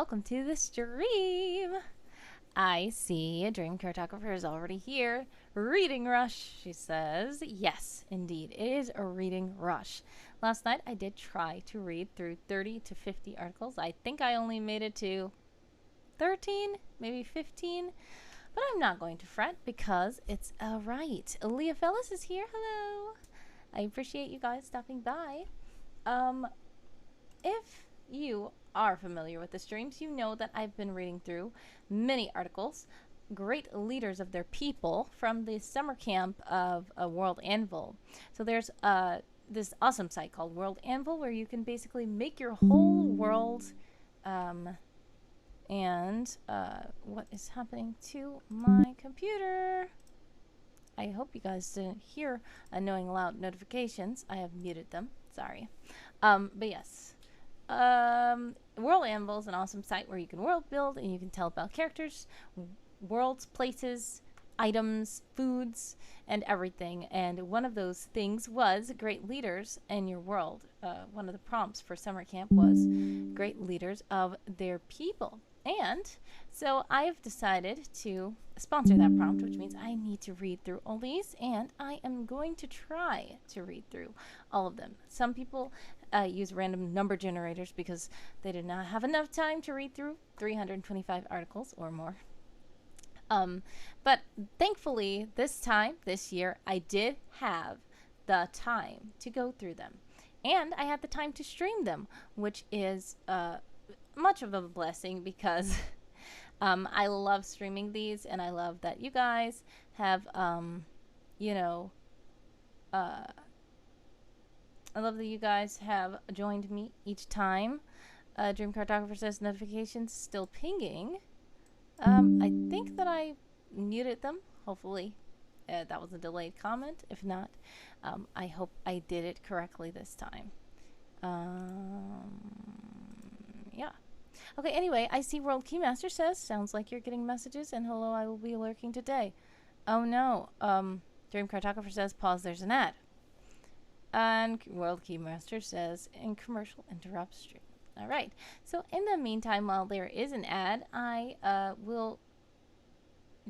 welcome to the stream. I see a dream cartographer is already here. Reading rush, she says. Yes, indeed, it is a reading rush. Last night I did try to read through 30 to 50 articles. I think I only made it to 13, maybe 15. But I'm not going to fret because it's alright. Leah Fellis is here. Hello. I appreciate you guys stopping by. If you are familiar with the streams, you know that I've been reading through many articles, great leaders of their people from the summer camp of World Anvil. So there's this awesome site called World Anvil where you can basically make your whole world. What is happening to my computer? I hope you guys didn't hear annoying loud notifications. I have muted them. Sorry. But yes. World Anvil is an awesome site where you can world build and you can tell about characters, worlds, places, items, foods, and everything. And one of those things was great leaders in your world. One of the prompts for summer camp was great leaders of their people. And so I've decided to sponsor that prompt, which means I need to read through all these, and I am going to try to read through all of them. Some people use random number generators because they did not have enough time to read through 325 articles or more. But thankfully, this year, I did have the time to go through them. And I had the time to stream them, which is much of a blessing because I love streaming these, and I love that you guys have, I love that you guys have joined me each time. Dream Cartographer says notifications still pinging. I think that I muted them. Hopefully that was a delayed comment. If not, I hope I did it correctly this time. Yeah. Okay, anyway, I see World Keymaster says, sounds like you're getting messages, and hello, I will be lurking today. Oh no, Dream Cartographer says, pause, there's an ad. And World Keymaster says, in commercial interrupt stream. Alright, so in the meantime, while there is an ad, I will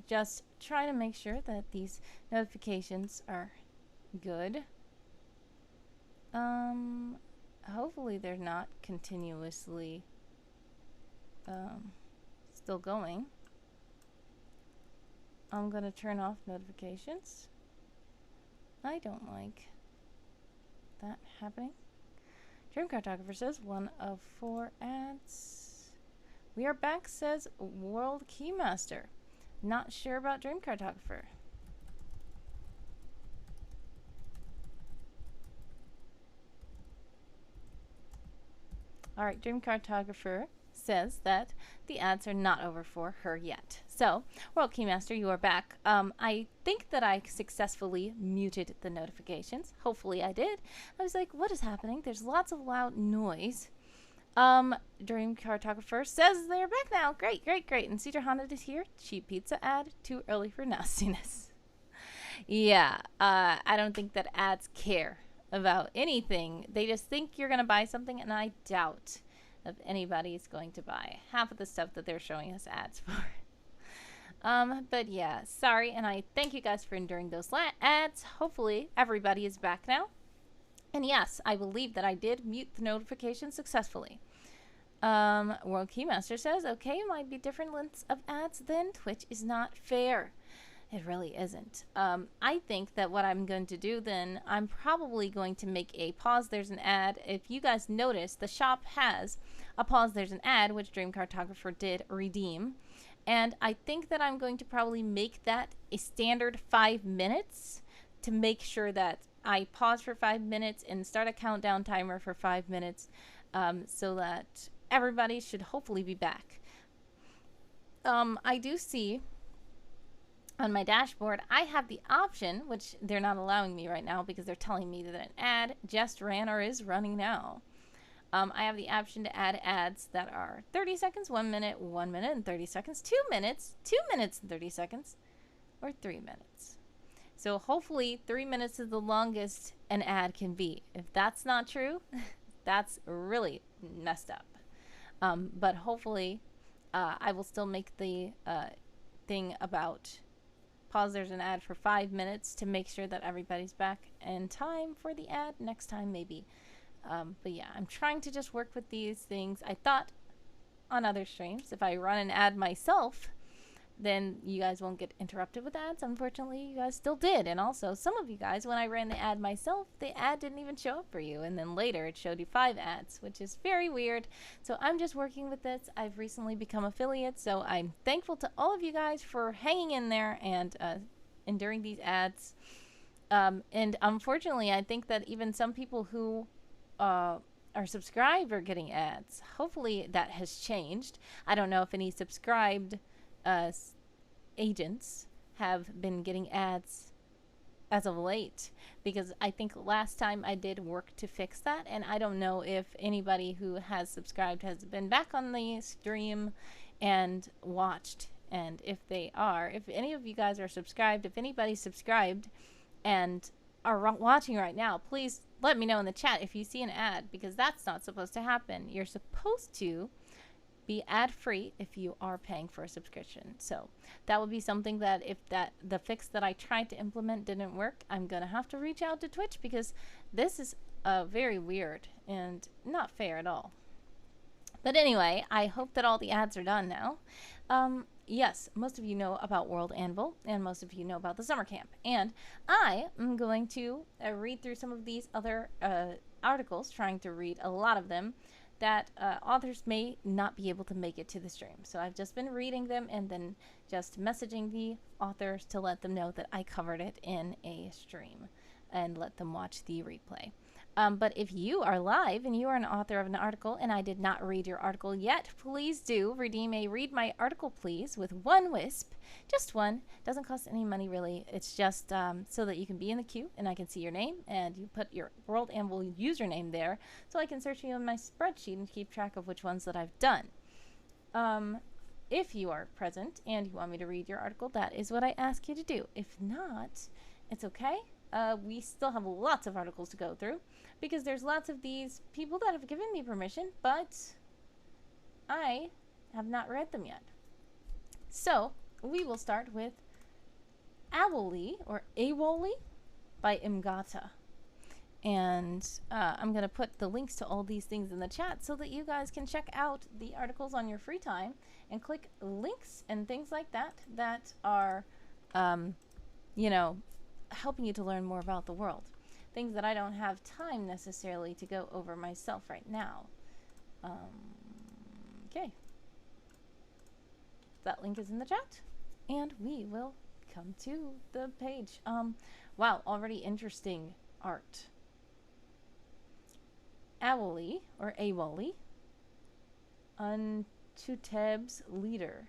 just try to make sure that these notifications are good. Hopefully they're not continuously still going. I'm gonna turn off notifications. I don't like that happening. Dream Cartographer says 1 of 4 ads. We are back, says World Keymaster. Not sure about Dream Cartographer. Alright, Dream Cartographer says that the ads are not over for her yet. So, World Keymaster, you are back. I think that I successfully muted the notifications. Hopefully I did. I was like, what is happening? There's lots of loud noise. Dream Cartographer says they're back now. Great, great, great. And Cedar Honda is here. Cheap pizza ad. Too early for nastiness. Yeah, I don't think that ads care about anything. They just think you're going to buy something, and I doubt if anybody's going to buy half of the stuff that they're showing us ads for. But yeah, sorry, and I thank you guys for enduring those ads. Hopefully everybody is back now. And yes, I believe that I did mute the notification successfully. World Keymaster says, okay, might be different lengths of ads then. Twitch is not fair. It really isn't. I think that what I'm going to do then, I'm probably going to make a pause, there's an ad. If you guys notice, the shop has a pause, there's an ad, which Dream Cartographer did redeem. And I think that I'm going to probably make that a standard 5 minutes to make sure that I pause for 5 minutes and start a countdown timer for 5 minutes so that everybody should hopefully be back. I do see on my dashboard, I have the option, which they're not allowing me right now because they're telling me that an ad just ran or is running now. I have the option to add ads that are 30 seconds, 1 minute, 1 minute and 30 seconds, 2 minutes, 2 minutes and 30 seconds, or 3 minutes. So hopefully 3 minutes is the longest an ad can be. If that's not true, that's really messed up. But hopefully, I will still make the thing about pause. There's an ad for 5 minutes to make sure that everybody's back in time for the ad next time, maybe. But yeah, I'm trying to just work with these things. I thought on other streams, if I run an ad myself, then you guys won't get interrupted with ads. Unfortunately, you guys still did. And also, some of you guys, when I ran the ad myself, the ad didn't even show up for you. And then later, it showed you 5 ads, which is very weird. So I'm just working with this. I've recently become affiliate, so I'm thankful to all of you guys for hanging in there and enduring these ads. And unfortunately, I think that even some people who are subscribed are getting ads. Hopefully, that has changed. I don't know if any subscribed agents have been getting ads as of late, because I think last time I did work to fix that, and I don't know if anybody who has subscribed has been back on the stream and watched. And if they are, if any of you guys are subscribed, if anybody's subscribed and are watching right now, please let me know in the chat if you see an ad, because that's not supposed to happen. You're supposed to be ad-free if you are paying for a subscription. So that would be something that if the fix that I tried to implement didn't work, I'm gonna have to reach out to Twitch, because this is very weird and not fair at all. But anyway, I hope that all the ads are done now. Yes, most of you know about World Anvil, and most of you know about the summer camp. And I am going to read through some of these other articles, trying to read a lot of them that authors may not be able to make it to the stream. So I've just been reading them and then just messaging the authors to let them know that I covered it in a stream and let them watch the replay. But if you are live and you are an author of an article and I did not read your article yet, please do redeem a read my article please with 1 wisp. Just 1. Doesn't cost any money really. It's just so that you can be in the queue and I can see your name, and you put your World Anvil username there so I can search you in my spreadsheet and keep track of which ones that I've done. If you are present and you want me to read your article, that is what I ask you to do. If not, it's okay. We still have lots of articles to go through, because there's lots of these people that have given me permission, but I have not read them yet. So we will start with Awolee, or Awolee, by MGatta. And I'm going to put the links to all these things in the chat so that you guys can check out the articles on your free time and click links and things like that that are, you know, helping you to learn more about the world. Things that I don't have time necessarily to go over myself right now. Okay. That link is in the chat. And we will come to the page. Wow, already interesting art. Awolee, or Awolee, Untuteb's leader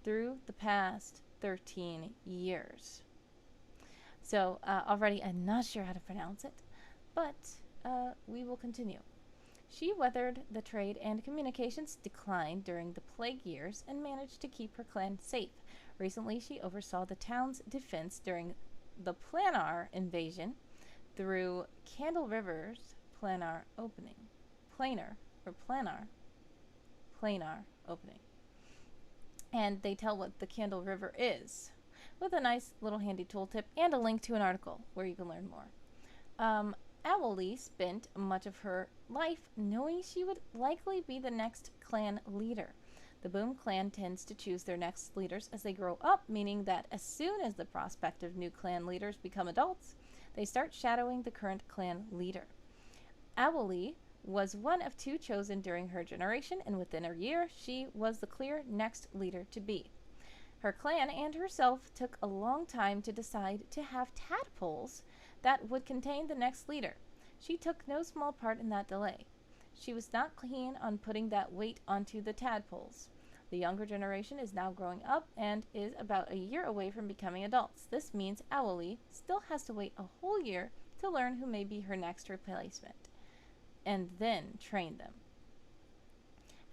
through the past 13 years. So already I'm not sure how to pronounce it, but we will continue. She weathered the trade and communications decline during the plague years and managed to keep her clan safe. Recently, she oversaw the town's defense during the Planar invasion through Candle River's planar opening. Planar opening. And they tell what the Candle River is, with a nice little handy tooltip and a link to an article where you can learn more. Awolee spent much of her life knowing she would likely be the next clan leader. The Boom clan tends to choose their next leaders as they grow up, meaning that as soon as the prospective new clan leaders become adults, they start shadowing the current clan leader. Awolee was one of 2 chosen during her generation, and within a year, she was the clear next leader to be. Her clan and herself took a long time to decide to have tadpoles that would contain the next leader. She took no small part in that delay. She was not keen on putting that weight onto the tadpoles. The younger generation is now growing up and is about a year away from becoming adults. This means Awolee still has to wait a whole year to learn who may be her next replacement, and then train them.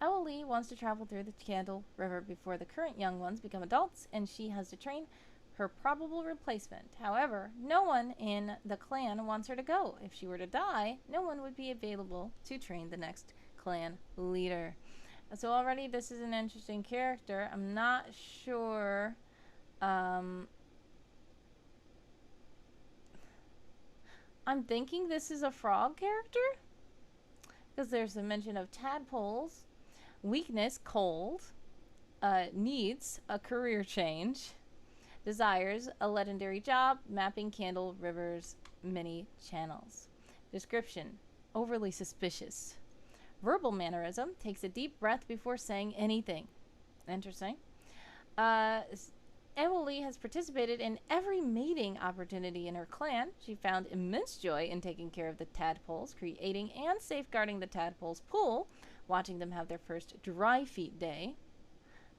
Awolee wants to travel through the Candle River before the current young ones become adults, and she has to train her probable replacement. However, no one in the clan wants her to go. If she were to die, no one would be available to train the next clan leader. So already this is an interesting character. I'm not sure. I'm thinking this is a frog character. Because there's a mention of tadpoles. Weakness, cold. Needs, a career change. Desires, a legendary job. Mapping candle, rivers, many channels. Description, overly suspicious. Verbal mannerism, takes a deep breath before saying anything. Interesting. Awolee has participated in every mating opportunity in her clan. She found immense joy in taking care of the tadpoles, creating and safeguarding the tadpoles' pool, watching them have their first dry feet day.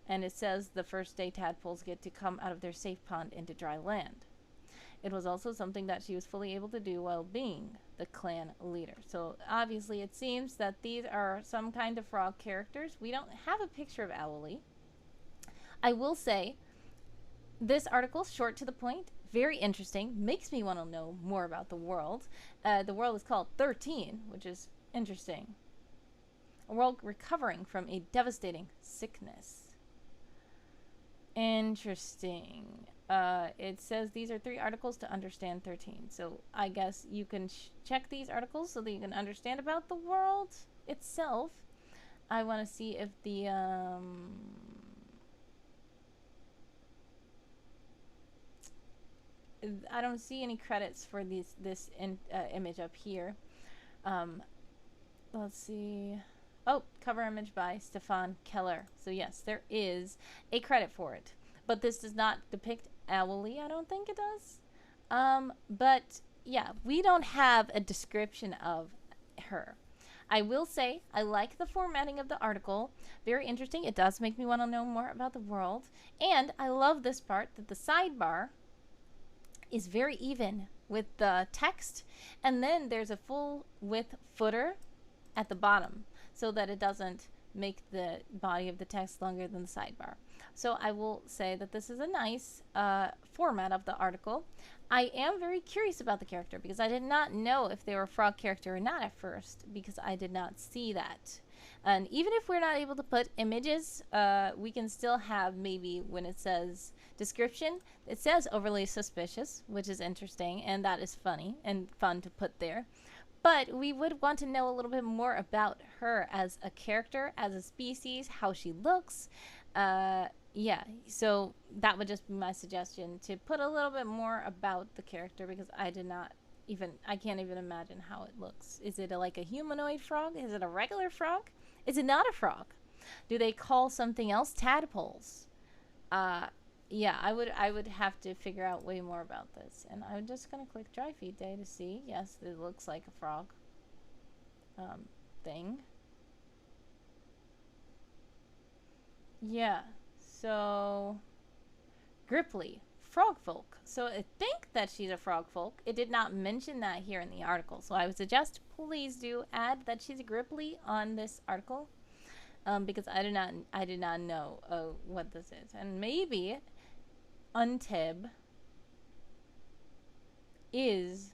And it says the first day tadpoles get to come out of their safe pond into dry land. It was also something that she was fully able to do while being the clan leader. So obviously it seems that these are some kind of frog characters. We don't have a picture of Awolee. I will say, this article, short to the point, very interesting, makes me want to know more about the world. The world is called 13, which is interesting. A world recovering from a devastating sickness. Interesting. It says these are 3 articles to understand 13. So I guess you can check these articles so that you can understand about the world itself. I want to see if the I don't see any credits for this image up here. Let's see. Oh, cover image by Stefan Keller. So yes, there is a credit for it. But this does not depict Awolee, I don't think it does. But yeah, we don't have a description of her. I will say, I like the formatting of the article. Very interesting. It does make me want to know more about the world. And I love this part, that the sidebar is very even with the text. And then there's a full width footer at the bottom, so that it doesn't make the body of the text longer than the sidebar. So I will say that this is a nice format of the article. I am very curious about the character because I did not know if they were a frog character or not at first, because I did not see that. And even if we're not able to put images, we can still have, maybe when it says description, it says overly suspicious, which is interesting, and that is funny and fun to put there. But we would want to know a little bit more about her as a character, as a species, how she looks. Yeah, so that would just be my suggestion, to put a little bit more about the character, because I can't even imagine how it looks. Is it like a humanoid frog? Is it a regular frog? Is it not a frog? Do they call something else tadpoles? Yeah, I would have to figure out way more about this. And I'm just going to click dry feed day to see. Yes, it looks like a frog thing. Yeah, so Gripply, frog folk. So I think that she's a frog folk. It did not mention that here in the article. So I would suggest please do add that she's a Gripply on this article. Because I did not know what this is. And maybe Untib is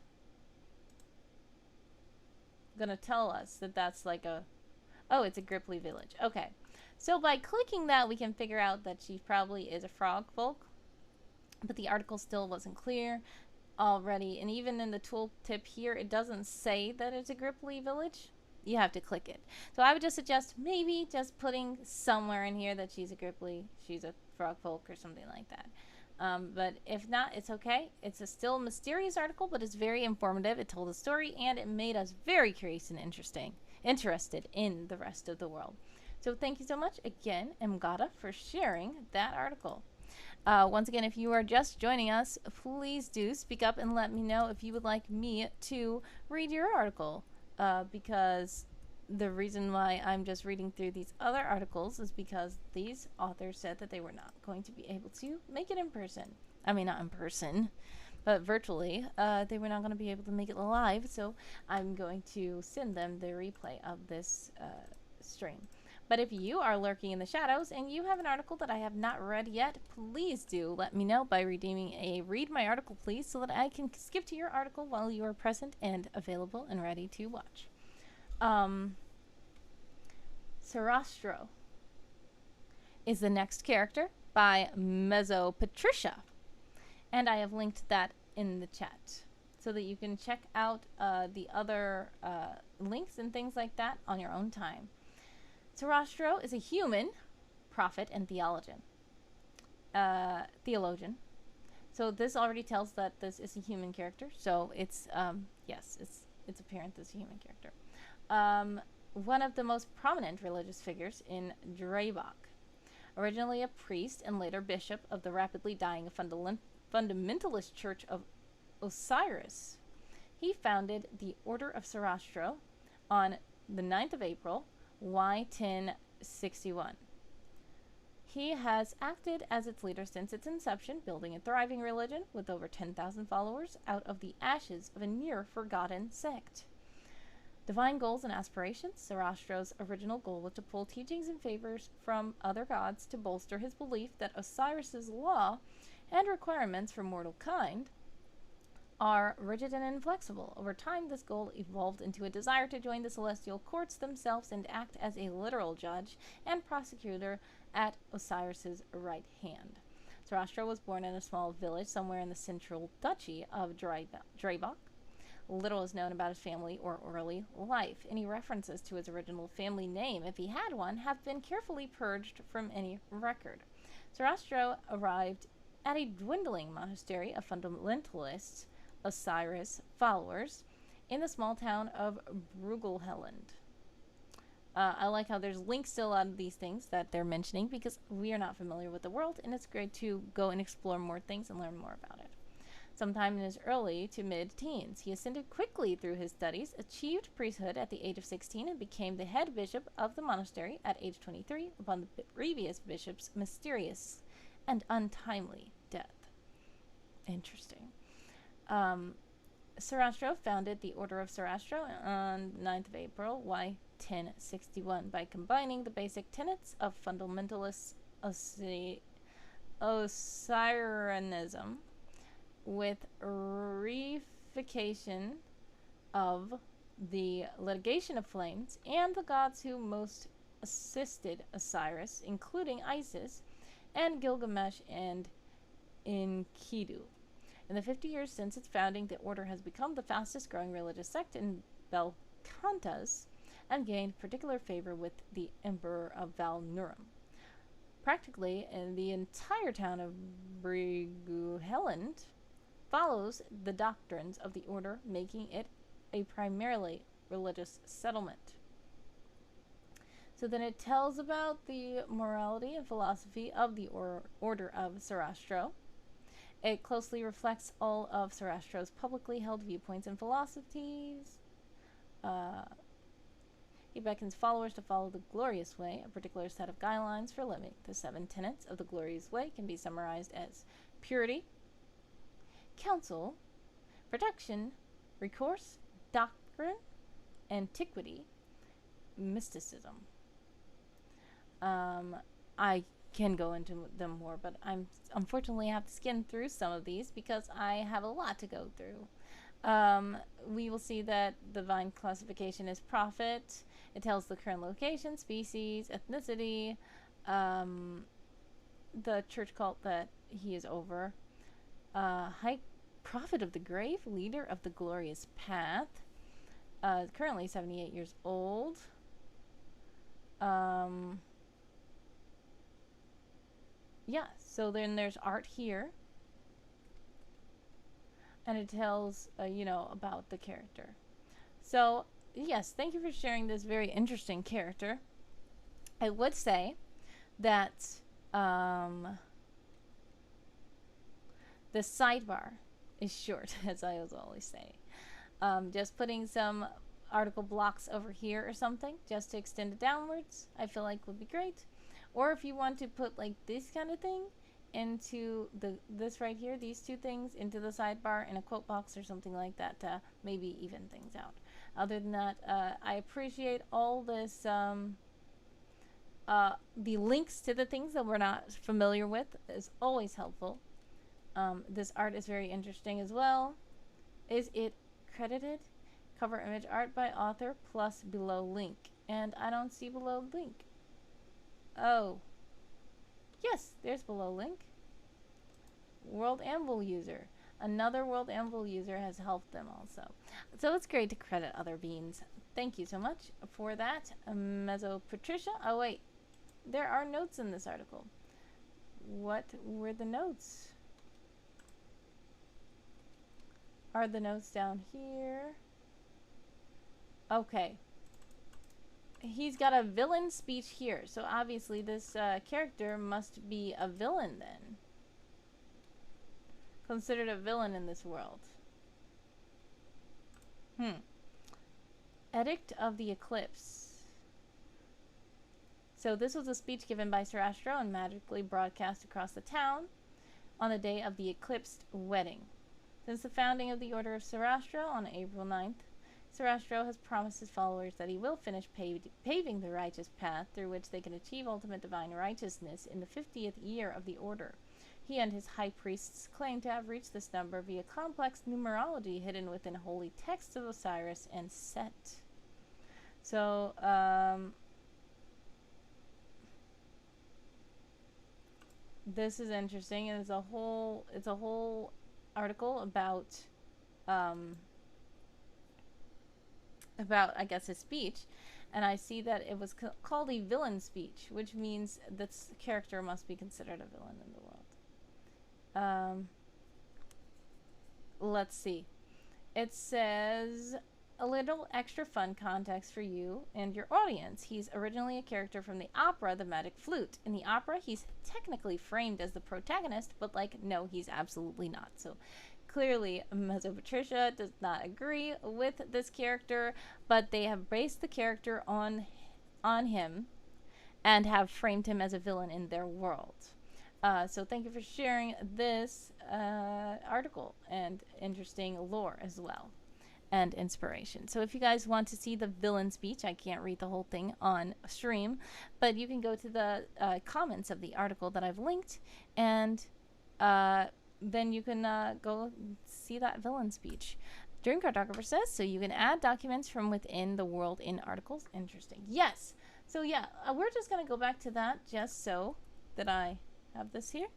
gonna tell us that that's like a, oh, it's a Gripply village. Okay, so by clicking that, we can figure out that she probably is a frog folk, but the article still wasn't clear already. And even in the tooltip here, it doesn't say that it's a Gripply village. You have to click it. So I would just suggest maybe just putting somewhere in here that she's a Gripply, she's a frog folk, or something like that. But if not, it's okay. It's a still mysterious article, but it's very informative. It told a story, and it made us very curious and interested in the rest of the world. So thank you so much again, MGatta, for sharing that article. Once again, if you are just joining us, please do speak up and let me know if you would like me to read your article. Because the reason why I'm just reading through these other articles is because these authors said that they were not going to be able to make it in person. I mean, not in person, but virtually. They were not going to be able to make it live, so I'm going to send them the replay of this stream. But if you are lurking in the shadows and you have an article that I have not read yet, please do let me know by redeeming a Read My Article Please, so that I can skip to your article while you are present and available and ready to watch. Sarastro. is the next character by Mezzopatricia. And I have linked that in the chat so that you can check out the other links and things like that on your own time. Sarastro is a human prophet and theologian. So this already tells that this is a human character. So it's, yes, it's apparent this is a human character. One of the most prominent religious figures in Travakh. Originally a priest and later bishop of the rapidly dying fundamentalist church of Osiris, he founded the Order of Sarastro on the 9th of April, Y1061. He has acted as its leader since its inception, building a thriving religion with over 10,000 followers out of the ashes of a near-forgotten sect. Divine goals and aspirations. Sarastro's original goal was to pull teachings and favors from other gods to bolster his belief that Osiris's law and requirements for mortal kind are rigid and inflexible. Over time, this goal evolved into a desire to join the celestial courts themselves and act as a literal judge and prosecutor at Osiris's right hand. Sarastro was born in a small village somewhere in the central duchy of Travakh. Little is known about his family or early life. Any references to his original family name, if he had one, have been carefully purged from any record. Sarastro arrived at a dwindling monastery of fundamentalist Osiris followers in the small town of Brugelhelland. I like how there's links to a lot of these things that they're mentioning because we are not familiar with the world, and it's great to go and explore more things and learn more about it. Sometime in his early to mid-teens, he ascended quickly through his studies, achieved priesthood at the age of 16, and became the head bishop of the monastery at age 23 upon the previous bishop's mysterious and untimely death. Interesting. Sarastro founded the Order of Sarastro on 9th of April, Y1061, by combining the basic tenets of fundamentalist Osirianism with reification of the litigation of flames and the gods who most assisted Osiris, including Isis and Gilgamesh and Enkidu. In the 50 years since its founding, the order has become the fastest growing religious sect in Balkantas and gained particular favor with the Emperor of Valnurum. Practically, in the entire town of Brugelhelland follows the doctrines of the order, making it a primarily religious settlement. So then it tells about the morality and philosophy of the Order of Sarastro. It closely reflects all of Sarastro's publicly held viewpoints and philosophies. He beckons followers to follow the glorious way, a particular set of guidelines for living. The 7 tenets of the glorious way can be summarized as purity, counsel, protection, recourse, doctrine, antiquity, mysticism. I can go into them more, but I'm unfortunately have to skim through some of these because I have a lot to go through. We will see that the divine classification is prophet. It tells the current location, species, ethnicity, the church cult that he is over, high prophet of the grave, leader of the glorious path, currently 78 years old. Yeah, so then there's art here. And it tells, about the character. So, yes, thank you for sharing this very interesting character. I would say that the sidebar is short, as I always say. Just putting some article blocks over here or something, just to extend it downwards, I feel like would be great. Or if you want to put like this kind of thing into this right here, these two things into the sidebar in a quote box or something like that to maybe even things out. Other than that, I appreciate all this, the links to the things that we're not familiar with is always helpful. This art is very interesting as well. Is it credited? Cover image art by author plus below link. And I don't see below link. Oh. Yes, there's below link. World Anvil user. Another World Anvil user has helped them also. So it's great to credit other beans. Thank you so much for that. Mezzopatricia. Oh, wait. There are notes in this article. What were the notes? Are the notes down here? Okay. He's got a villain speech here. So obviously this character must be a villain then. Considered a villain in this world. Edict of the Eclipse. So this was a speech given by Sarastro and magically broadcast across the town on the day of the eclipsed wedding. Since the founding of the Order of Sarastro on April 9th, Sarastro has promised his followers that he will finish paving the righteous path through which they can achieve ultimate divine righteousness in the 50th year of the Order. He and his high priests claim to have reached this number via complex numerology hidden within holy texts of Osiris and Set. So, this is interesting, and it's a whole article about I guess his speech, and I see that it was called a villain speech, which means this character must be considered a villain in the world. Let's see. It says a little extra fun context for you and your audience. He's originally a character from the opera The Magic Flute. In the opera, he's technically framed as the protagonist, but no, he's absolutely not. So clearly, Mezzopatricia does not agree with this character, but they have based the character on him and have framed him as a villain in their world. So thank you for sharing this article and interesting lore as well and inspiration. So if you guys want to see the villain speech, I can't read the whole thing on stream, but you can go to the comments of the article that I've linked, and then you can go see that villain speech. Dream Cartographer says, so you can add documents from within the world in articles. Interesting. Yes. So yeah, we're just going to go back to that just so that I have this here.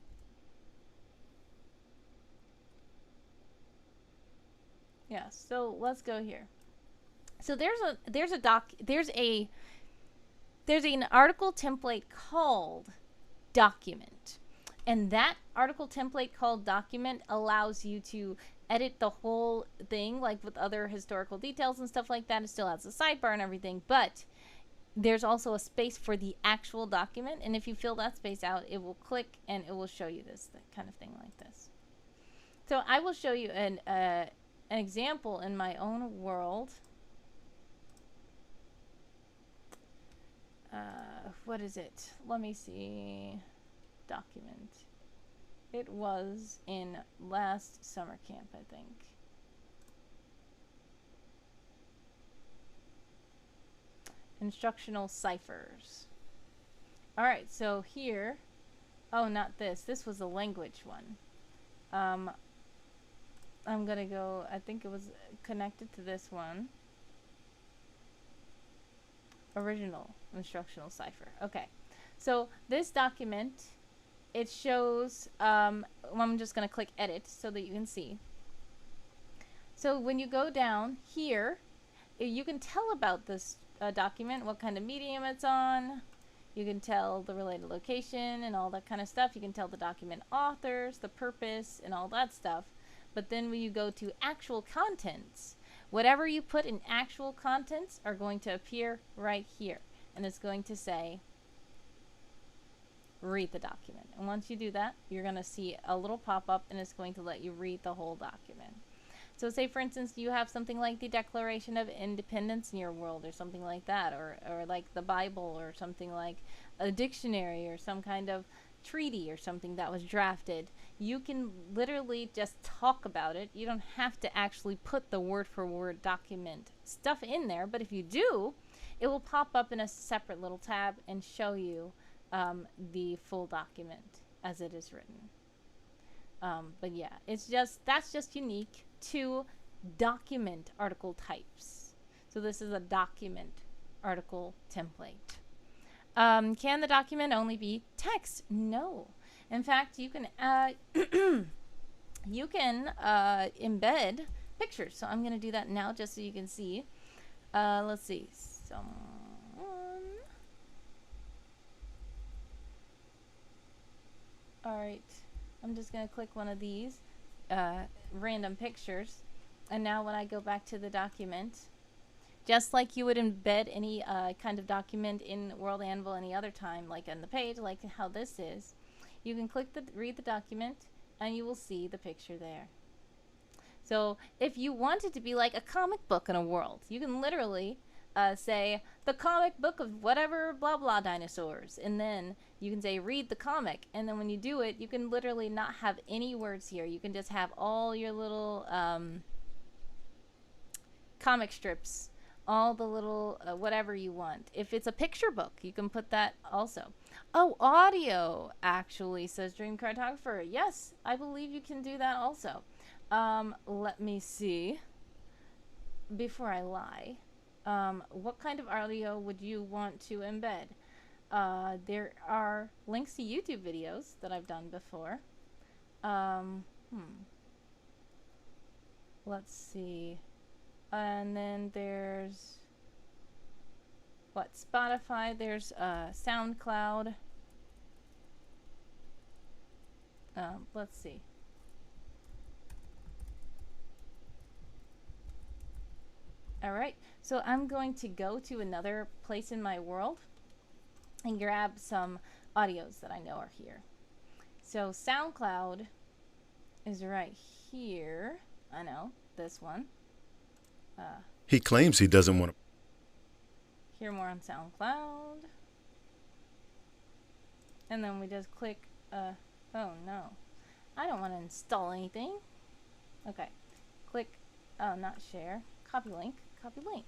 Yeah, so let's go here. So there's an article template called document. And that article template called document allows you to edit the whole thing, like with other historical details and stuff like that. It still has a sidebar and everything, but there's also a space for the actual document, and if you fill that space out, it will click and it will show you this kind of thing like this. So I will show you an example in my own world. What is it? Let me see. Document. It was in last summer camp, I think. Instructional ciphers. Alright, so here, oh, not this. This was a language one. I'm gonna go, I think it was connected to this one. Original instructional cipher. Okay, so this document, it shows, I'm just gonna click edit so that you can see. So when you go down here, you can tell about this document, what kind of medium it's on. You can tell the related location and all that kind of stuff. You can tell the document authors, the purpose, and all that stuff. But then when you go to actual contents, whatever you put in actual contents are going to appear right here. And it's going to say, read the document. And once you do that, you're going to see a little pop-up and it's going to let you read the whole document. So say, for instance, you have something like the Declaration of Independence in your world or something like that, or like the Bible or something like a dictionary or some kind of treaty or something that was drafted. You can literally just talk about it. You don't have to actually put the word-for-word document stuff in there, but if you do, it will pop up in a separate little tab and show you the full document as it is written. But yeah, that's just unique to document article types. So this is a document article template. Can the document only be text? No. In fact, you can you can embed pictures. So I'm going to do that now just so you can see. Let's see. Someone. All right. I'm just going to click one of these random pictures. And now when I go back to the document, just like you would embed any kind of document in World Anvil any other time, like on the page, like how this is, you can click read the document, and you will see the picture there. So if you want it to be like a comic book in a world, you can literally say the comic book of whatever blah blah dinosaurs, and then you can say read the comic, and then when you do it, you can literally not have any words here. You can just have all your little comic strips, all the little whatever you want. If it's a picture book, you can put that also. Oh, audio, actually, says Dream Cartographer. Yes, I believe you can do that also. Let me see. Before I lie, what kind of audio would you want to embed? There are links to YouTube videos that I've done before. Let's see. And then there's what? Spotify. There's SoundCloud. Let's see. All right. So I'm going to go to another place in my world and grab some audios that I know are here. So SoundCloud is right here. I know this one. He claims he doesn't want to hear more on SoundCloud. And then we just click, oh no. I don't want to install anything. Okay. Click, oh, not share. Copy link, copy link.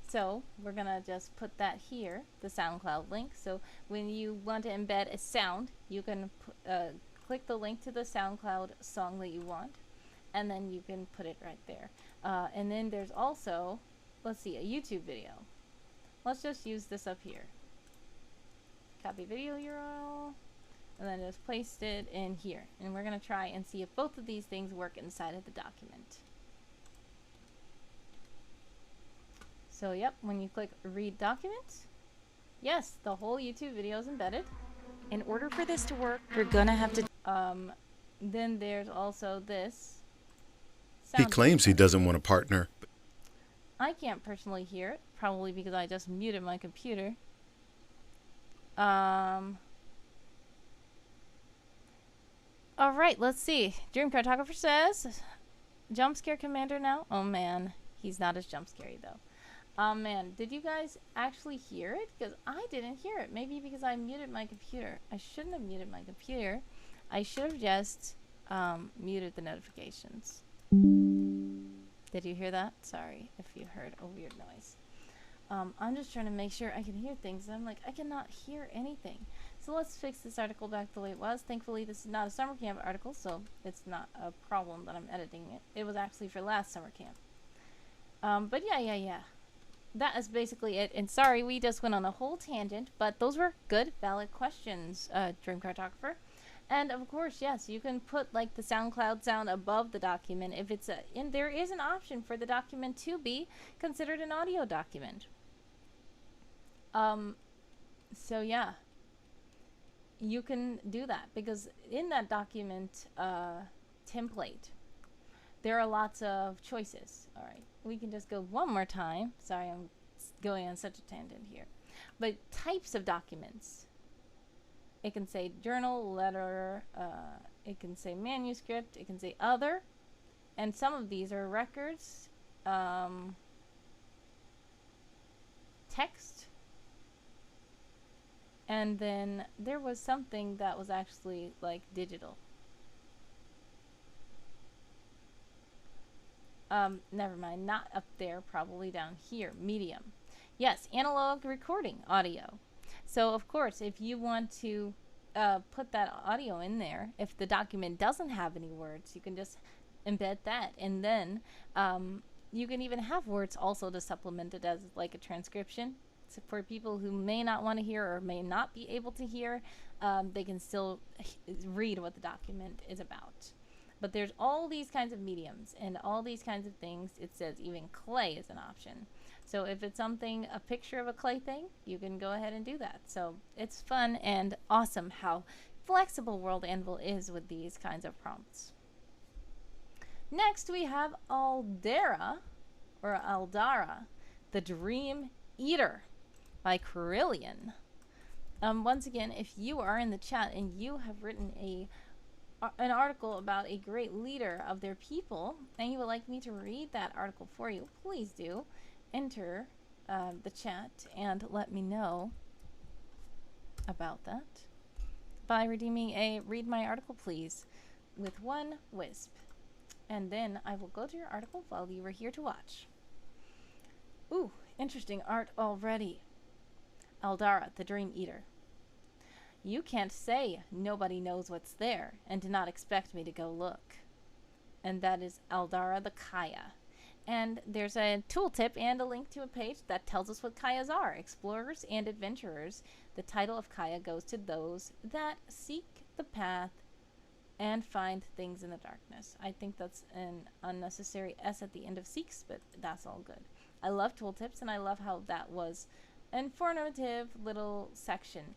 So we're going to just put that here, the SoundCloud link. So when you want to embed a sound, you can click the link to the SoundCloud song that you want, and then you can put it right there. And then there's also, let's see, a YouTube video. Let's just use this up here. Copy video URL, and then just paste it in here. And we're going to try and see if both of these things work inside of the document. So yep, when you click read document, yes, the whole YouTube video is embedded. In order for this to work, you're gonna have to... Then there's also this. He claims he doesn't want a partner. I can't personally hear it, probably because I just muted my computer. Alright, let's see. Dream Cartographer says, jump scare commander now? Oh man, he's not as jump scary though. Man, did you guys actually hear it? Because I didn't hear it. Maybe because I muted my computer. I shouldn't have muted my computer. I should have just muted the notifications. Did you hear that? Sorry if you heard a weird noise. I'm just trying to make sure I can hear things. I'm like, I cannot hear anything. So let's fix this article back the way it was. Thankfully, this is not a summer camp article, so it's not a problem that I'm editing it. It was actually for last summer camp. But yeah. That is basically it. And sorry, we just went on a whole tangent, but those were good, valid questions, Dream Cartographer. And of course, yes, you can put like the SoundCloud sound above the document if it's and there is an option for the document to be considered an audio document. So yeah, you can do that because in that document template, there are lots of choices. All right, we can just go one more time. Sorry, I'm going on such a tangent here. But types of documents. It can say journal, letter, it can say manuscript, it can say other. And some of these are records, text. And then there was something that was actually like digital. Never mind, not up there, probably down here, medium. Yes, analog recording, audio. So of course, if you want to put that audio in there, if the document doesn't have any words, you can just embed that. And then you can even have words also to supplement it as like a transcription. for people who may not want to hear or may not be able to hear. They can still read what the document is about. But there's all these kinds of mediums and all these kinds of things. It says even clay is an option. So if it's something, a picture of a clay thing, you can go ahead and do that. So it's fun and awesome how flexible World Anvil is with these kinds of prompts. Next we have Aldara, or Aldara, the Dream Eater by Qurilion. Once again, if you are in the chat and you have written an article about a great leader of their people and you would like me to read that article for you, please do enter the chat and let me know about that by redeeming a read my article please with 1 wisp, and then I will go to your article while you were here to watch. Ooh, interesting art already. Aldara, the Dream Eater. You can't say nobody knows what's there and do not expect me to go look. And that is Aldara the Kaya. And there's a tooltip and a link to a page that tells us what Kayas are. Explorers and adventurers. The title of Kaya goes to those that seek the path and find things in the darkness. I think that's an unnecessary S at the end of seeks, but that's all good. I love tooltips, and I love how that was an informative little section.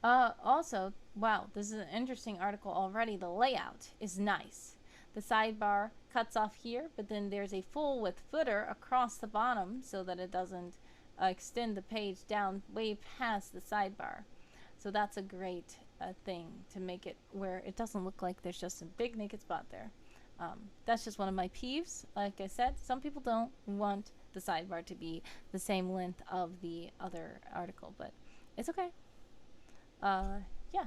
Also, wow, this is an interesting article already. The layout is nice. The sidebar cuts off here, but then there's a full width footer across the bottom so that it doesn't extend the page down way past the sidebar. So that's a great thing to make it where it doesn't look like there's just a big naked spot there. That's just one of my peeves. Like I said, some people don't want the sidebar to be the same length of the other article, but it's okay. Yeah.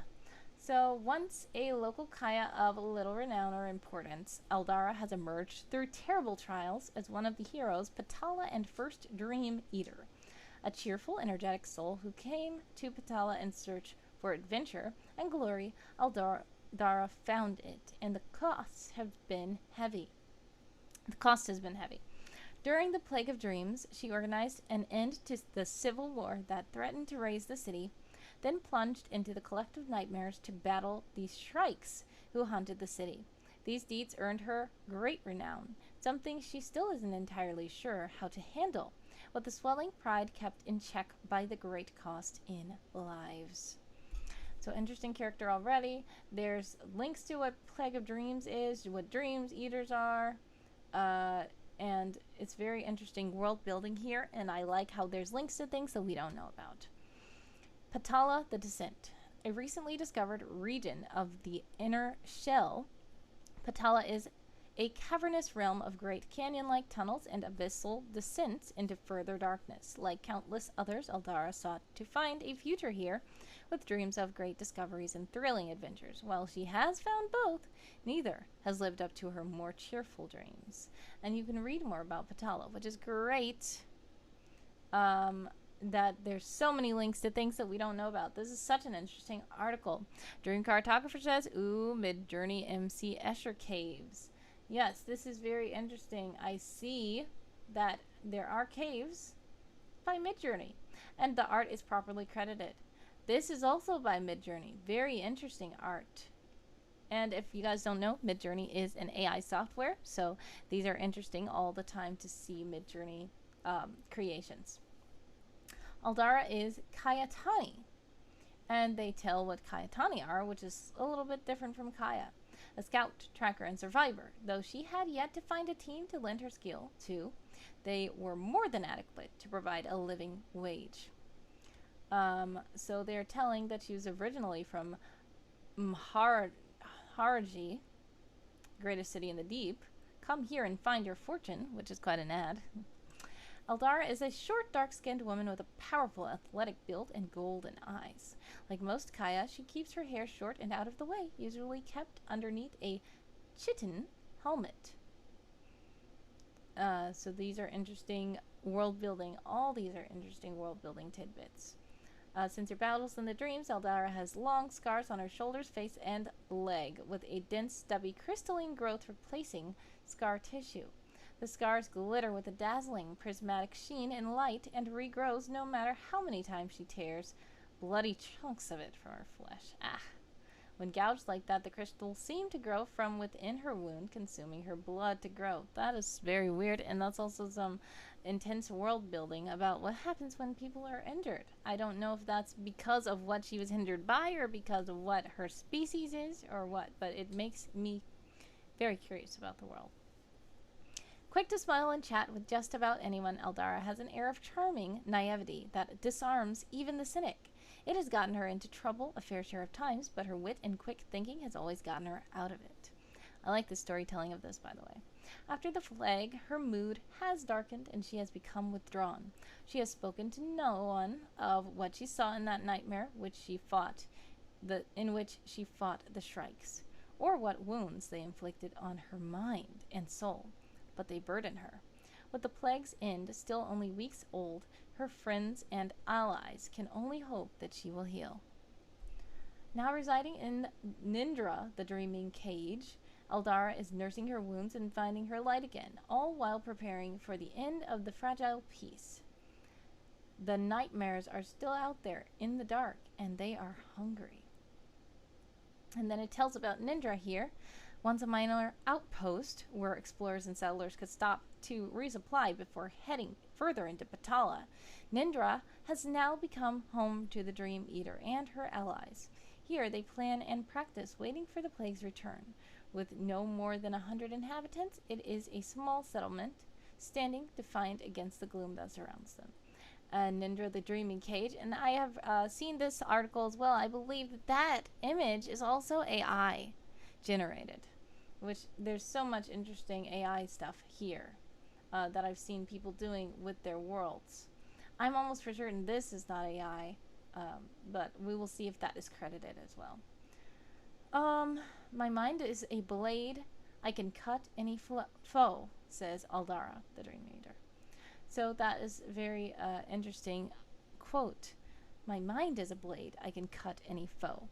So once a local Kaya of little renown or importance, Aldara has emerged through terrible trials as one of the heroes, Patala and First Dream Eater, a cheerful, energetic soul who came to Patala in search for adventure and glory. Aldara found it, and the costs have been heavy. The cost has been heavy. During the Plague of Dreams, she organized an end to the civil war that threatened to raze the city, then plunged into the collective nightmares to battle the Shrikes who haunted the city. These deeds earned her great renown, something she still isn't entirely sure how to handle, with the swelling pride kept in check by the great cost in lives. So interesting character already. There's links to what Plague of Dreams is, what Dreams Eaters are, and it's very interesting world building here, and I like how there's links to things that we don't know about. Patala the Descent, a recently discovered region of the inner shell. Patala is a cavernous realm of great canyon-like tunnels and abyssal descents into further darkness. Like countless others, Aldara sought to find a future here with dreams of great discoveries and thrilling adventures. While she has found both, neither has lived up to her more cheerful dreams. And you can read more about Patala, which is great. That there's so many links to things that we don't know about. This is such an interesting article. Dream Cartographer says, ooh, Mid-Journey MC Escher Caves. Yes, this is very interesting. I see that there are caves by Mid-Journey, and the art is properly credited. This is also by Mid-Journey. Very interesting art. And if you guys don't know, Mid-Journey is an AI software, so these are interesting all the time to see Mid-Journey creations. Aldara is Kayatani, and they tell what Kayatani are, which is a little bit different from Kaya. A scout, tracker, and survivor. Though she had yet to find a team to lend her skill to, they were more than adequate to provide a living wage. So they're telling that she was originally from Haroeri, greatest city in the deep. Come here and find your fortune, which is quite an ad. Aldara is a short, dark-skinned woman with a powerful, athletic build and golden eyes. Like most Kaya, she keeps her hair short and out of the way, usually kept underneath a chitin helmet. So these are interesting world-building. All these are interesting world-building tidbits. Since her battles in the dreams, Aldara has long scars on her shoulders, face, and leg, with a dense, stubby, crystalline growth replacing scar tissue. The scars glitter with a dazzling, prismatic sheen and light and regrows no matter how many times she tears bloody chunks of it from her flesh. Ah! When gouged like that, the crystals seem to grow from within her wound, consuming her blood to grow. That is very weird, and that's also some intense world building about what happens when people are injured. I don't know if that's because of what she was injured by or because of what her species is or what, but it makes me very curious about the world. Quick to smile and chat with just about anyone, Aldara has an air of charming naivety that disarms even the cynic. It has gotten her into trouble a fair share of times, but her wit and quick thinking has always gotten her out of it. I like the storytelling of this, by the way. After the plague, her mood has darkened and she has become withdrawn. She has spoken to no one of what she saw in that nightmare in which she fought the Shrikes, or what wounds they inflicted on her mind and soul, but they burden her. With the plague's end still only weeks old, her friends and allies can only hope that she will heal. Now residing in Nindra, the dreaming cage, Aldara is nursing her wounds and finding her light again, all while preparing for the end of the fragile peace. The nightmares are still out there in the dark, and they are hungry. And then it tells about Nindra here. Once a minor outpost where explorers and settlers could stop to resupply before heading further into Patala, Nindra has now become home to the Dream Eater and her allies. Here they plan and practice waiting for the plague's return. With no more than 100 inhabitants, it is a small settlement, standing defiant against the gloom that surrounds them. Nindra the Dreaming Cage, and I have seen this article as well. I believe that image is also AI generated, which there's so much interesting AI stuff here that I've seen people doing with their worlds. I'm almost for certain this is not AI, but we will see if that is credited as well. My mind is a blade. I can cut any foe, says Aldara, the Dream Eater. So that is very interesting quote. My mind is a blade. I can cut any foe.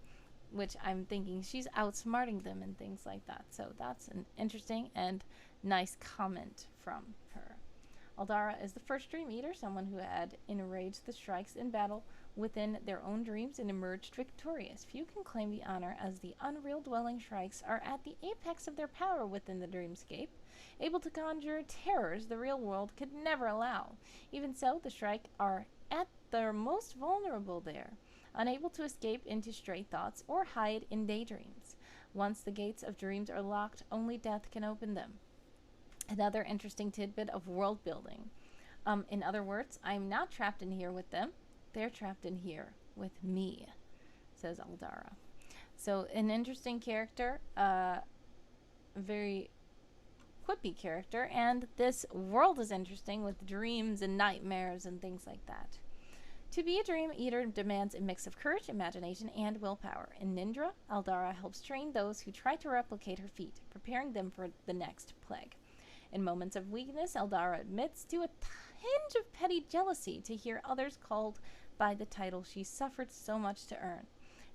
Which I'm thinking she's outsmarting them and things like that. So that's an interesting and nice comment from her. Aldara is the first Dream Eater, someone who had enraged the Shrikes in battle within their own dreams and emerged victorious. Few can claim the honor, as the unreal-dwelling Shrikes are at the apex of their power within the dreamscape, able to conjure terrors the real world could never allow. Even so, the Shrike are at their most vulnerable there, unable to escape into stray thoughts or hide in daydreams. Once the gates of dreams are locked, only death can open them. Another interesting tidbit of world building. In other words, I'm not trapped in here with them. They're trapped in here with me, says Aldara. So an interesting character, very quippy character, and this world is interesting with dreams and nightmares and things like that. To be a Dream Eater demands a mix of courage, imagination, and willpower. In Nindra, Aldara helps train those who try to replicate her feat, preparing them for the next plague. In moments of weakness, Aldara admits to a tinge of petty jealousy to hear others called by the title she suffered so much to earn,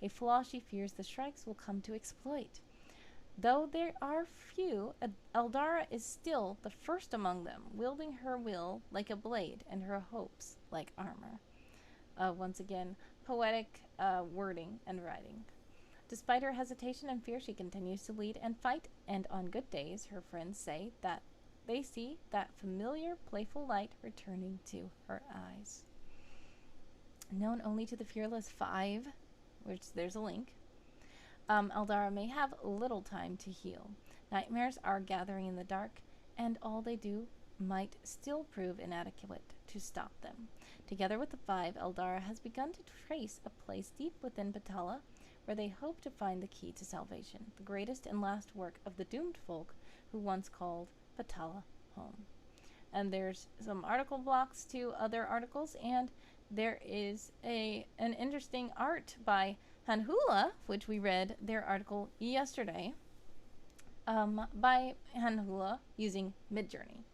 a flaw she fears the Shrikes will come to exploit. Though there are few, Aldara is still the first among them, wielding her will like a blade and her hopes like armor. Once again, poetic wording and writing. Despite her hesitation and fear, she continues to lead and fight, and on good days, her friends say that they see that familiar, playful light returning to her eyes. Known only to the Fearless Five, which there's a link, Aldara may have little time to heal. Nightmares are gathering in the dark, and all they do might still prove inadequate to stop them. Together with the Five, Aldara has begun to trace a place deep within Patala where they hope to find the key to salvation, the greatest and last work of the doomed folk who once called Patala home. And there's some article blocks to other articles, and there is an interesting art by Hanhula, which we read their article yesterday, by Hanhula using Midjourney.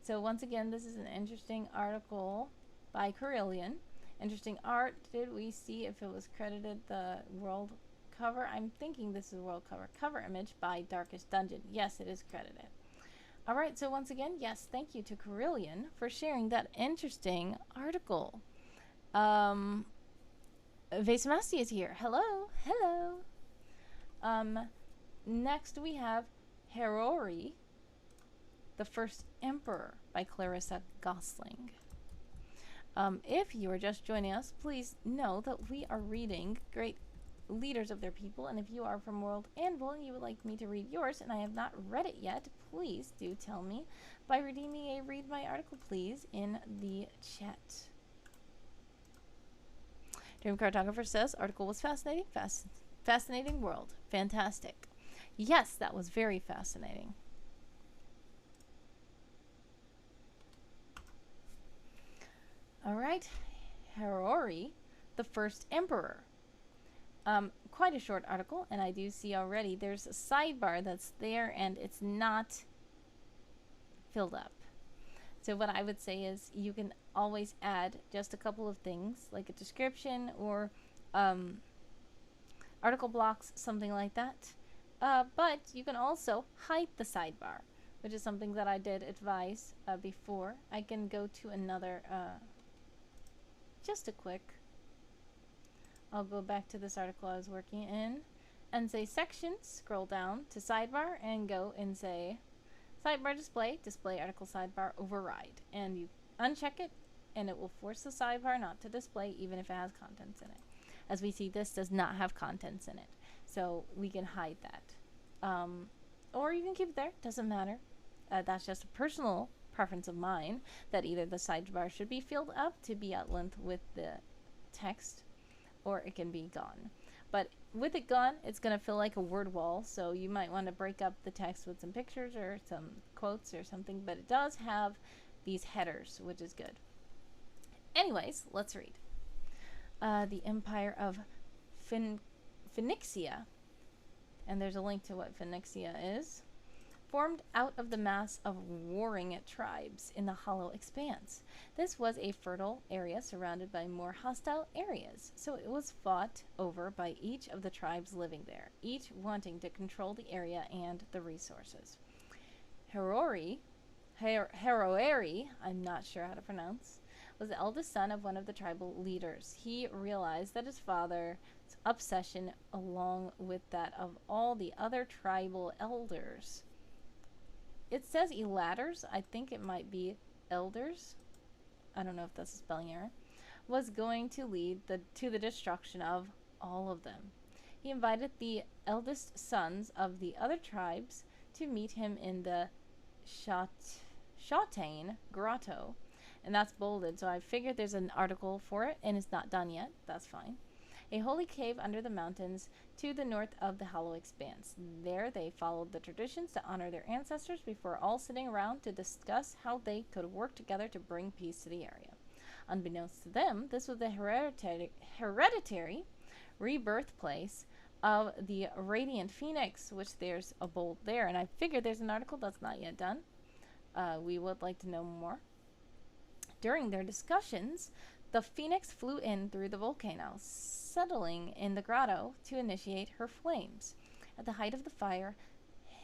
So once again, this is an interesting article by Qurilion. Interesting art. Did we see if it was credited the world cover? I'm thinking this is world cover. Cover image by Darkest Dungeon. Yes, it is credited. All right, so once again, yes, thank you to Qurilion for sharing that interesting article. Vesemasti is here. Hello, hello. Next we have Haroeri, the First Emperor by ClarissaGosling. If you are just joining us, please know that we are reading great leaders of their people, and if you are from World Anvil and you would like me to read yours and I have not read it yet, please do tell me by redeeming a read my article please in the chat. Dream Cartographer says article was fascinating. Fascinating world. Fantastic. Yes, that was very fascinating. All right, Haroeri, the First Emperor. Quite a short article, and I do see already there's a sidebar that's there and it's not filled up. So what I would say is you can always add just a couple of things like a description or article blocks, something like that. But you can also hide the sidebar, which is something that I did advise before. I can go to another, just a quick, I'll go back to this article I was working in and say sections, scroll down to sidebar and go and say sidebar display, display article sidebar override. And you uncheck it and it will force the sidebar not to display even if it has contents in it. As we see, this does not have contents in it. So we can hide that. Or you can keep it there, doesn't matter. That's just a personal preference of mine that either the sidebar should be filled up to be at length with the text, or it can be gone. But with it gone, it's going to feel like a word wall, so you might want to break up the text with some pictures or some quotes or something, but it does have these headers, which is good. Anyways, let's read. The Empire of Phoenicia, and there's a link to what Phoenicia is, formed out of the mass of warring tribes in the hollow expanse. This was a fertile area surrounded by more hostile areas, so it was fought over by each of the tribes living there, each wanting to control the area and the resources. Haroeri, I'm not sure how to pronounce, was the eldest son of one of the tribal leaders. He realized that his father's obsession, along with that of all the other tribal elders, it says eladers, I think it might be elders, I don't know if that's a spelling error, was going to lead to the destruction of all of them. He invited the eldest sons of the other tribes to meet him in the Szane grotto, and that's bolded, so I figured there's an article for it, and it's not done yet, that's fine. A holy cave under the mountains to the north of the hollow expanse. There they followed the traditions to honor their ancestors before all sitting around to discuss how they could work together to bring peace to the area. Unbeknownst to them, this was the hereditary rebirth place of the Radiant Phoenix, which there's a bold there, and I figured there's an article that's not yet done. We would like to know more. During their discussions, the Phoenix flew in through the volcano, settling in the grotto to initiate her flames. At the height of the fire,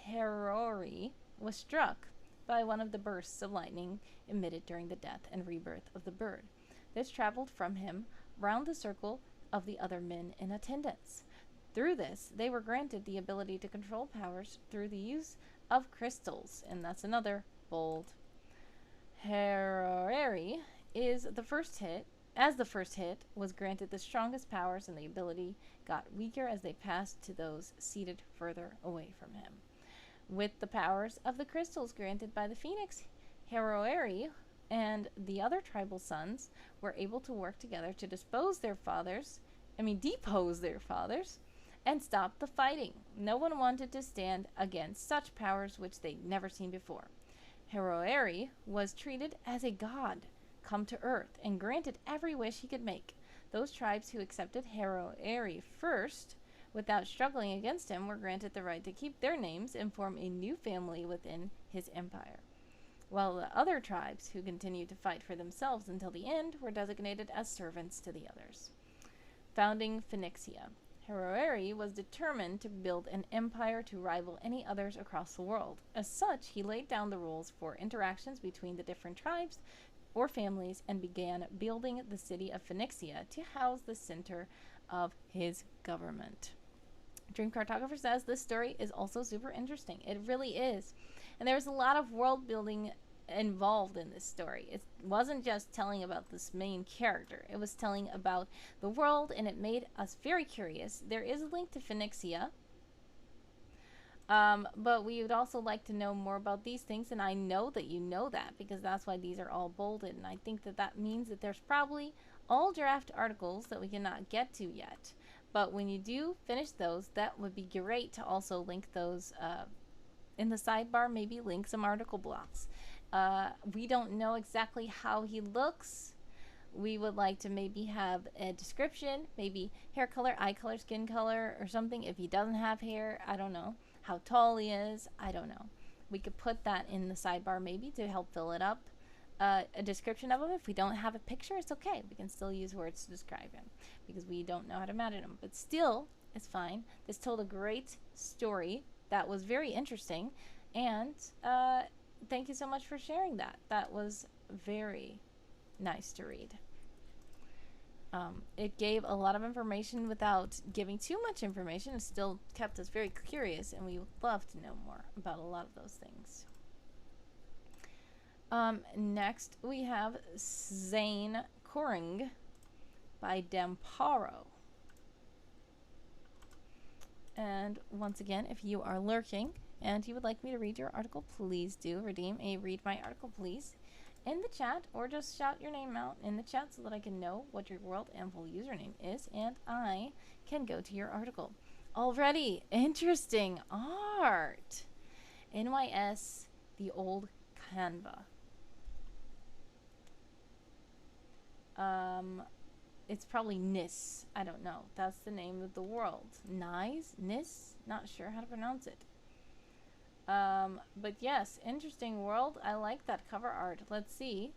Haroeri was struck by one of the bursts of lightning emitted during the death and rebirth of the bird. This traveled from him round the circle of the other men in attendance. Through this, they were granted the ability to control powers through the use of crystals, and that's another bold. Haroeri is the first hit. As the first hit was granted the strongest powers, and the ability got weaker as they passed to those seated further away from him. With the powers of the crystals granted by the Phoenix, Haroeri and the other tribal sons were able to work together to depose their fathers, and stop the fighting. No one wanted to stand against such powers which they'd never seen before. Haroeri was treated as a god, come to earth, and granted every wish he could make. Those tribes who accepted Haroeri first, without struggling against him, were granted the right to keep their names and form a new family within his empire, while the other tribes, who continued to fight for themselves until the end, were designated as servants to the others. Founding Phoenicia. Haroeri was determined to build an empire to rival any others across the world. As such, he laid down the rules for interactions between the different tribes or families and began building the city of Phoenixia to house the center of his government. Dream Cartographer says this story is also super interesting. It really is. And there's a lot of world building involved in this story. It wasn't just telling about this main character. It was telling about the world, and it made us very curious. There is a link to Phoenixia. But we would also like to know more about these things, and I know that you know that because that's why these are all bolded, and I think that that means that there's probably all draft articles that we cannot get to yet. But when you do finish those, that would be great to also link those in the sidebar, maybe link some article blocks. We don't know exactly how he looks. We would like to maybe have a description, maybe hair color, eye color, skin color, or something. If he doesn't have hair, I don't know. How tall he is, I don't know. We could put that in the sidebar maybe to help fill it up. A description of him. If we don't have a picture, it's okay. We can still use words to describe him because we don't know how to imagine him. But still, it's fine. This told a great story that was very interesting, and thank you so much for sharing that. That was very nice to read. It gave a lot of information without giving too much information. It still kept us very curious, and we would love to know more about a lot of those things. Next, we have Szane Coręng by Damparo. And once again, if you are lurking and you would like me to read your article, please do redeem a read my article, please, in the chat, or just shout your name out in the chat so that I can know what your world and full username is, and I can go to your article. Already interesting art. NYS, the old Canva. It's probably Nis. I don't know. That's the name of the world. Nis? Not sure how to pronounce it. But yes, interesting world. I like that cover art. Let's see.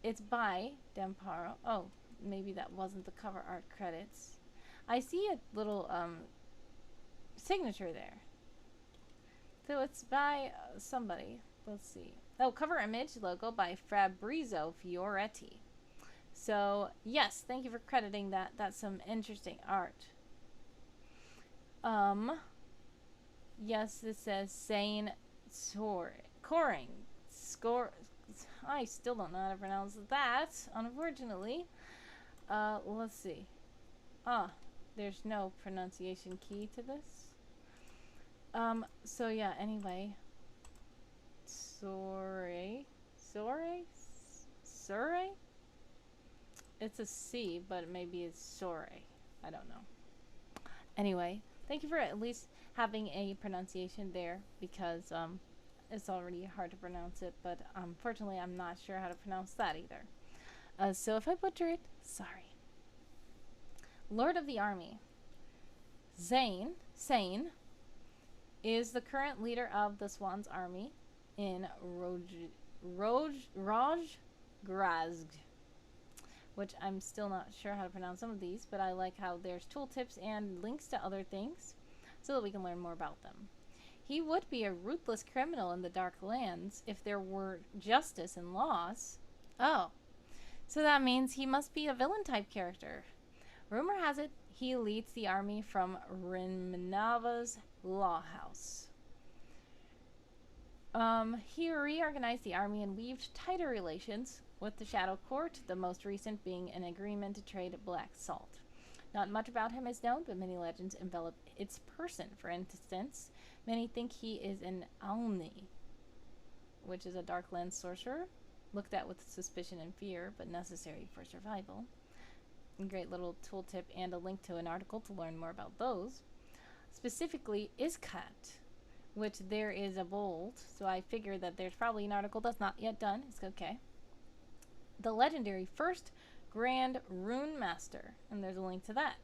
It's by Damparo. Oh, maybe that wasn't the cover art credits. I see a little signature there. So it's by somebody. Let's see. Oh, cover image logo by Fabrizio Fioretti. So, yes, thank you for crediting that. That's some interesting art. Yes, it says Szane Coręng. I still don't know how to pronounce that, unfortunately. Let's see. There's no pronunciation key to this. So yeah, anyway. Sore? It's a C, but maybe it's Sore. I don't know. Anyway, thank you for at least having a pronunciation there, because it's already hard to pronounce it, but unfortunately I'm not sure how to pronounce that either. So if I butcher it, sorry. Lord of the Army. Szane is the current leader of the Swan's army in Rajgrazg, which I'm still not sure how to pronounce some of these, but I like how there's tooltips and links to other things so that we can learn more about them. He would be a ruthless criminal in the Dark Lands if there were justice and laws. Oh, so that means he must be a villain type character. Rumor has it he leads the army from Rimnava's law house. He reorganized the army and weaved tighter relations with the Shadow Court, the most recent being an agreement to trade black salt. Not much about him is known, but many legends envelop its person. For instance, many think he is an Awolee, which is a Darklands sorcerer, looked at with suspicion and fear, but necessary for survival. A great little tooltip and a link to an article to learn more about those. Specifically, Iskat, which there is a bold, so I figure that there's probably an article that's not yet done. It's okay. The legendary first Grand Rune Master, and there's a link to that.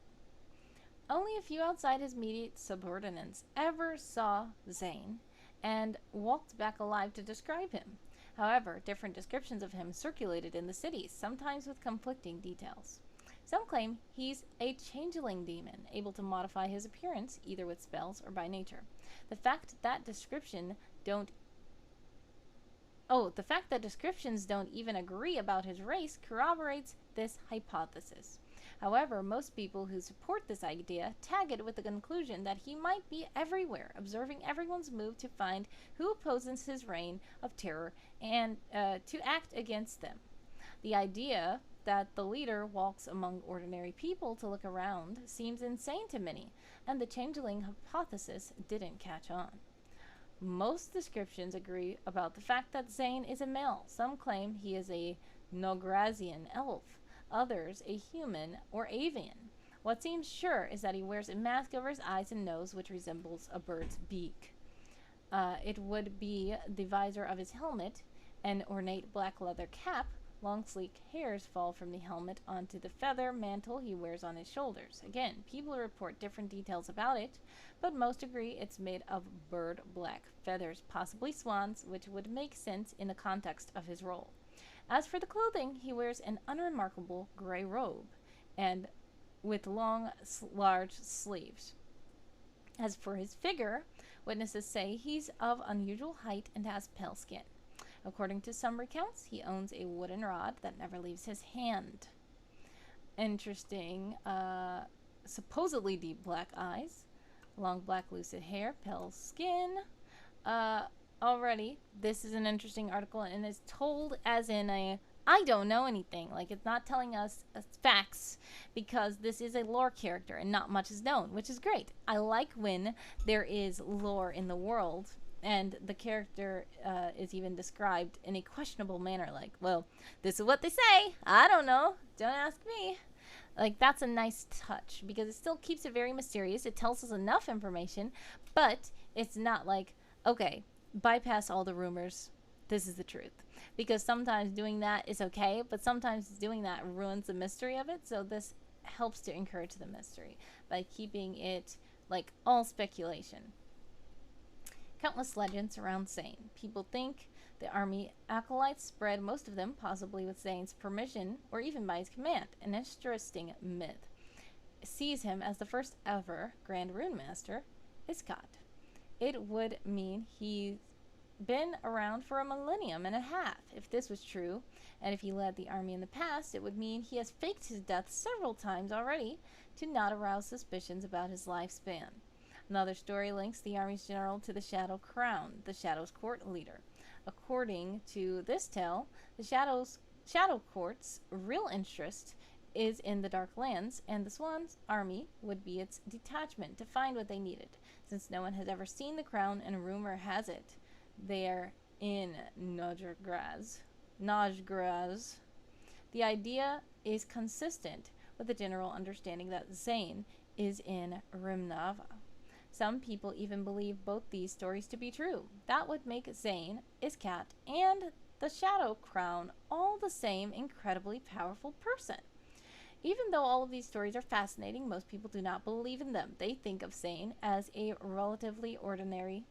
Only a few outside his immediate subordinates ever saw Szane and walked back alive to describe him. However, different descriptions of him circulated in the cities, sometimes with conflicting details. Some claim he's a changeling demon, able to modify his appearance either with spells or by nature. The fact that descriptions don't even agree about his race corroborates this hypothesis. However, most people who support this idea tag it with the conclusion that he might be everywhere, observing everyone's move to find who opposes his reign of terror and to act against them. The idea that the leader walks among ordinary people to look around seems insane to many, and the changeling hypothesis didn't catch on. Most descriptions agree about the fact that Szane is a male. Some claim he is a Nograzian elf, others a human or avian. What seems sure is that he wears a mask over his eyes and nose which resembles a bird's beak. It would be the visor of his helmet, an ornate black leather cap. Long sleek hairs fall from the helmet onto the feather mantle he wears on his shoulders. Again, people report different details about it, but most agree it's made of bird black feathers, possibly swans, which would make sense in the context of his role. As for the clothing, he wears an unremarkable gray robe, and with long, large sleeves. As for his figure, witnesses say he's of unusual height and has pale skin. According to some recounts, he owns a wooden rod that never leaves his hand. Interesting. Supposedly deep black eyes, long black lucid hair, pale skin. Already, this is an interesting article and is told as in a I don't know anything. Like, it's not telling us facts because this is a lore character and not much is known, which is great. I like when there is lore in the world and the character is even described in a questionable manner, like, well, this is what they say. I don't know. Don't ask me. Like, that's a nice touch because it still keeps it very mysterious. It tells us enough information, but it's not like, okay, bypass all the rumors. This is the truth. Because sometimes doing that is okay, but sometimes doing that ruins the mystery of it. So this helps to encourage the mystery by keeping it, like, all speculation. Countless legends surround Szane. People think the army acolytes spread most of them, possibly with Zane's permission or even by his command. An interesting myth sees him as the first ever Grand Rune Master, Iskat. It would mean he's been around for a millennium and a half. If this was true, and if he led the army in the past, it would mean he has faked his death several times already to not arouse suspicions about his lifespan. Another story links the army's general to the Shadow Crown, the Shadow's court leader. According to this tale, the Shadow Court's real interest is in the Dark Lands, and the Swan's army would be its detachment to find what they needed. Since no one has ever seen the crown, and rumor has it they're in Najgraz. The idea is consistent with the general understanding that Szane is in Rimnava. Some people even believe both these stories to be true. That would make Szane, Iskat, and the Shadow Crown all the same incredibly powerful person. Even though all of these stories are fascinating, most people do not believe in them. They think of Szane as a relatively ordinary,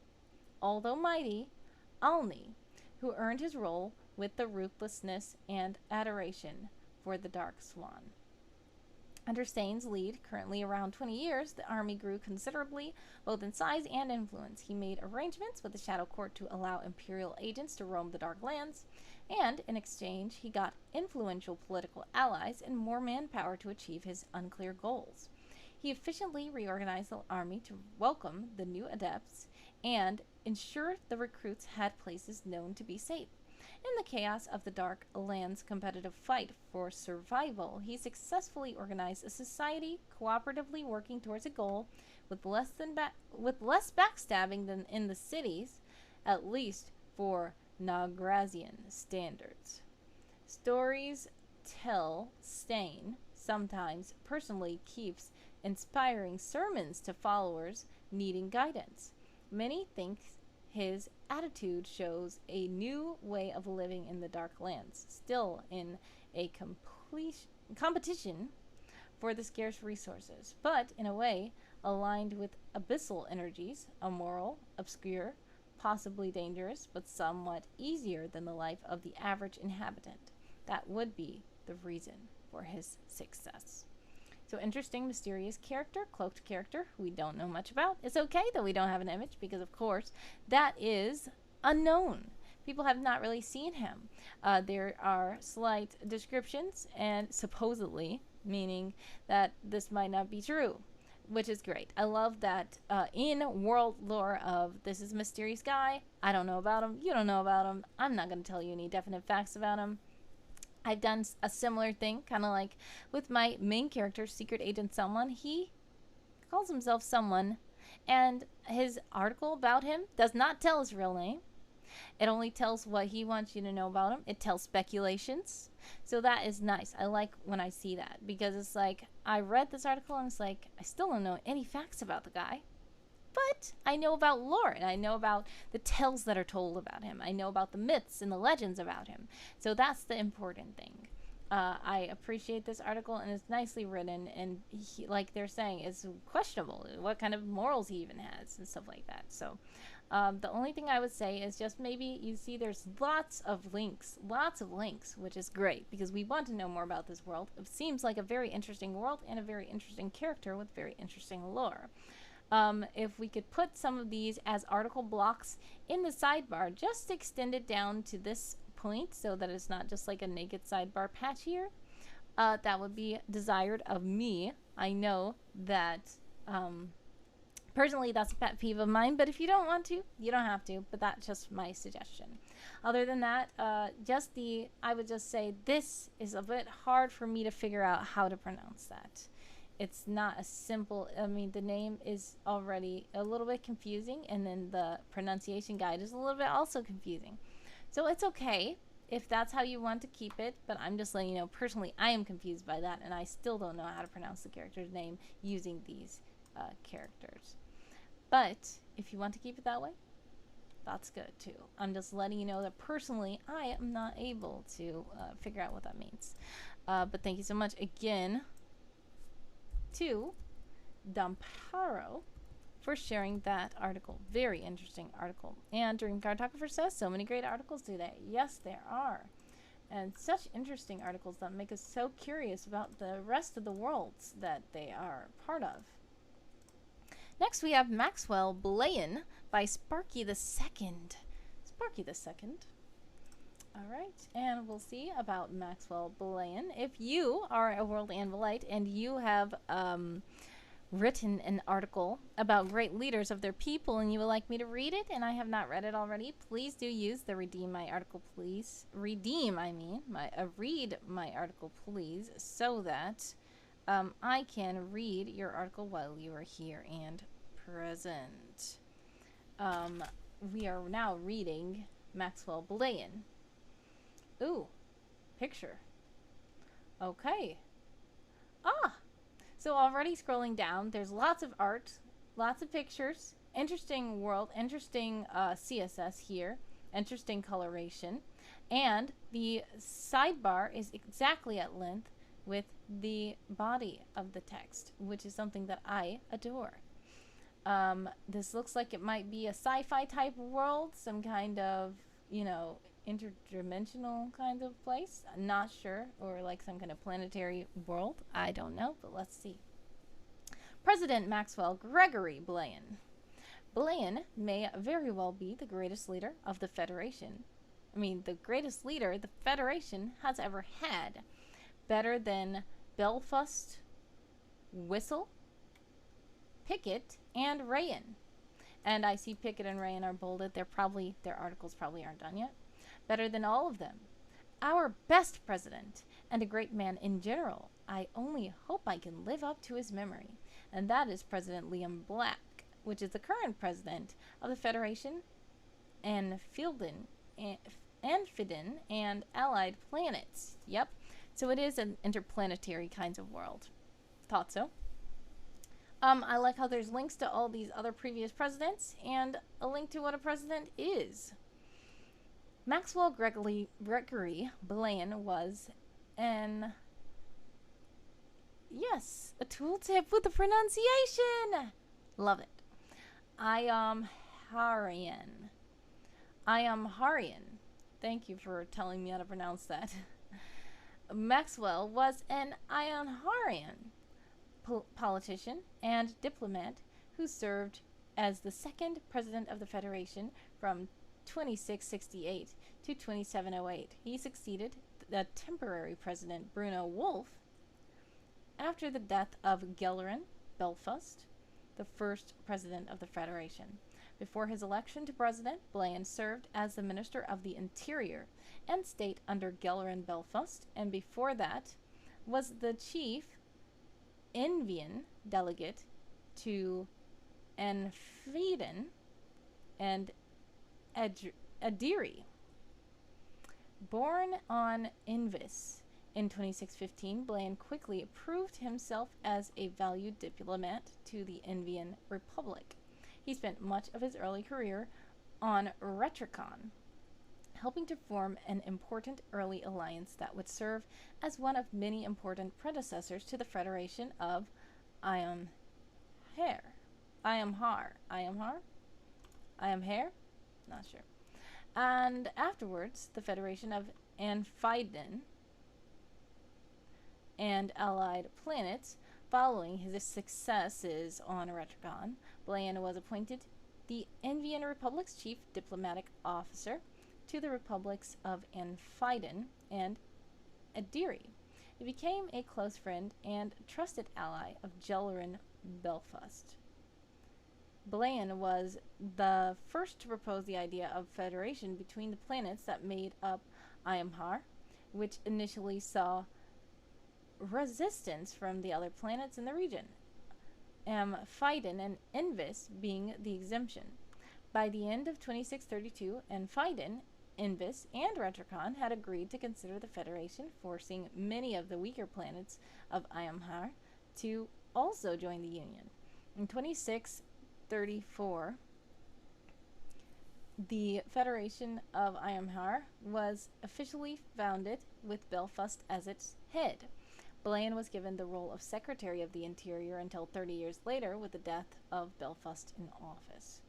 although mighty, Alni, who earned his role with the ruthlessness and adoration for the Dark Swan. Under Szane's lead, currently around 20 years, the army grew considerably, both in size and influence. He made arrangements with the Shadow Court to allow Imperial agents to roam the Dark Lands, and in exchange, he got influential political allies and more manpower to achieve his unclear goals. He efficiently reorganized the army to welcome the new adepts and ensure the recruits had places known to be safe. In the chaos of the Dark Lands' competitive fight for survival, he successfully organized a society cooperatively working towards a goal with less backstabbing than in the cities, at least for Nagrazian standards. Stories tell Szane sometimes personally keeps inspiring sermons to followers needing guidance. Many think his attitude shows a new way of living in the Dark Lands, still in a competition for the scarce resources, but in a way aligned with abyssal energies, immoral, obscure, possibly dangerous, but somewhat easier than the life of the average inhabitant. That would be the reason for his success. So interesting, mysterious character, cloaked character we don't know much about. It's okay that we don't have an image because, of course, that is unknown. People have not really seen him. There are slight descriptions and supposedly, meaning that this might not be true, which is great. I love that in world lore of this is a mysterious guy. I don't know about him. You don't know about him. I'm not going to tell you any definite facts about him. I've done a similar thing, kind of like with my main character, Secret Agent Someone. He calls himself Someone, and his article about him does not tell his real name. It only tells what he wants you to know about him. It tells speculations. So that is nice. I like when I see that, because it's like, I read this article and it's like, I still don't know any facts about the guy. But I know about lore, and I know about the tales that are told about him. I know about the myths and the legends about him. So that's the important thing. I appreciate this article, and it's nicely written, and he, like they're saying, it's questionable what kind of morals he even has and stuff like that. So the only thing I would say is just maybe you see there's lots of links, which is great because we want to know more about this world. It seems like a very interesting world and a very interesting character with very interesting lore. If we could put some of these as article blocks in the sidebar, just extend it down to this point so that it's not just like a naked sidebar patch here, that would be desired of me. I know that personally that's a pet peeve of mine, but if you don't want to, you don't have to, but that's just my suggestion. Other than that, I would just say this is a bit hard for me to figure out how to pronounce that. It's not a simple, I mean, the name is already a little bit confusing, and then the pronunciation guide is a little bit also confusing. So it's okay if that's how you want to keep it, but I'm just letting you know, personally, I am confused by that, and I still don't know how to pronounce the character's name using these characters. But if you want to keep it that way, that's good too. I'm just letting you know that personally, I am not able to figure out what that means. But thank you so much again to Damparo for sharing that article. Very interesting article. And Dream Cartographer says, so many great articles today. Yes, there are. And such interesting articles that make us so curious about the rest of the worlds that they are part of. Next we have Maxwell Blayen by Sparky the Second. Sparky the Second. Alright, and we'll see about Maxwell Blayen. If you are a World Anvilite and you have written an article about great leaders of their people and you would like me to read it and I have not read it already, please do use the redeem my article please. Read my article please, so that I can read your article while you are here and present. We are now reading Maxwell Blayen. Ooh, picture. Okay. So already scrolling down, there's lots of art, lots of pictures, interesting world, interesting CSS here, interesting coloration, and the sidebar is exactly at length with the body of the text, which is something that I adore. This looks like it might be a sci-fi type world, some kind of, you know, interdimensional kind of place. I'm not sure, or like some kind of planetary world. I don't know, but let's see. President Maxwell Gregory Blayen. Blayen may very well be the greatest leader of the Federation. I mean, the greatest leader the Federation has ever had. Better than Belfast, Whistle, Pickett, and Rayan. And I see Pickett and Rayan are bolded. Their articles probably aren't done yet. Better than all of them. Our best president, and a great man in general. I only hope I can live up to his memory. And that is President Liam Black, which is the current president of the Federation, and Amphidin, and allied planets. Yep. So it is an interplanetary kind of world. Thought so. I like how there's links to all these other previous presidents, and a link to what a president is. Maxwell Gregory Blayen was a tooltip with the pronunciation. Love it. I am Harian. Thank you for telling me how to pronounce that. Maxwell was an Ionharian politician and diplomat who served as the second president of the Federation from 2668 to 2708. He succeeded the temporary president Bruno Wolf after the death of Gellark Belfast, the first president of the Federation. Before his election to president, Blayen served as the Minister of the Interior and State under Gellark Belfast, and before that was the chief Envian delegate to Enfiden and Adiri. Born on Invis in 2615, Blayen quickly proved himself as a valued diplomat to the Envian Republic. He spent much of his early career on Retricon, helping to form an important early alliance that would serve as one of many important predecessors to the Federation of Iamhar. Not sure. And afterwards, the Federation of Enfiden and allied planets. Following his successes on Retricon, Blayen was appointed the Envian Republic's chief diplomatic officer to the republics of Enfiden and Adiri. He became a close friend and trusted ally of Gellark Belfast. Blayen was the first to propose the idea of federation between the planets that made up Iamhar, which initially saw resistance from the other planets in the region, Enfiden and Invis being the exemption. By the end of 2632, Enfiden, Invis, and Retricon had agreed to consider the Federation, forcing many of the weaker planets of Iamhar to also join the Union. In 2634, the Federation of Iamhar was officially founded with Belfast as its head. Blayen was given the role of Secretary of the Interior until 30 years later with the death of Belfast in office.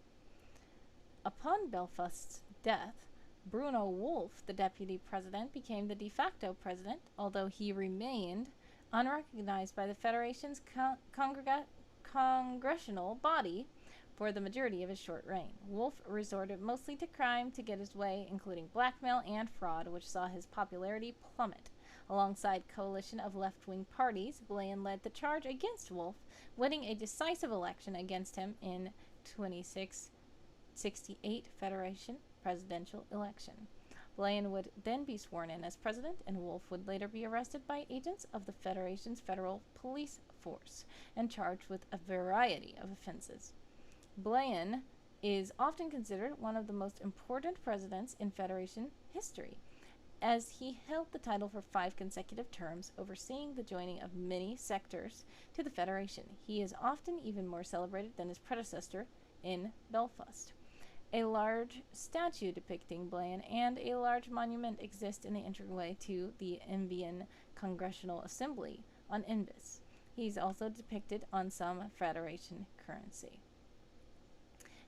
Upon Belfast's death, Bruno Wolf, the deputy president, became the de facto president, although he remained unrecognized by the Federation's congressional body for the majority of his short reign. Wolf resorted mostly to crime to get his way, including blackmail and fraud, which saw his popularity plummet. Alongside coalition of left-wing parties, Blayen led the charge against Wolf, winning a decisive election against him in 2668 Federation presidential election. Blayen would then be sworn in as president, and Wolf would later be arrested by agents of the Federation's federal police force and charged with a variety of offenses. Blayen is often considered one of the most important presidents in Federation history, as he held the title for 5 consecutive terms, overseeing the joining of many sectors to the Federation. He is often even more celebrated than his predecessor in Belfast. A large statue depicting Blayen and a large monument exist in the entryway to the Envian Congressional Assembly on Invis. He's also depicted on some Federation currency.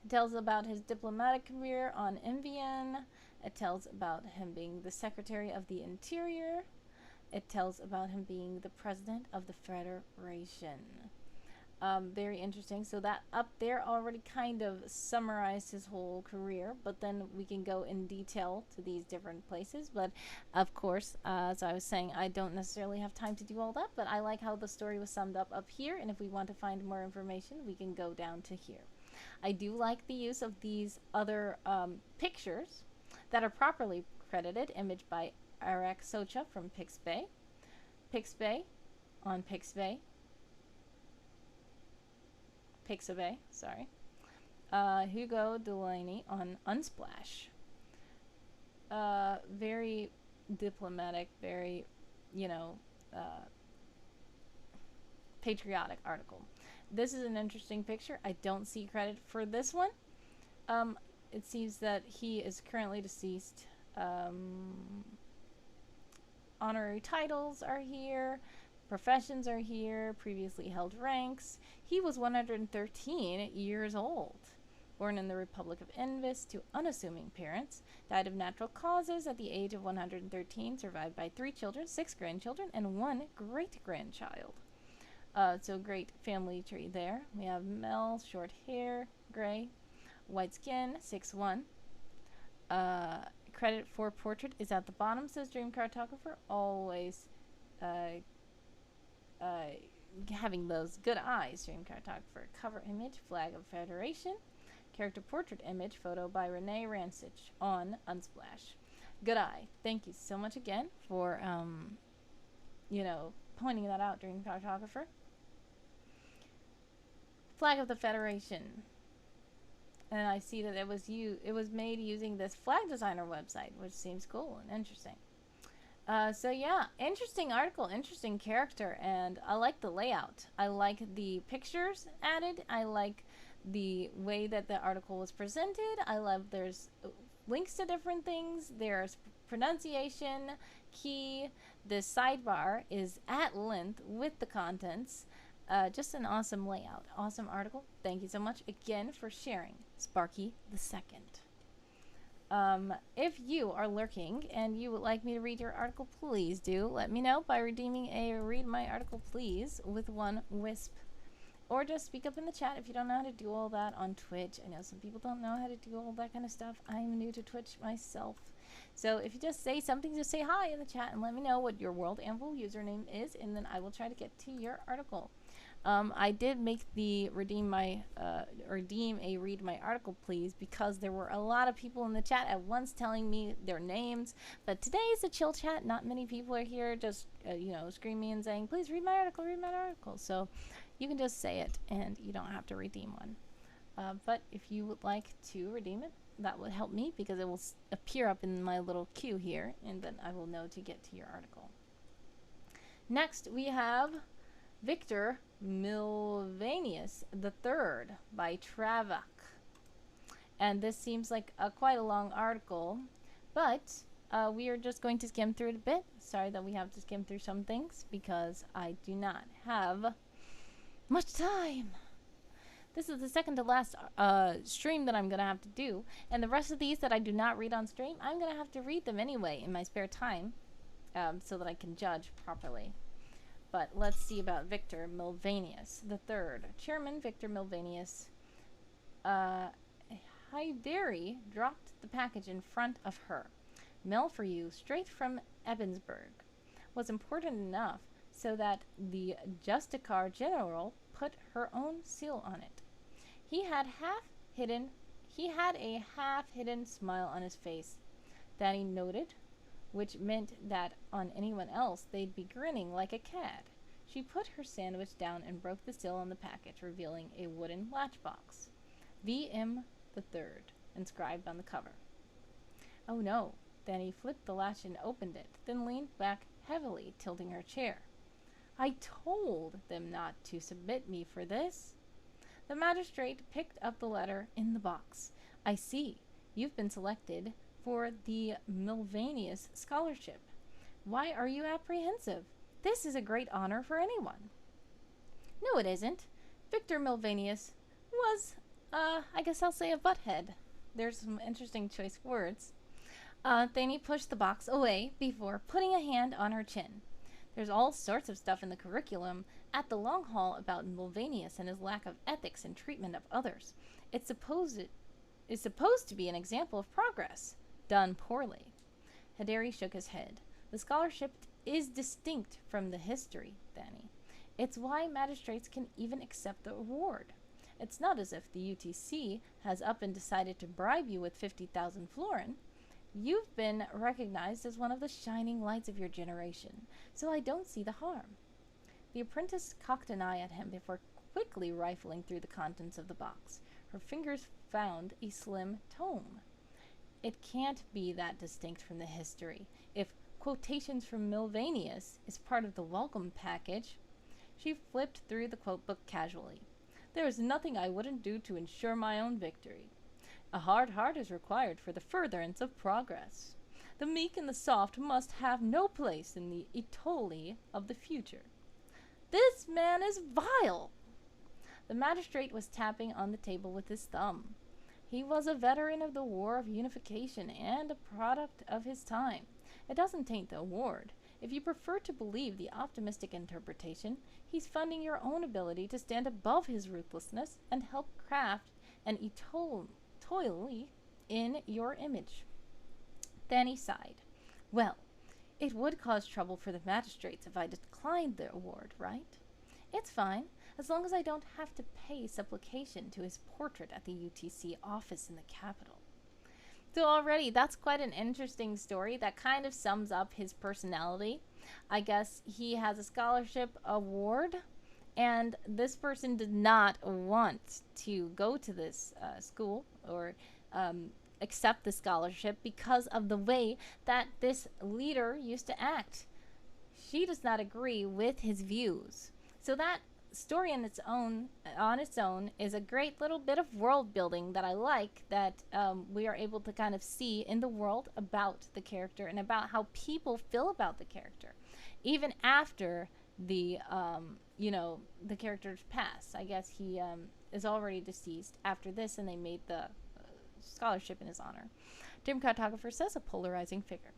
It tells about his diplomatic career on Envian. It tells about him being the Secretary of the Interior. It tells about him being the President of the Federation. Very interesting. So that up there already kind of summarized his whole career, but then we can go in detail to these different places. But of course, as I was saying, I don't necessarily have time to do all that, but I like how the story was summed up here, and if we want to find more information, we can go down to here. I do like the use of these other pictures that are properly credited, image by Arak Socha from Pixbay, on Pixabay, sorry. Hugo Delaney on Unsplash. Very diplomatic, very, patriotic article. This is an interesting picture. I don't see credit for this one. It seems that he is currently deceased. Honorary titles are here. Professions are here. Previously held ranks. He was 113 years old. Born in the Republic of Envis to unassuming parents, died of natural causes at the age of 113, survived by 3 children, 6 grandchildren, and 1 great-grandchild. So great family tree there. We have Mel, short hair, gray, white skin, 6'1". Credit for portrait is at the bottom, says Dream Cartographer. Always having those good eyes, Dream Cartographer. Cover image, flag of Federation. Character portrait image, photo by Renee Rancich on Unsplash. Good eye. Thank you so much again for, pointing that out, Dream Cartographer. Flag of the Federation. And I see that it was made using this flag designer website, which seems cool and interesting. So yeah, interesting article, interesting character, and I like the layout. I like the pictures added. I like the way that the article was presented. I love there's links to different things. There's pronunciation, key. The sidebar is at length with the contents. Just an awesome layout. Awesome article. Thank you so much again for sharing, Sparky the Second. If you are lurking and you would like me to read your article, please do let me know by redeeming a Read My Article Please with 1 wisp. Or just speak up in the chat if you don't know how to do all that on Twitch. I know some people don't know how to do all that kind of stuff. I'm new to Twitch myself. So if you just say something, just say hi in the chat and let me know what your World Anvil username is, and then I will try to get to your article. I did make the redeem a Read My Article Please because there were a lot of people in the chat at once telling me their names. But today is a chill chat. Not many people are here just, screaming and saying, please read my article, read my article. So you can just say it and you don't have to redeem one. But if you would like to redeem it, that would help me because it will appear up in my little queue here, and then I will know to get to your article. Next, we have Victor Milvanius III by Travakh. And this seems like quite a long article, but we are just going to skim through it a bit. Sorry that we have to skim through some things because I do not have much time. This is the second to last stream that I'm going to have to do, and the rest of these that I do not read on stream, I'm going to have to read them anyway in my spare time so that I can judge properly. But let's see about Victor Milvanius III. Chairman Victor Milvanius. Haroeri dropped the package in front of her. Mail for you, straight from Ebensburg. Was important enough so that the Justicar General put her own seal on it. He had a half-hidden smile on his face that he noted, which meant that on anyone else they'd be grinning like a cat. She put her sandwich down and broke the seal on the package, revealing a wooden latchbox. V.M. the Third, inscribed on the cover. Oh no. Danny flipped the latch and opened it, then leaned back heavily, tilting her chair. I told them not to submit me for this. The magistrate picked up the letter in the box. I see. You've been selected for the Milvanius Scholarship. Why are you apprehensive? This is a great honor for anyone. No, it isn't. Victor Milvanius was, I guess I'll say a butthead. There's some interesting choice words. Thany pushed the box away before putting a hand on her chin. There's all sorts of stuff in the curriculum at the long haul about Milvanius and his lack of ethics and treatment of others. It's supposed to be an example of progress, done poorly. Haroeri shook his head. The scholarship is distinct from the history, Thany. It's why magistrates can even accept the award. It's not as if the UTC has up and decided to bribe you with 50,000 florin. You've been recognized as one of the shining lights of your generation, so I don't see the harm. The apprentice cocked an eye at him before quickly rifling through the contents of the box. Her fingers found a slim tome. It can't be that distinct from the history. If quotations from Milvanius is part of the welcome package. She flipped through the quote book casually. There is nothing I wouldn't do to ensure my own victory. A hard heart is required for the furtherance of progress. The meek and the soft must have no place in the Awolee of the future. This man is vile! The magistrate was tapping on the table with his thumb. He was a veteran of the War of Unification and a product of his time. It doesn't taint the award. If you prefer to believe the optimistic interpretation, he's funding your own ability to stand above his ruthlessness and help craft an Awolee in your image. Then he sighed. Well, it would cause trouble for the magistrates if I declined the award, right? It's fine, as long as I don't have to pay supplication to his portrait at the UTC office in the capital. So already, that's quite an interesting story that kind of sums up his personality. I guess he has a scholarship award, and this person did not want to go to this school or accept the scholarship because of the way that this leader used to act. She does not agree with his views. So that story on its own is a great little bit of world building that I like, that we are able to kind of see in the world about the character and about how people feel about the character, even after the the character's pass. I guess he is already deceased after this, and they made the scholarship in his honor. Dim Cartographer says a polarizing figure.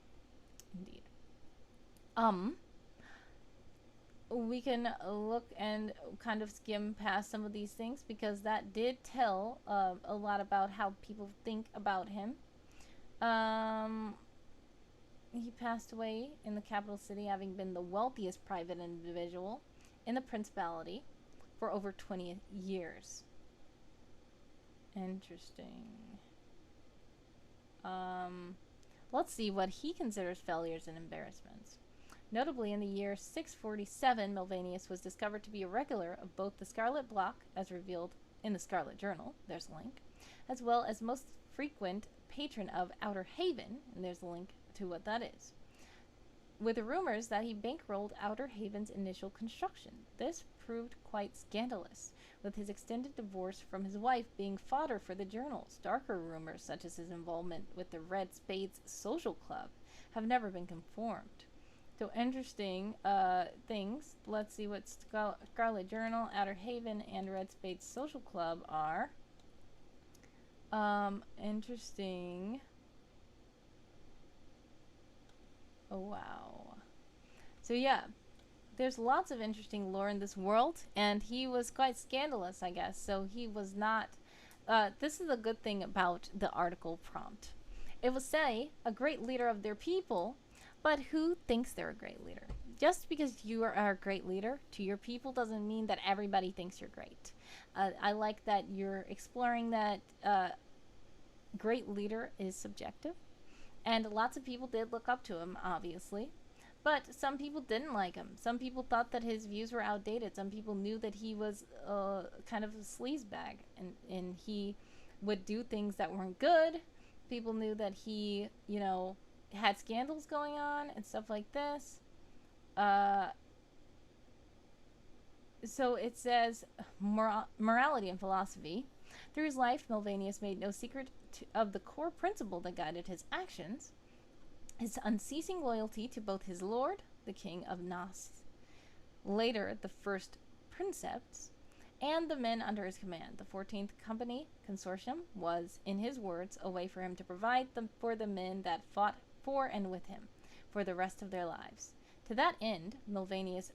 Indeed. We can look and kind of skim past some of these things because that did tell a lot about how people think about him. He passed away in the capital city, having been the wealthiest private individual in the principality for over 20 years. Interesting. Let's see what he considers failures and embarrassments. Notably, in the year 647, Milvanius was discovered to be a regular of both the Scarlet Block, as revealed in the Scarlet Journal, there's a link, as well as most frequent patron of Outer Haven, and there's a link to what that is, with rumors that he bankrolled Outer Haven's initial construction. This proved quite scandalous, with his extended divorce from his wife being fodder for the journals. Darker rumors, such as his involvement with the Red Spades Social Club, have never been confirmed. So interesting things. Let's see what Scarlet Journal, Outer Haven, and Red Spades Social Club are. Interesting. Oh, wow. So yeah, there's lots of interesting lore in this world, and he was quite scandalous, I guess. So he was not... this is a good thing about the article prompt. It will say, a great leader of their people, but who thinks they're a great leader? Just because you are a great leader to your people doesn't mean that everybody thinks you're great. I like that you're exploring that great leader is subjective. And lots of people did look up to him, obviously. But some people didn't like him. Some people thought that his views were outdated. Some people knew that he was kind of a sleazebag. And he would do things that weren't good. People knew that he, you know, had scandals going on and stuff like this. So it says, morality and philosophy. Through his life, Milvanius made no secret of the core principle that guided his actions, his unceasing loyalty to both his lord, the king of Nas, later the first princeps, and the men under his command. The 14th Company Consortium was, in his words, a way for him to provide for the men that fought for and with him for the rest of their lives. To that end, Milvanius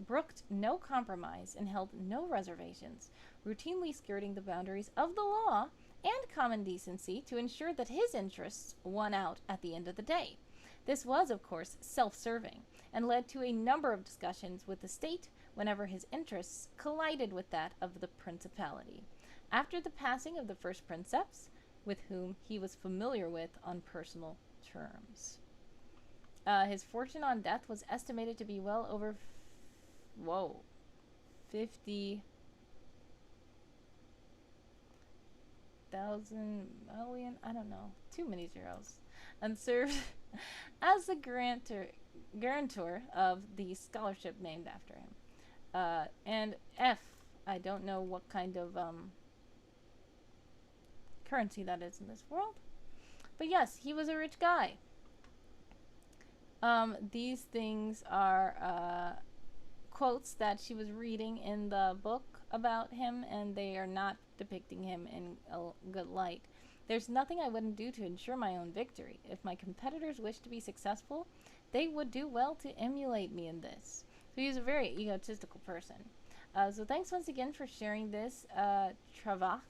brooked no compromise and held no reservations, routinely skirting the boundaries of the law and common decency to ensure that his interests won out at the end of the day. This was, of course, self-serving, and led to a number of discussions with the state whenever his interests collided with that of the principality. After the passing of the first princeps, with whom he was familiar with on personal terms. His fortune on death was estimated to be well over 50,000 million, I don't know, too many zeros, and served as the guarantor of the scholarship named after him. And F, I don't know what kind of currency that is in this world, but yes, he was a rich guy. These things are quotes that she was reading in the book about him, and they are not depicting him in a good light. There's nothing I wouldn't do to ensure my own victory. If my competitors wish to be successful, they would do well to emulate me in this. So he's a very egotistical person. So thanks once again for sharing this, Travakh.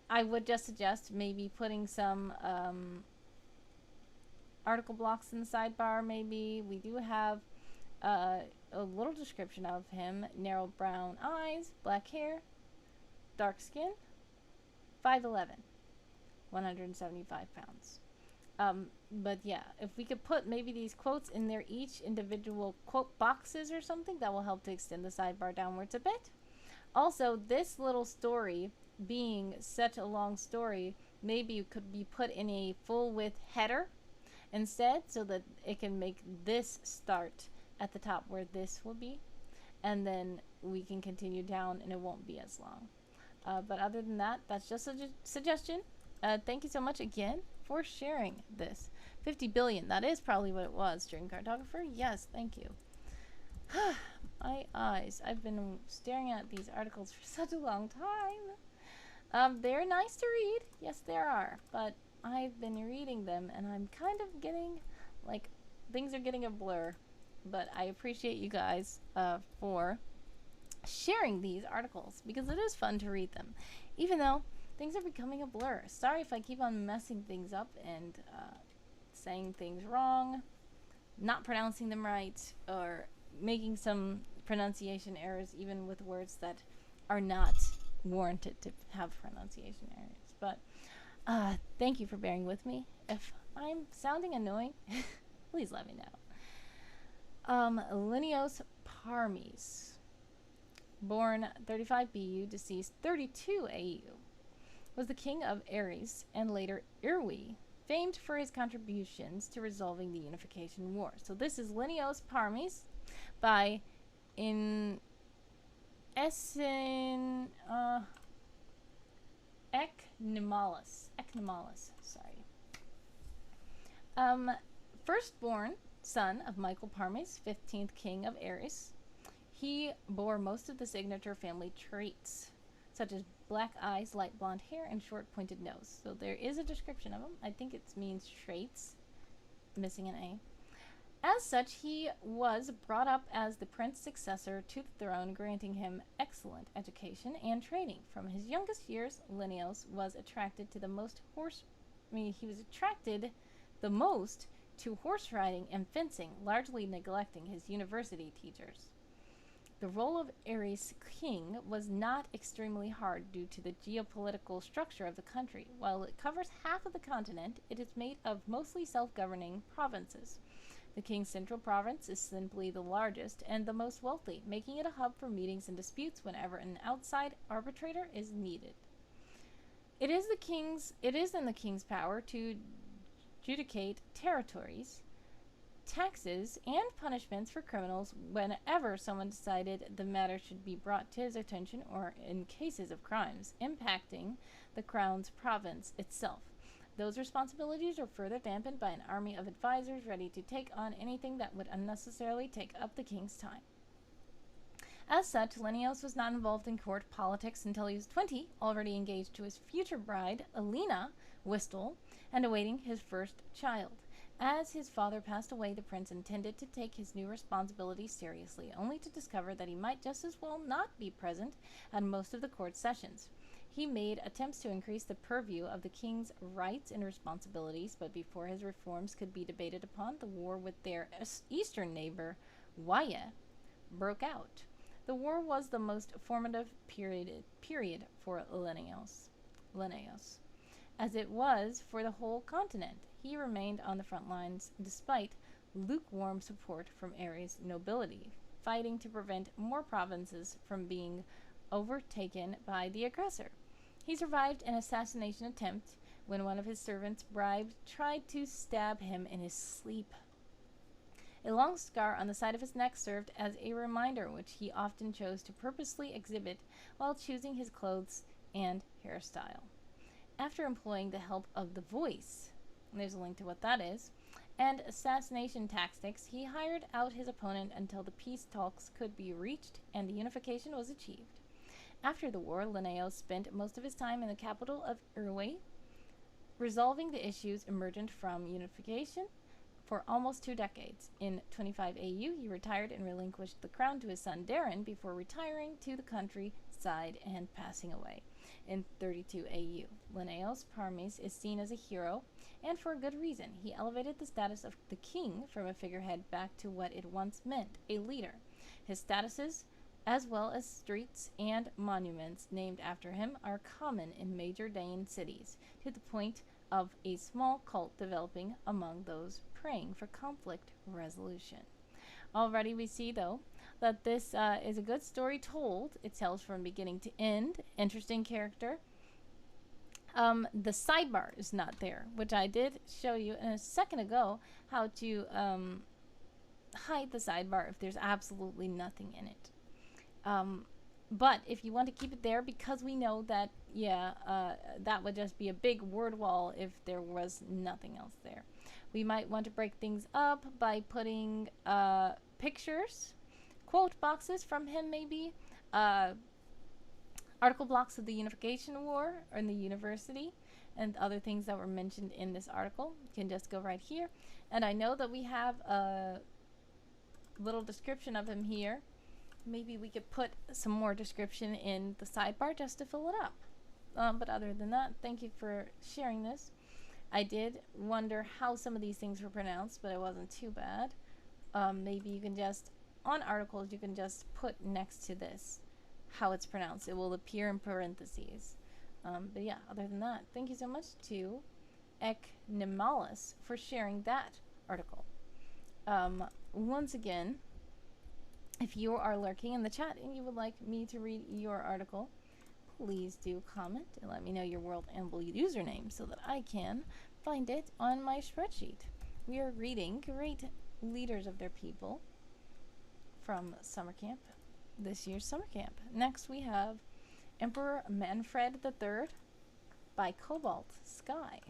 I would just suggest maybe putting some article blocks in the sidebar, maybe. We do have a little description of him. Narrow brown eyes, black hair, dark skin, 5'11", 175 pounds. But yeah, if we could put maybe these quotes in their each individual quote boxes or something, that will help to extend the sidebar downwards a bit. Also, this little story, being such a long story, maybe it could be put in a full width header instead, so that it can make this start at the top where this will be, and then we can continue down and it won't be as long. But other than that, that's just a suggestion. Thank you so much again for sharing this. 50 billion, that is probably what it was during Cartographer. Yes, thank you. My eyes. I've been staring at these articles for such a long time. They're nice to read. Yes, they are. But I've been reading them and I'm kind of getting, like, things are getting a blur. But I appreciate you guys for sharing these articles, because it is fun to read them, even though things are becoming a blur. Sorry if I keep on messing things up and saying things wrong, not pronouncing them right, or making some pronunciation errors even with words that are not warranted to have pronunciation errors. But thank you for bearing with me. If I'm sounding annoying, please let me know. Lineos Parmes, born 35 BU, deceased 32 AU, was the king of Ares and later Irwi, famed for his contributions to resolving the Unification War. So this is Lineos Parmes by Ecnemalas. Sorry. Firstborn son of Michael Parmes, 15th king of Ares. He bore most of the signature family traits, such as black eyes, light blonde hair, and short pointed nose. So there is a description of him. I think it means traits, missing an A. As such, he was brought up as the prince's successor to the throne, granting him excellent education and training. From his youngest years, Lineos was attracted to the most to horse riding and fencing, largely neglecting his university teachers. The role of Ares king was not extremely hard due to the geopolitical structure of the country. While it covers half of the continent, it is made of mostly self-governing provinces. The king's central province is simply the largest and the most wealthy, making it a hub for meetings and disputes whenever an outside arbitrator is needed. It is in the king's power to adjudicate territories, taxes, and punishments for criminals whenever someone decided the matter should be brought to his attention, or in cases of crimes impacting the crown's province itself. Those responsibilities are further dampened by an army of advisors ready to take on anything that would unnecessarily take up the king's time. As such, Lineos was not involved in court politics until he was 20, already engaged to his future bride, Alina Wistel, and awaiting his first child. As his father passed away, the prince intended to take his new responsibilities seriously, only to discover that he might just as well not be present at most of the court sessions. He made attempts to increase the purview of the king's rights and responsibilities, but before his reforms could be debated upon, the war with their eastern neighbor, Waya, broke out. The war was the most formative period for Lineos, as it was for the whole continent. He remained on the front lines despite lukewarm support from Ares nobility, fighting to prevent more provinces from being overtaken by the aggressor. He survived an assassination attempt when one of his servants, bribed, tried to stab him in his sleep. A long scar on the side of his neck served as a reminder, which he often chose to purposely exhibit while choosing his clothes and hairstyle. After employing the help of the voice, and there's a link to what that is, and assassination tactics, he hired out his opponent until the peace talks could be reached and the unification was achieved. After the war, Lineos spent most of his time in the capital of Haroeri, resolving the issues emergent from unification for almost 2 decades. In 25 AU, he retired and relinquished the crown to his son Desren before retiring to the countryside and passing away. In 32 AU, Lineos Parmes is seen as a hero, and for a good reason. He elevated the status of the king from a figurehead back to what it once meant, a leader. His statuses, as well as streets and monuments named after him, are common in major Dane cities, to the point of a small cult developing among those praying for conflict resolution. Already we see, though, that this is a good story told. It tells from beginning to end. Interesting character. The sidebar is not there, which I did show you a second ago how to hide the sidebar if there's absolutely nothing in it. But if you want to keep it there, because we know that, that would just be a big word wall if there was nothing else there. We might want to break things up by putting pictures, quote boxes from him maybe, article blocks of the Unification War or in the university, and other things that were mentioned in this article. You can just go right here. And I know that we have a little description of him here. Maybe we could put some more description in the sidebar just to fill it up. But other than that, thank you for sharing this. I did wonder how some of these things were pronounced, but it wasn't too bad. Maybe you can just, on articles, you can just put next to this how it's pronounced. It will appear in parentheses. But yeah, other than that, thank you so much to Ecnemalas for sharing that article. Once again, if you are lurking in the chat and you would like me to read your article, please do comment and let me know your World Anvil username so that I can find it on my spreadsheet. We are reading great leaders of their people from summer camp, this year's summer camp. Next we have Emperor Manfred III by Cobalt Sky.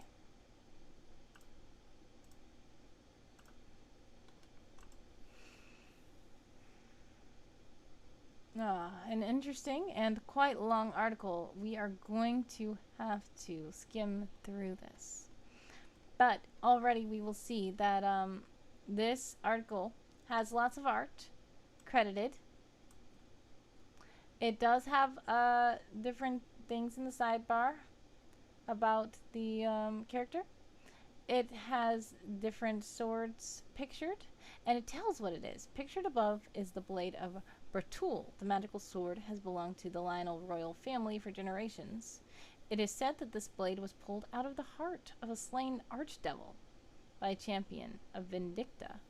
An interesting and quite long article. We are going to have to skim through this. But already we will see that this article has lots of art credited. It does have different things in the sidebar about the character. It has different swords pictured, and it tells what it is. Pictured above is the blade of Bertul. The magical sword has belonged to the Lionel royal family for generations. It is said that this blade was pulled out of the heart of a slain archdevil by a champion of Vindicta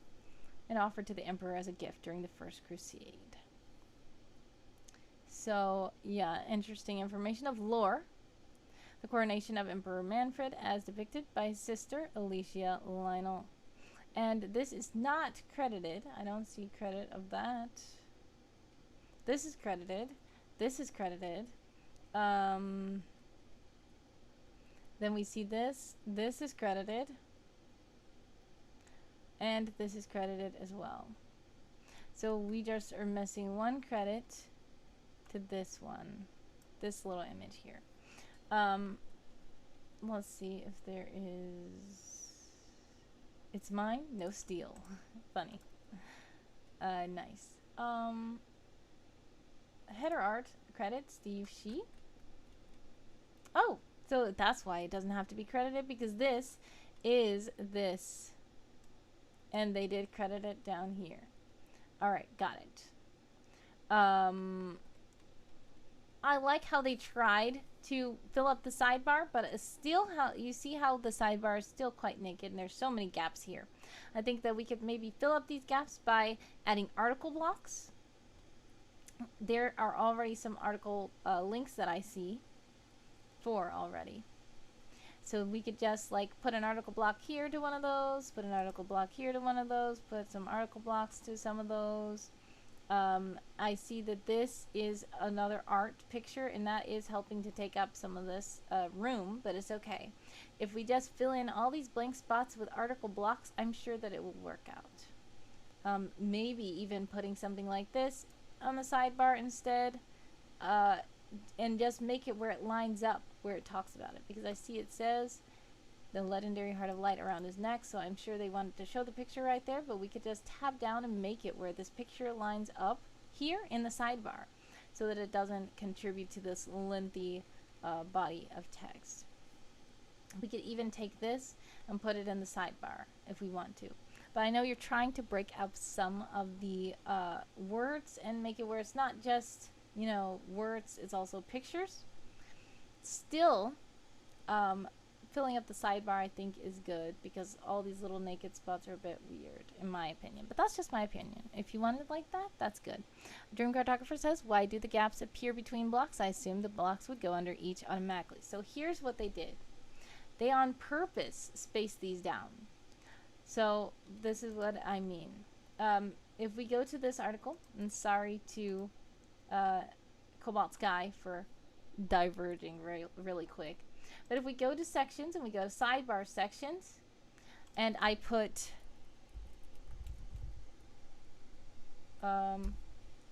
and offered to the emperor as a gift during the First Crusade. So, yeah, interesting information of lore. The coronation of Emperor Manfred as depicted by his sister Alicia Lionel. And this is not credited. I don't see credit of that. This is credited. This is credited. Then we see this. This is credited. And this is credited as well. So we just are missing one credit to this one. This little image here. Let's see if there is... It's mine? No steel. Funny. Nice. Header art credit Steve Shee. Oh, so that's why it doesn't have to be credited, because this is this. And they did credit it down here. Alright, got it. I like how they tried to fill up the sidebar, but it's still how you see how the sidebar is still quite naked and there's so many gaps here. I think that we could maybe fill up these gaps by adding article blocks. There are already some article links that I see for already. So we could just like put an article block here to one of those, put an article block here to one of those, put some article blocks to some of those. I see that this is another art picture, and that is helping to take up some of this room, but it's okay. If we just fill in all these blank spots with article blocks, I'm sure that it will work out. Maybe even putting something like this on the sidebar instead. and just make it where it lines up where it talks about it, because I see it says the legendary heart of light around his neck, so I'm sure they wanted to show the picture right there, but we could just tab down and make it where this picture lines up here in the sidebar so that it doesn't contribute to this lengthy body of text. We could even take this and put it in the sidebar if we want to. But I know you're trying to break up some of the words and make it where it's not just, you know, words, it's also pictures. Still, filling up the sidebar I think is good, because all these little naked spots are a bit weird in my opinion. But that's just my opinion. If you want it like that, that's good. Dream Cartographer says, why do the gaps appear between blocks? I assume the blocks would go under each automatically. So here's what they did. They on purpose spaced these down. So this is what I mean. If we go to this article, and sorry to Cobalt Sky for diverging really quick, but if we go to sections and we go to sidebar sections, and I put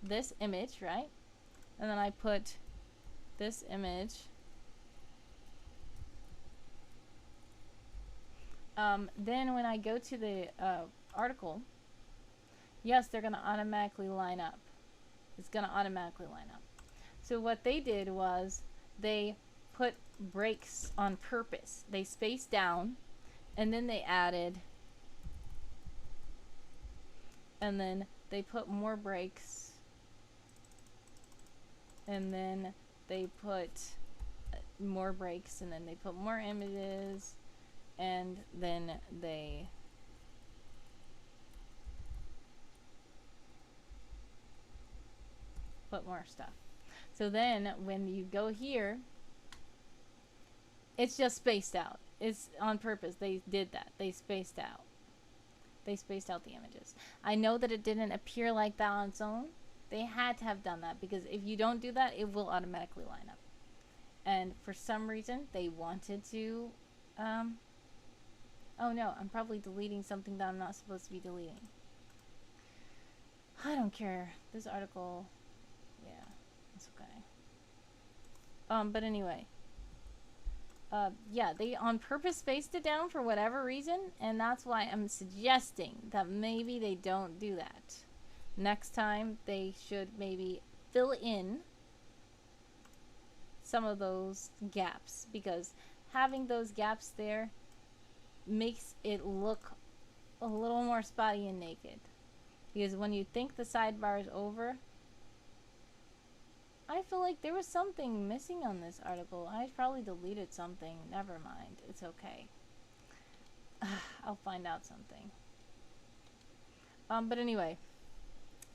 this image, right? And then I put this image. Then when I go to the article, yes, they're going to automatically line up. It's going to automatically line up. So what they did was they put breaks on purpose. They spaced down, and then they added, and then they put more breaks, and then they put more breaks, and then they put more images, and then they put more stuff. So then when you go here, it's just spaced out. It's on purpose. They did that. They spaced out. They spaced out the images. I know that it didn't appear like that on its own. They had to have done that, because if you don't do that, it will automatically line up. And for some reason, they wanted to oh no, I'm probably deleting something that I'm not supposed to be deleting. I don't care. This article, yeah, it's okay. But anyway, yeah, they on purpose spaced it down for whatever reason, and that's why I'm suggesting that maybe they don't do that. Next time, they should maybe fill in some of those gaps, because having those gaps there makes it look a little more spotty and naked. Because when you think the sidebar is over, I feel like there was something missing on this article. I probably deleted something. Never mind. It's okay. I'll find out something. But anyway,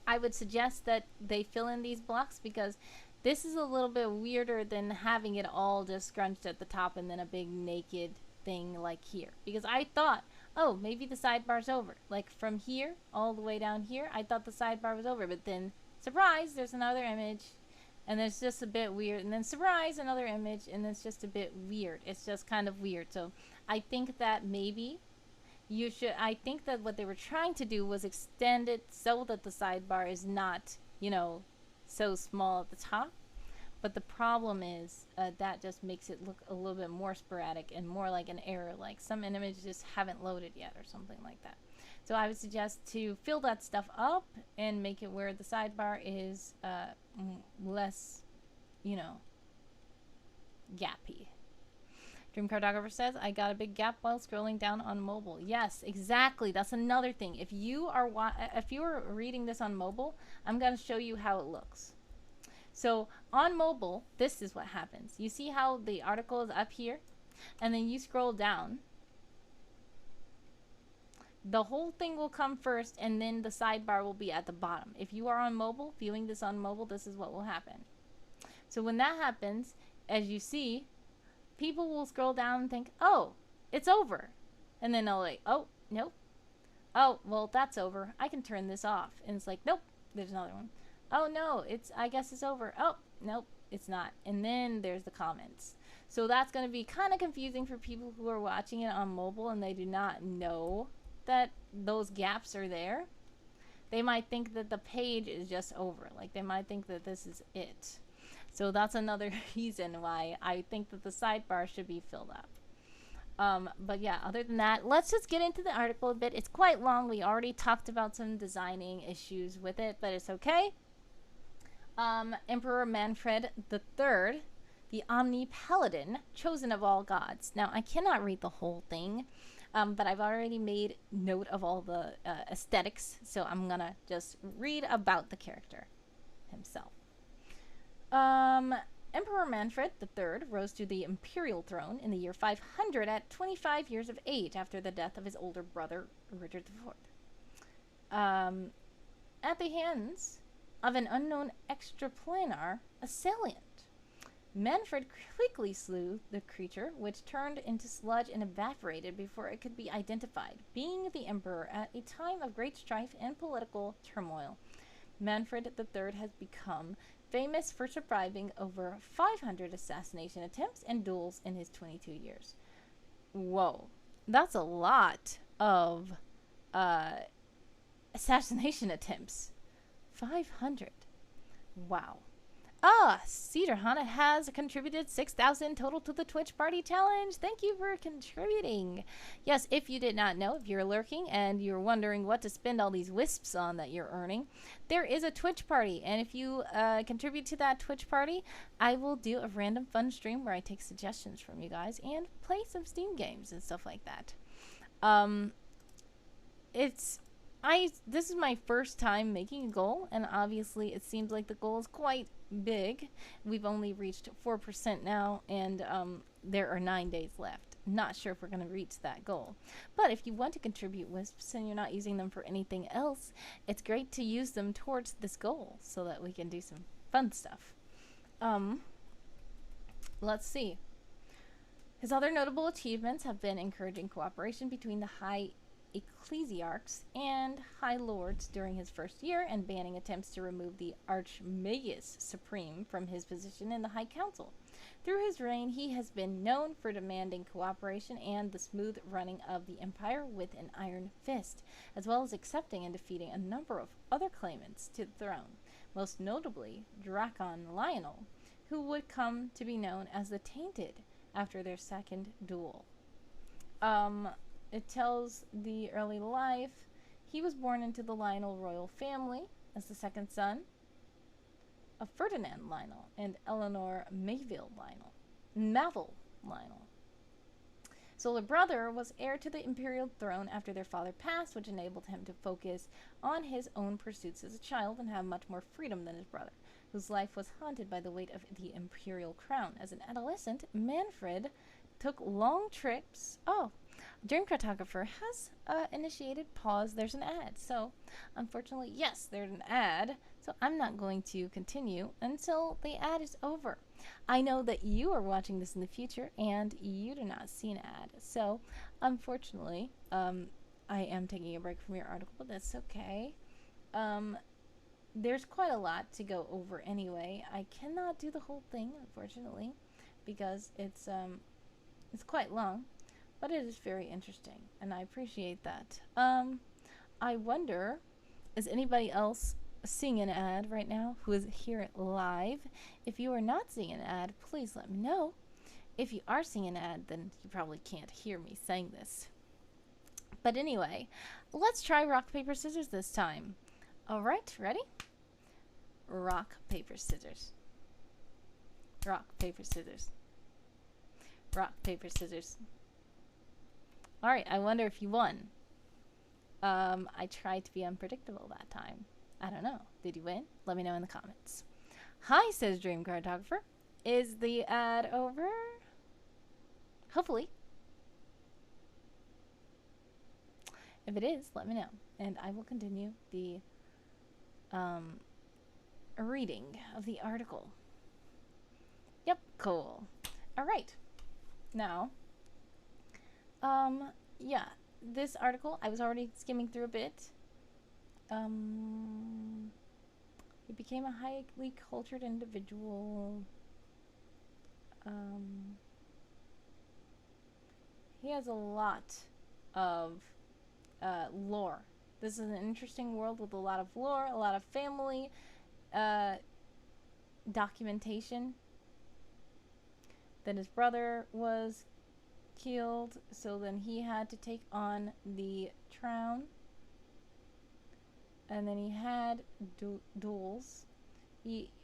I would suggest that they fill in these blocks, because this is a little bit weirder than having it all just scrunched at the top and then a big naked thing like here. Because I thought, oh, maybe the sidebar's over. Like from here all the way down here, I thought the sidebar was over. But then, surprise, there's another image. And it's just a bit weird. And then, surprise, another image. And it's just a bit weird. It's just kind of weird. So I think that maybe you should, I think that what they were trying to do was extend it so that the sidebar is not, you know, so small at the top. But the problem is that just makes it look a little bit more sporadic and more like an error, like some images just haven't loaded yet or something like that. So I would suggest to fill that stuff up and make it where the sidebar is less, you know, gappy. Dream Cartographer says, I got a big gap while scrolling down on mobile. Yes, exactly. That's another thing. If you are reading this on mobile, I'm going to show you how it looks. So on mobile, this is what happens. You see how the article is up here? And then you scroll down. The whole thing will come first, and then the sidebar will be at the bottom. If you are on mobile, viewing this on mobile, this is what will happen. So when that happens, as you see, people will scroll down and think, oh, it's over. And then they'll like, oh, nope. Oh, well, that's over. I can turn this off. And it's like, nope, there's another one. Oh, no, I guess it's over. Oh, nope, it's not. And then there's the comments. So that's going to be kind of confusing for people who are watching it on mobile and they do not know that those gaps are there. They might think that the page is just over. Like, they might think that this is it. So that's another reason why I think that the sidebar should be filled up. But yeah, other than that, let's just get into the article a bit. It's quite long. We already talked about some designing issues with it, but it's okay. Emperor Manfred III, the Omni-Paladin, chosen of all gods. Now, I cannot read the whole thing, but I've already made note of all the aesthetics, so I'm gonna just read about the character himself. Emperor Manfred III rose to the imperial throne in the year 500 at 25 years of age after the death of his older brother, Richard IV. At the hands of an unknown extraplanar assailant. Manfred quickly slew the creature, which turned into sludge and evaporated before it could be identified, being the emperor at a time of great strife and political turmoil. Manfred III has become famous for surviving over 500 assassination attempts and duels in his 22 years. Whoa, that's a lot of assassination attempts. 500. Wow. Cedar Hana has contributed 6,000 total to the Twitch Party Challenge. Thank you for contributing. Yes, if you did not know, if you're lurking and you're wondering what to spend all these wisps on that you're earning, there is a Twitch party. And if you contribute to that Twitch party, I will do a random fun stream where I take suggestions from you guys and play some Steam games and stuff like that. This is my first time making a goal, and obviously it seems like the goal is quite big. We've only reached 4% now, and there are 9 days left. Not sure if we're going to reach that goal. But if you want to contribute wisps and you're not using them for anything else, it's great to use them towards this goal so that we can do some fun stuff. Let's see. His other notable achievements have been encouraging cooperation between the high ecclesiarchs and high lords during his first year, and banning attempts to remove the Archmagus Supreme from his position in the High Council. Through his reign, he has been known for demanding cooperation and the smooth running of the empire with an iron fist, as well as accepting and defeating a number of other claimants to the throne, most notably Dragon Lionel, who would come to be known as the Tainted after their second duel. It tells the early life. He was born into the Lionel royal family as the second son of Ferdinand Lionel and Eleanor Mayville Lionel. His older brother was heir to the imperial throne after their father passed, which enabled him to focus on his own pursuits as a child and have much more freedom than his brother, whose life was haunted by the weight of the imperial crown. As an adolescent, Manfred took long trips. Dream Cartographer has initiated pause. There's an ad. So, unfortunately, yes, there's an ad. So, I'm not going to continue until the ad is over. I know that you are watching this in the future and you do not see an ad. So, unfortunately, I am taking a break from your article, but that's okay. There's quite a lot to go over anyway. I cannot do the whole thing, unfortunately, because it's quite long. But it is very interesting, and I appreciate that. I wonder, is anybody else seeing an ad right now who is here live? If you are not seeing an ad, please let me know. If you are seeing an ad, then you probably can't hear me saying this. But anyway, let's try rock, paper, scissors this time. Alright, ready? Rock, paper, scissors. Rock, paper, scissors. Rock, paper, scissors. Alright, I wonder if you won. I tried to be unpredictable that time. I don't know. Did you win? Let me know in the comments. Hi, says Dream Cartographer. Is the ad over? Hopefully. If it is, let me know. And I will continue the reading of the article. Yep, cool. Alright. Now, yeah, this article, I was already skimming through a bit. He became a highly cultured individual. He has a lot of lore. This is an interesting world with a lot of lore, a lot of family documentation that his brother was killed, so then he had to take on the crown. And then he had duels.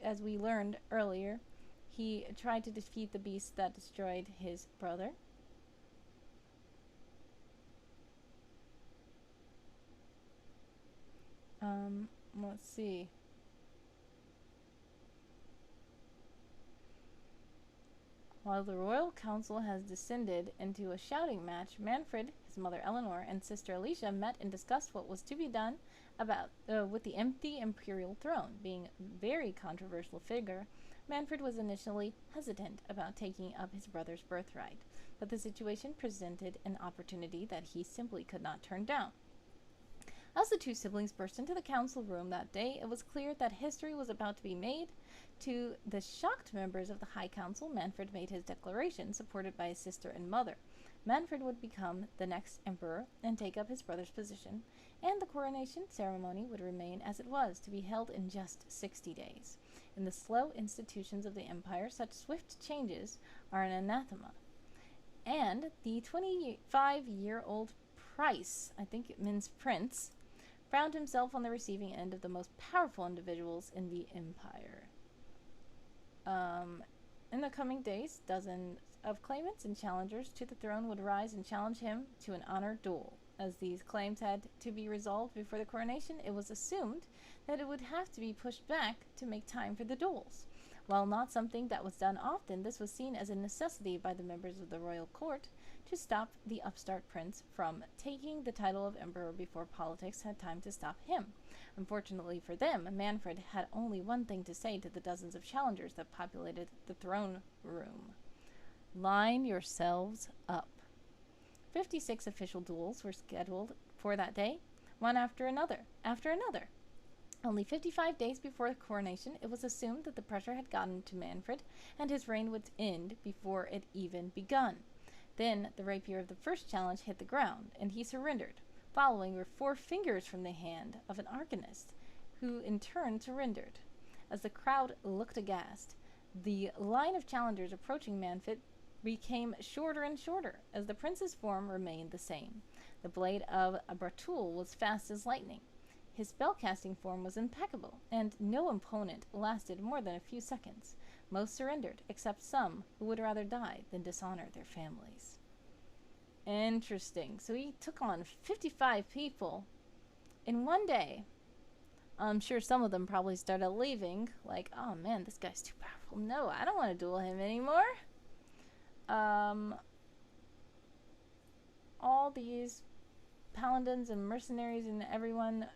As we learned earlier, he tried to defeat the beast that destroyed his brother. Let's see. While the royal council has descended into a shouting match, Manfred, his mother Eleanor, and sister Alicia met and discussed what was to be done about with the empty imperial throne. Being a very controversial figure, Manfred was initially hesitant about taking up his brother's birthright, but the situation presented an opportunity that he simply could not turn down. As the two siblings burst into the council room that day, it was clear that history was about to be made. To the shocked members of the High Council, Manfred made his declaration, supported by his sister and mother. Manfred would become the next emperor and take up his brother's position, and the coronation ceremony would remain as it was, to be held in just 60 days. In the slow institutions of the empire, such swift changes are an anathema. And the 25-year-old Price, I think it means prince, found himself on the receiving end of the most powerful individuals in the empire. In the coming days, dozens of claimants and challengers to the throne would rise and challenge him to an honor duel. As these claims had to be resolved before the coronation, it was assumed that it would have to be pushed back to make time for the duels. While not something that was done often, this was seen as a necessity by the members of the royal court to stop the upstart prince from taking the title of emperor before politics had time to stop him. Unfortunately for them, Manfred had only one thing to say to the dozens of challengers that populated the throne room. Line yourselves up. 56 official duels were scheduled for that day, one after another. Only 55 days before the coronation, it was assumed that the pressure had gotten to Manfred, and his reign would end before it even begun. Then the rapier of the first challenge hit the ground, and he surrendered. Following were 4 fingers from the hand of an arcanist, who in turn surrendered. As the crowd looked aghast, the line of challengers approaching Manfred became shorter and shorter, as the prince's form remained the same. The blade of Abratul was fast as lightning. His spellcasting form was impeccable, and no opponent lasted more than a few seconds. Most surrendered, except some who would rather die than dishonor their families. Interesting. So he took on 55 people in one day. I'm sure some of them probably started leaving, like, oh man, this guy's too powerful. No, I don't want to duel him anymore. All these paladins and mercenaries and everyone,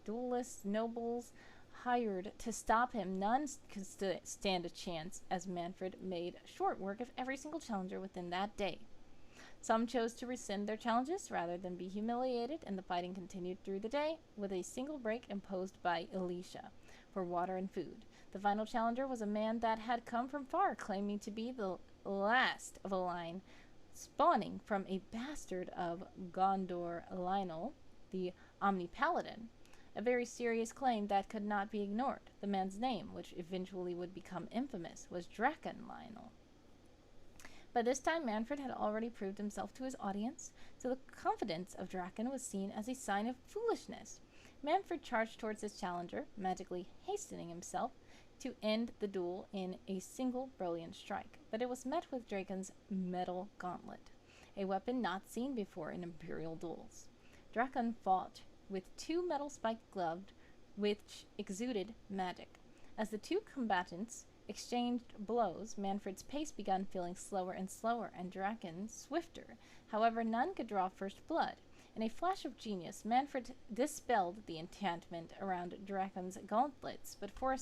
duelists, nobles, hired to stop him. None could stand a chance, as Manfred made short work of every single challenger within that day. Some chose to rescind their challenges rather than be humiliated, and the fighting continued through the day, with a single break imposed by Alicia for water and food. The final challenger was a man that had come from far, claiming to be the last of a line spawning from a bastard of Gondor, Lionel, the Omnipaladin. A very serious claim that could not be ignored. The man's name, which eventually would become infamous, was Draken Lionel. By this time, Manfred had already proved himself to his audience, so the confidence of Draken was seen as a sign of foolishness. Manfred charged towards his challenger, magically hastening himself to end the duel in a single brilliant strike, but it was met with Draken's metal gauntlet, a weapon not seen before in imperial duels. Draken fought with 2 metal spiked gloves which exuded magic. As the two combatants exchanged blows, Manfred's pace began feeling slower and slower, and Draken's swifter. However, none could draw first blood. In a flash of genius, Manfred dispelled the enchantment around Draken's gauntlets, but for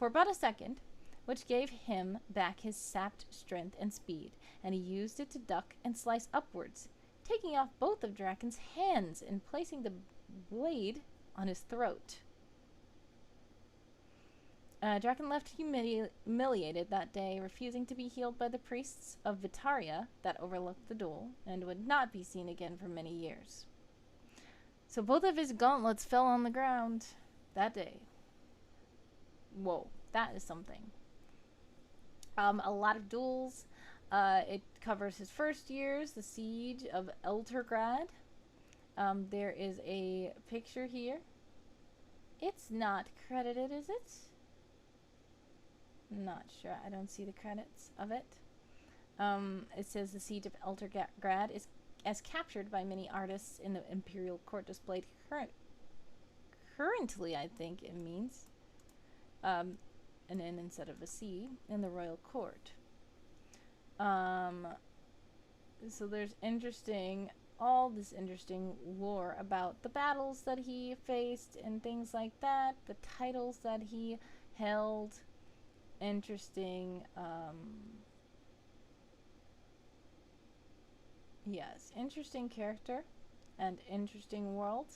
about a second, which gave him back his sapped strength and speed, and he used it to duck and slice upwards, taking off both of Draken's hands and placing the blade on his throat. Draken left humiliated that day, refusing to be healed by the priests of Vitaria that overlooked the duel, and would not be seen again for many years. So both of his gauntlets fell on the ground that day. Whoa, that is something. A lot of duels. It covers his first years, the siege of Eltergrad. There is a picture here. It's not credited, is it? Not sure. I don't see the credits of it. It says the siege of Eltergrad is as captured by many artists in the imperial court displayed currently, I think it means. An N instead of a C in the royal court. So there's all this interesting lore about the battles that he faced and things like that, the titles that he held. Interesting, yes, interesting character and interesting world.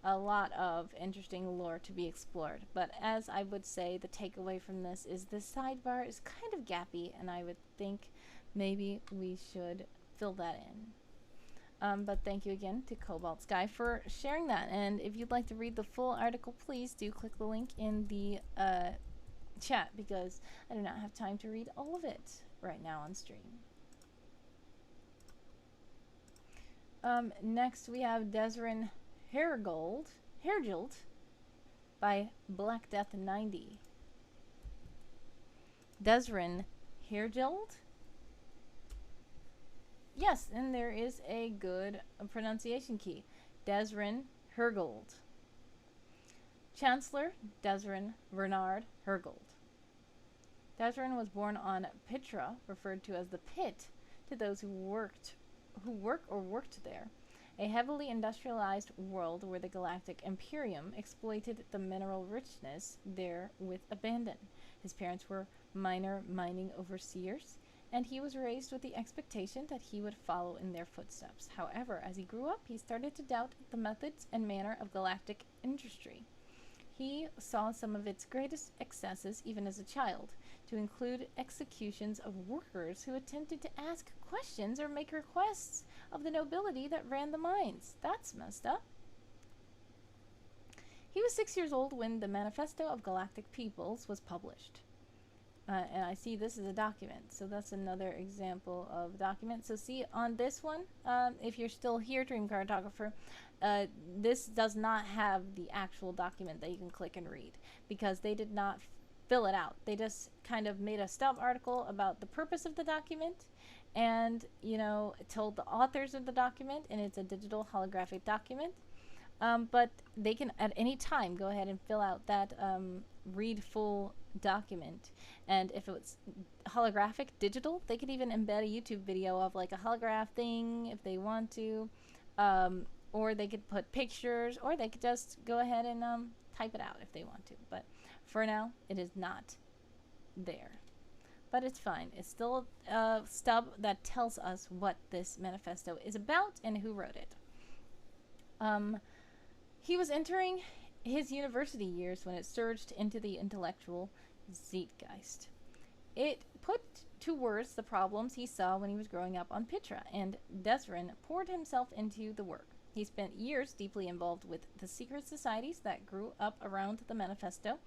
A lot of interesting lore to be explored, but as I would say, the takeaway from this is the sidebar is kind of gappy, and I would think maybe we should fill that in. But thank you again to Cobalt Sky for sharing that, and if you'd like to read the full article, please do click the link in the chat, because I do not have time to read all of it right now on stream. Next we have Desren Hergeld by Black Death 90. Desren Hergeld? Yes, and there is a good pronunciation key. Desren Hergeld. Chancellor Desren Bernard Hergeld. Desren was born on Pitra, referred to as the Pit to those who work or worked there, a heavily industrialized world where the Galactic Imperium exploited the mineral richness there with abandon. His parents were minor mining overseers, and he was raised with the expectation that he would follow in their footsteps. However, as he grew up, he started to doubt the methods and manner of galactic industry. He saw some of its greatest excesses even as a child, to include executions of workers who attempted to ask questions or make requests of the nobility that ran the mines. That's messed up. He was 6 years old when the Manifesto of Galactic Peoples was published. And I see this is a document, so that's another example of document. So see on this one, if you're still here, Dream Cartographer, this does not have the actual document that you can click and read, because they did not fill it out. They just kind of made a stub article about the purpose of the document, and told the authors of the document, and it's a digital holographic document. But they can at any time go ahead and fill out that read full document, and if it's holographic digital, they could even embed a YouTube video of like a holograph thing if they want to, or they could put pictures, or they could just go ahead and type it out if they want to. But for now, it is not there. But it's fine. It's still a stub that tells us what this manifesto is about and who wrote it. He was entering his university years when it surged into the intellectual zeitgeist. It put to words the problems he saw when he was growing up on Pitra, and Desren poured himself into the work. He spent years deeply involved with the secret societies that grew up around the manifesto,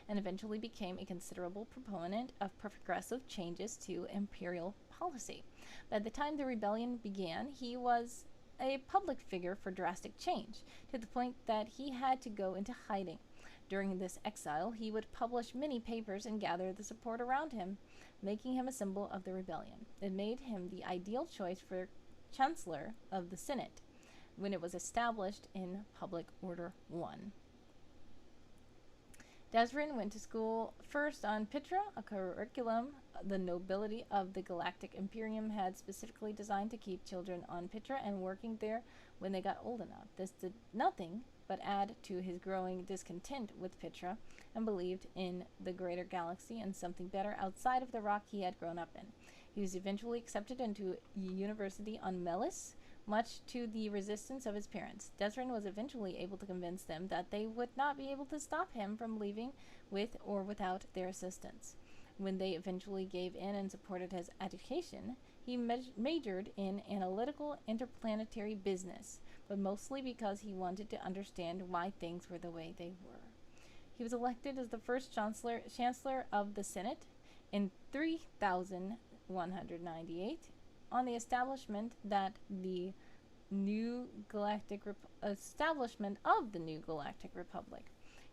and eventually became a considerable proponent of progressive changes to imperial policy. By the time the rebellion began, he was a public figure for drastic change, to the point that he had to go into hiding. During this exile, he would publish many papers and gather the support around him, making him a symbol of the rebellion. It made him the ideal choice for Chancellor of the Senate when it was established in Public Order 1. Desren went to school first on Pitra, a curriculum the nobility of the Galactic Imperium had specifically designed to keep children on Pitra and working there when they got old enough. This did nothing but add to his growing discontent with Pitra, and believed in the greater galaxy and something better outside of the rock he had grown up in. He was eventually accepted into a university on Melis, much to the resistance of his parents. Desren was eventually able to convince them that they would not be able to stop him from leaving with or without their assistance. When they eventually gave in and supported his education, he majored in analytical interplanetary business, but mostly because he wanted to understand why things were the way they were. He was elected as the first Chancellor of the Senate in 3198 on the establishment of the new Galactic Republic.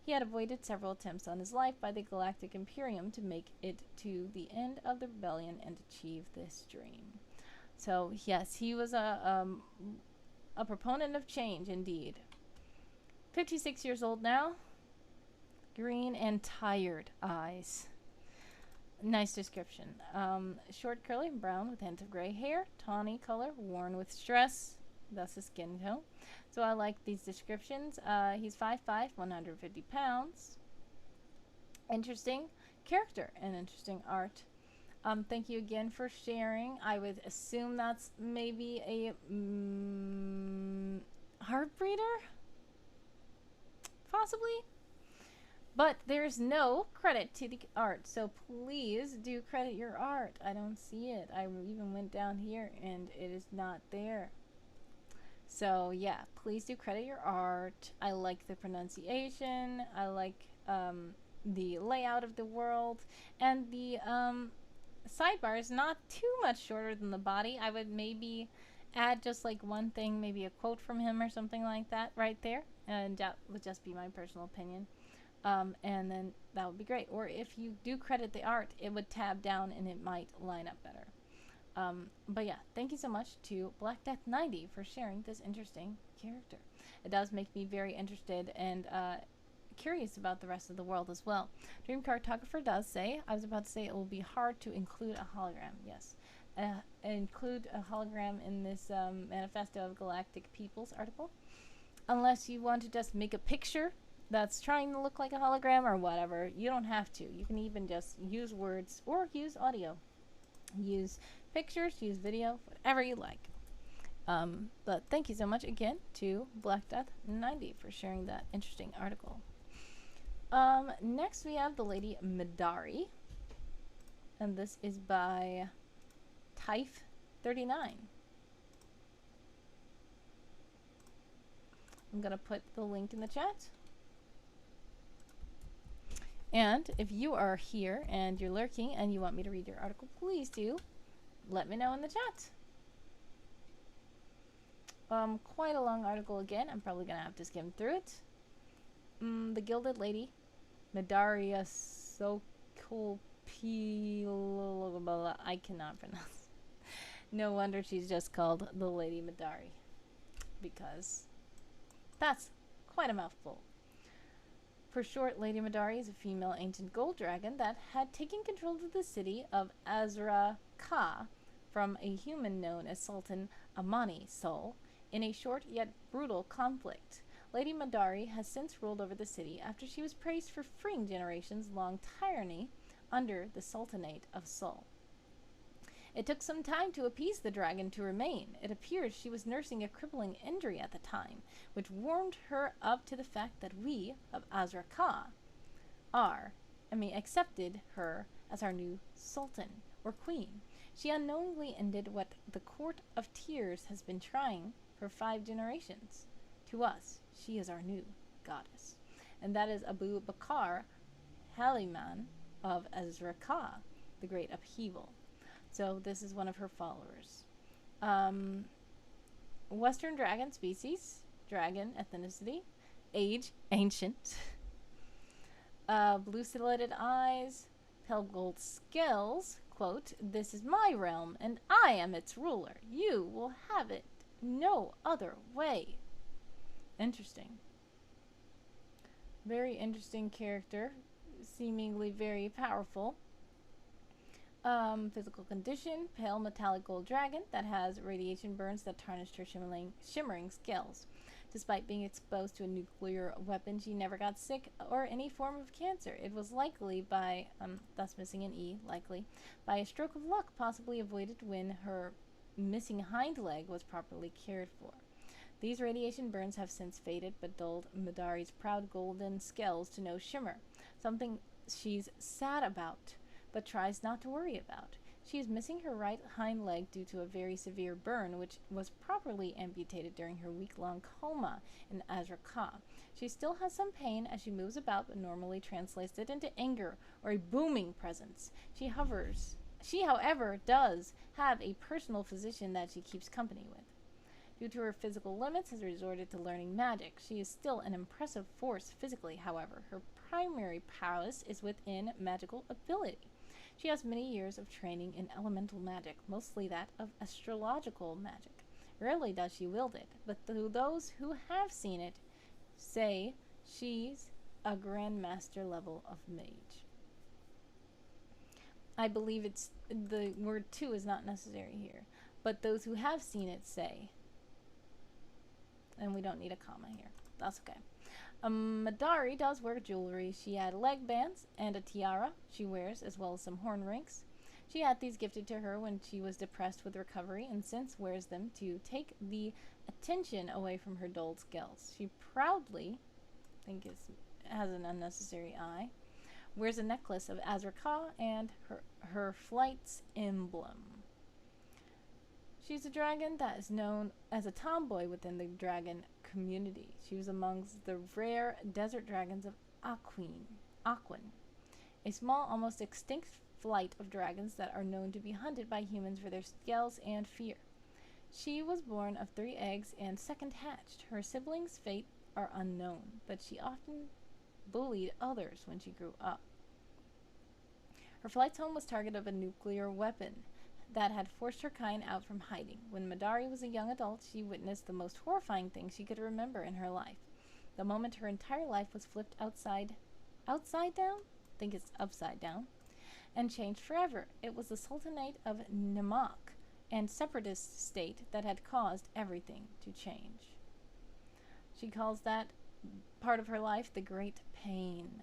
He had avoided several attempts on his life by the Galactic Imperium to make it to the end of the rebellion and achieve this dream. So yes, he was a proponent of change indeed. 56 years old now. Green and tired eyes. Nice description. Short, curly, brown with hint of gray hair. Tawny color, worn with stress. Thus his skin tone. So I like these descriptions. He's 5'5", 150 pounds. Interesting character and interesting art. Thank you again for sharing. I would assume that's maybe a heart breeder? Possibly? But there's no credit to the art, so please do credit your art. I don't see it. I even went down here and it is not there. So yeah, please do credit your art. I like the pronunciation. I like the layout of the world, and the sidebar is not too much shorter than the body. I would maybe add just like one thing, maybe a quote from him or something like that right there, and that would just be my personal opinion. And then that would be great. Or if you do credit the art, it would tab down and it might line up better. But yeah, thank you so much to Black Death 90 for sharing this interesting character. It does make me very interested and curious about the rest of the world as well. Dream Cartographer does say, I was about to say it will be hard to include a hologram. Yes. Include a hologram in this Manifesto of Galactic Peoples article. Unless you want to just make a picture that's trying to look like a hologram or whatever. You don't have to. You can even just use words or use audio. Use pictures, use video, whatever you like. But thank you so much again to Black Death 90 for sharing that interesting article. Next we have the Lady Medari, and this is by Typh 39. I'm gonna put the link in the chat. And if you are here and you're lurking and you want me to read your article, please do let me know in the chat. Quite a long article again. I'm probably gonna have to skim through it. The Gilded Lady, Medari I cannot pronounce. No wonder she's just called the Lady Medari, because that's quite a mouthful. For short, Lady Medari is a female ancient gold dragon that had taken control of the city of Azra-Ka from a human known as Sultan Amani Sol in a short yet brutal conflict. Lady Medari has since ruled over the city after she was praised for freeing generations' long tyranny under the Sultanate of Sol. It took some time to appease the dragon to remain. It appears she was nursing a crippling injury at the time, which warmed her up to the fact that we of Azra-Ka accepted her as our new sultan or queen. She unknowingly ended what the Court of Tears has been trying for 5 generations. To us, she is our new goddess. And that is Abu Bakr Haliman of Azra-Ka, the Great Upheaval. So this is one of her followers. Western dragon species, dragon ethnicity, age, ancient. Blue-slitted eyes, pale gold scales, quote, "This is my realm, and I am its ruler. You will have it no other way." Interesting. Very interesting character, seemingly very powerful. Physical condition, pale metallic gold dragon that has radiation burns that tarnished her shimmering scales. Despite being exposed to a nuclear weapon, she never got sick or any form of cancer. It was likely by, thus missing an E, likely, by a stroke of luck possibly avoided when her missing hind leg was properly cared for. These radiation burns have since faded but dulled Medari's proud golden scales to no shimmer, something she's sad about but tries not to worry about. She is missing her right hind leg due to a very severe burn, which was properly amputated during her week-long coma in Travakh. She still has some pain as she moves about, but normally translates it into anger or a booming presence. She, however, does have a personal physician that she keeps company with. Due to her physical limits, has resorted to learning magic. She is still an impressive force physically, however. Her primary prowess is within magical ability. She has many years of training in elemental magic, mostly that of astrological magic. Rarely does she wield it, but those who have seen it say she's a grandmaster level of mage. I believe it's the word "to" is not necessary here, but those who have seen it say, and we don't need a comma here. That's okay. Medari does wear jewelry. She had leg bands and a tiara she wears, as well as some horn rings. She had these gifted to her when she was depressed with recovery, and since wears them to take the attention away from her dulled skills. She proudly, has an unnecessary eye, wears a necklace of Travakh and her flight's emblem. She's a dragon that is known as a tomboy within the dragon community. She was amongst the rare desert dragons of Aquin, a small, almost extinct flight of dragons that are known to be hunted by humans for their scales and fear. She was born of 3 eggs and second hatched. Her siblings' fate are unknown, but she often bullied others when she grew up. Her flight's home was target of a nuclear weapon that had forced her kind out from hiding. When Medari was a young adult, she witnessed the most horrifying thing she could remember in her life. The moment her entire life was flipped upside down? I think it's upside down. And changed forever. It was the Sultanate of Namak and separatist state that had caused everything to change. She calls that part of her life the Great Pain.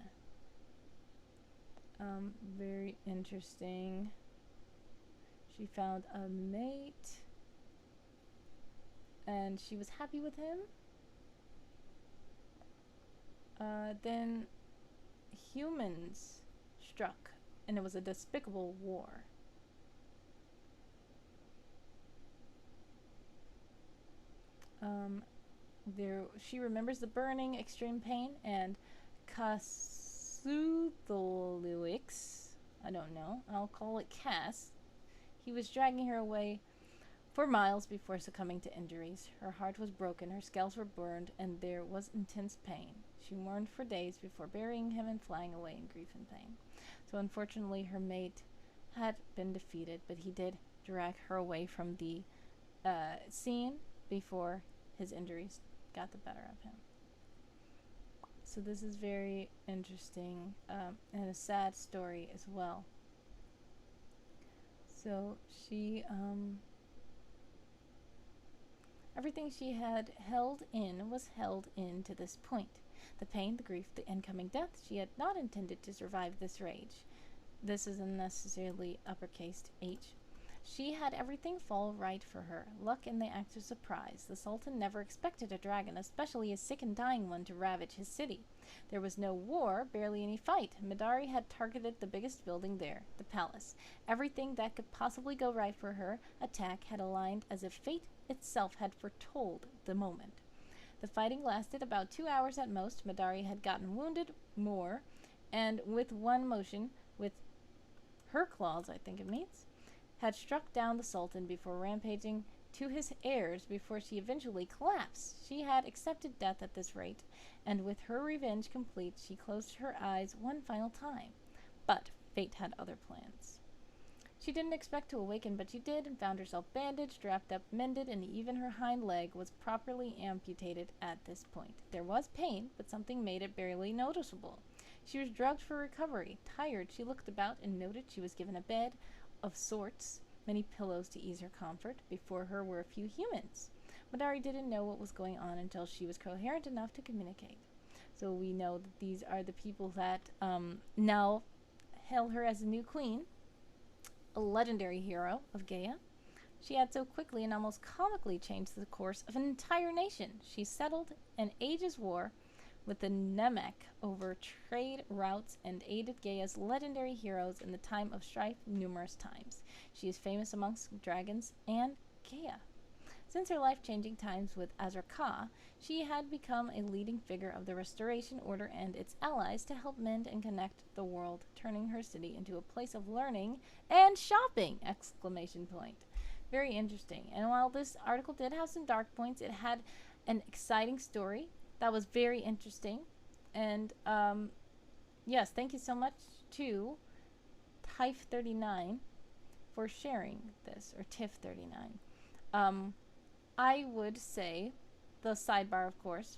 Very interesting. She found a mate, and she was happy with him. Then humans struck, and it was a despicable war. She remembers the burning, extreme pain, and Kasutholux, I don't know, I'll call it Cass. He was dragging her away for miles before succumbing to injuries. Her heart was broken, her scales were burned, and there was intense pain. She mourned for days before burying him and flying away in grief and pain. So unfortunately, her mate had been defeated, but he did drag her away from the scene before his injuries got the better of him. So this is very interesting and a sad story as well. So she, everything she had held in was held in to this point. The pain, the grief, the incoming death. She had not intended to survive this rage. This is unnecessarily uppercased H. She had everything fall right for her. Luck in the act of surprise. The Sultan never expected a dragon, especially a sick and dying one, to ravage his city. There was no war, barely any fight. Medari had targeted the biggest building there, the palace. Everything that could possibly go right for her attack had aligned as if fate itself had foretold the moment. The fighting lasted about 2 hours at most. Medari had gotten wounded more, and with one motion, with her claws, I think it means, had struck down the Sultan before rampaging to his heirs before she eventually collapsed. She had accepted death at this rate, and with her revenge complete, she closed her eyes one final time. But fate had other plans. She didn't expect to awaken, but she did, and found herself bandaged, wrapped up, mended, and even her hind leg was properly amputated at this point. There was pain, but something made it barely noticeable. She was drugged for recovery. Tired, she looked about and noted she was given a bed of sorts, many pillows to ease her comfort. Before her were a few humans. Medari didn't know what was going on until she was coherent enough to communicate. So we know that these are the people that now hail her as a new queen, a legendary hero of Gaia. She had so quickly and almost comically changed the course of an entire nation. She settled an age's war with the Namek over trade routes and aided Gaia's legendary heroes in the time of strife numerous times. She is famous amongst dragons and Gaia. Since her life-changing times with Azrakah, she had become a leading figure of the Restoration Order and its allies to help mend and connect the world, turning her city into a place of learning and shopping! Exclamation point. Very interesting. And while this article did have some dark points, it had an exciting story that was very interesting. And yes, thank you so much to Tiff39 for sharing this, or Tiff39. I would say the sidebar, of course,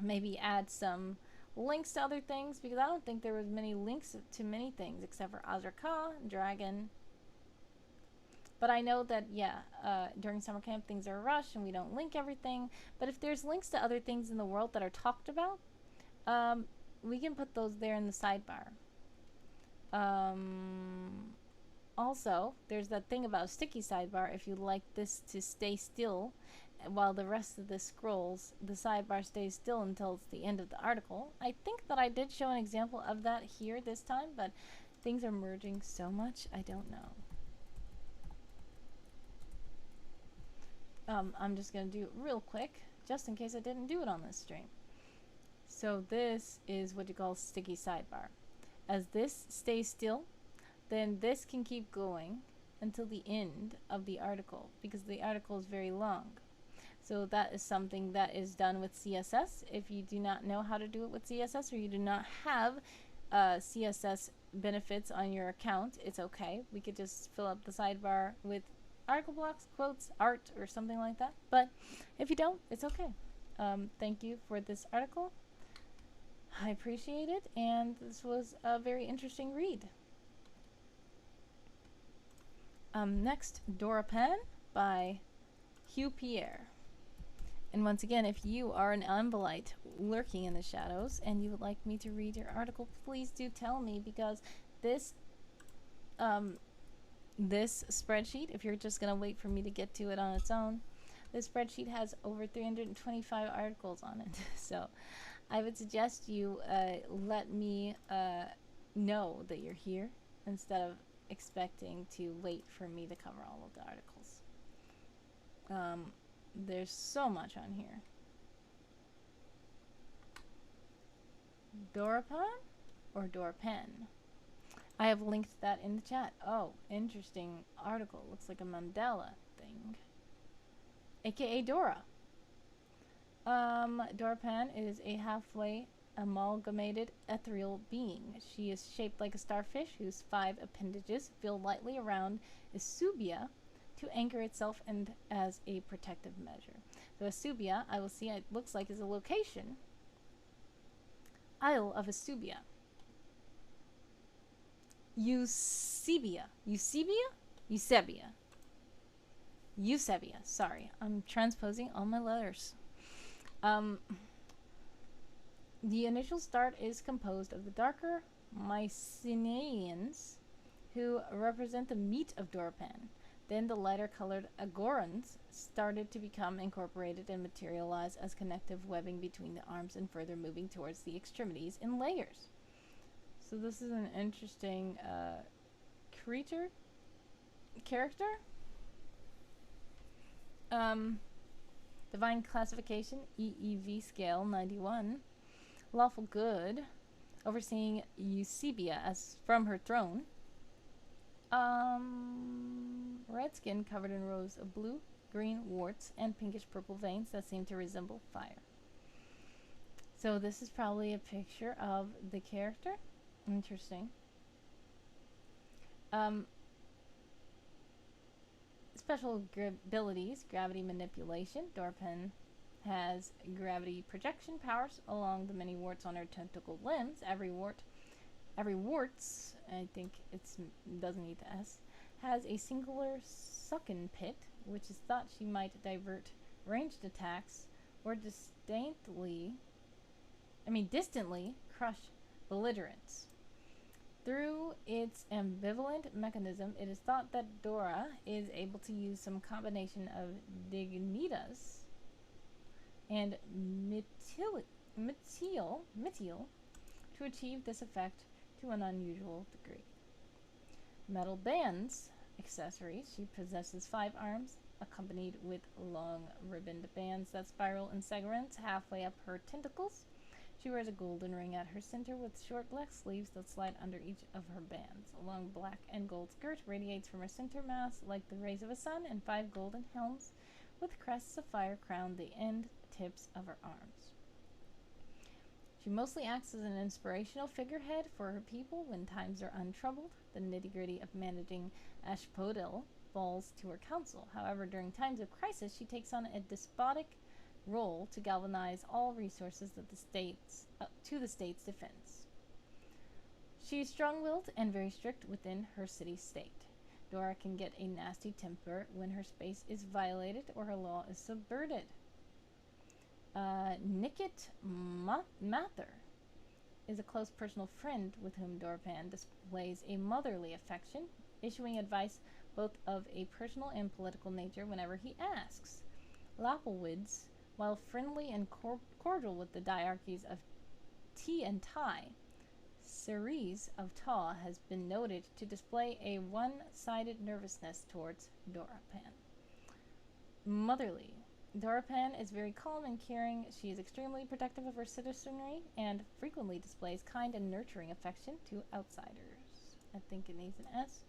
maybe add some links to other things, because I don't think there was many links to many things except for Azrakah, Dragon. But I know that, yeah, during summer camp things are rushed and we don't link everything. But if there's links to other things in the world that are talked about, we can put those there in the sidebar. Also, there's that thing about sticky sidebar. If you like this to stay still while the rest of this scrolls, the sidebar stays still until it's the end of the article. I think that I did show an example of that here this time, but things are merging so much, I don't know. I'm just going to do it real quick, just in case I didn't do it on this stream. So this is what you call sticky sidebar. As this stays still, then this can keep going until the end of the article, because the article is very long. So that is something that is done with CSS. If you do not know how to do it with CSS, or you do not have CSS benefits on your account, it's okay. We could just fill up the sidebar with article blocks, quotes, art, or something like that. But if you don't, it's okay. Thank you for this article. I appreciate it, and this was a very interesting read. Next, Dorapan by hughpierre. And once again, if you are an Ambolite lurking in the shadows and you would like me to read your article, please do tell me, because this this spreadsheet, if you're just going to wait for me to get to it on its own, this spreadsheet has over 325 articles on it. So I would suggest you let me know that you're here instead of expecting to wait for me to cover all of the articles. There's so much on here. Dorapan or Dorapan? I have linked that in the chat. Oh, interesting article. Looks like a mandala thing. AKA Dora. Dorapan is a halfway amalgamated ethereal being. She is shaped like a starfish whose 5 appendages feel lightly around Esubia to anchor itself and as a protective measure. So Esubia, I will see, it looks like is a location. Isle of Esubia. Eusebia. Sorry, I'm transposing all my letters. The initial start is composed of the darker Mycenaeans, who represent the meat of Dorapan. Then the lighter colored Agorans started to become incorporated and materialize as connective webbing between the arms and further moving towards the extremities in layers. So this is an interesting character. Divine classification, EEV scale 91. Lawful good, overseeing Eusebia as from her throne. Red skin covered in rows of blue, green warts, and pinkish purple veins that seem to resemble fire. So this is probably a picture of the character. Interesting. Special abilities, gravity manipulation. Dorapan has gravity projection powers along the many warts on her tentacled limbs. Every warts, I think it's doesn't need the S, has a singular suction pit, which is thought she might divert ranged attacks or distantly crush belligerents. Through its ambivalent mechanism, it is thought that Dora is able to use some combination of dignitas and Mithiel to achieve this effect to an unusual degree. Metal bands accessories. She possesses 5 arms, accompanied with long ribboned bands that spiral in segments halfway up her tentacles. She wears a golden ring at her center with short black sleeves that slide under each of her bands. A long black and gold skirt radiates from her center mass like the rays of a sun, and 5 golden helms with crests of fire crown the end tips of her arms. She mostly acts as an inspirational figurehead for her people when times are untroubled. The nitty-gritty of managing Ashpodel falls to her council. However, during times of crisis, she takes on a despotic role to galvanize all resources that to the state's defense. She is strong-willed and very strict within her city-state. Dora can get a nasty temper when her space is violated or her law is subverted. Nikit Mather is a close personal friend with whom Dorapan displays a motherly affection, issuing advice both of a personal and political nature whenever he asks. Lapelwids, while friendly and cordial with the diarchies of T and Tai, Ceres of Ta has been noted to display a one-sided nervousness towards Dorapan. Motherly. Dorapan is very calm and caring. She is extremely protective of her citizenry and frequently displays kind and nurturing affection to outsiders. I think it needs an S.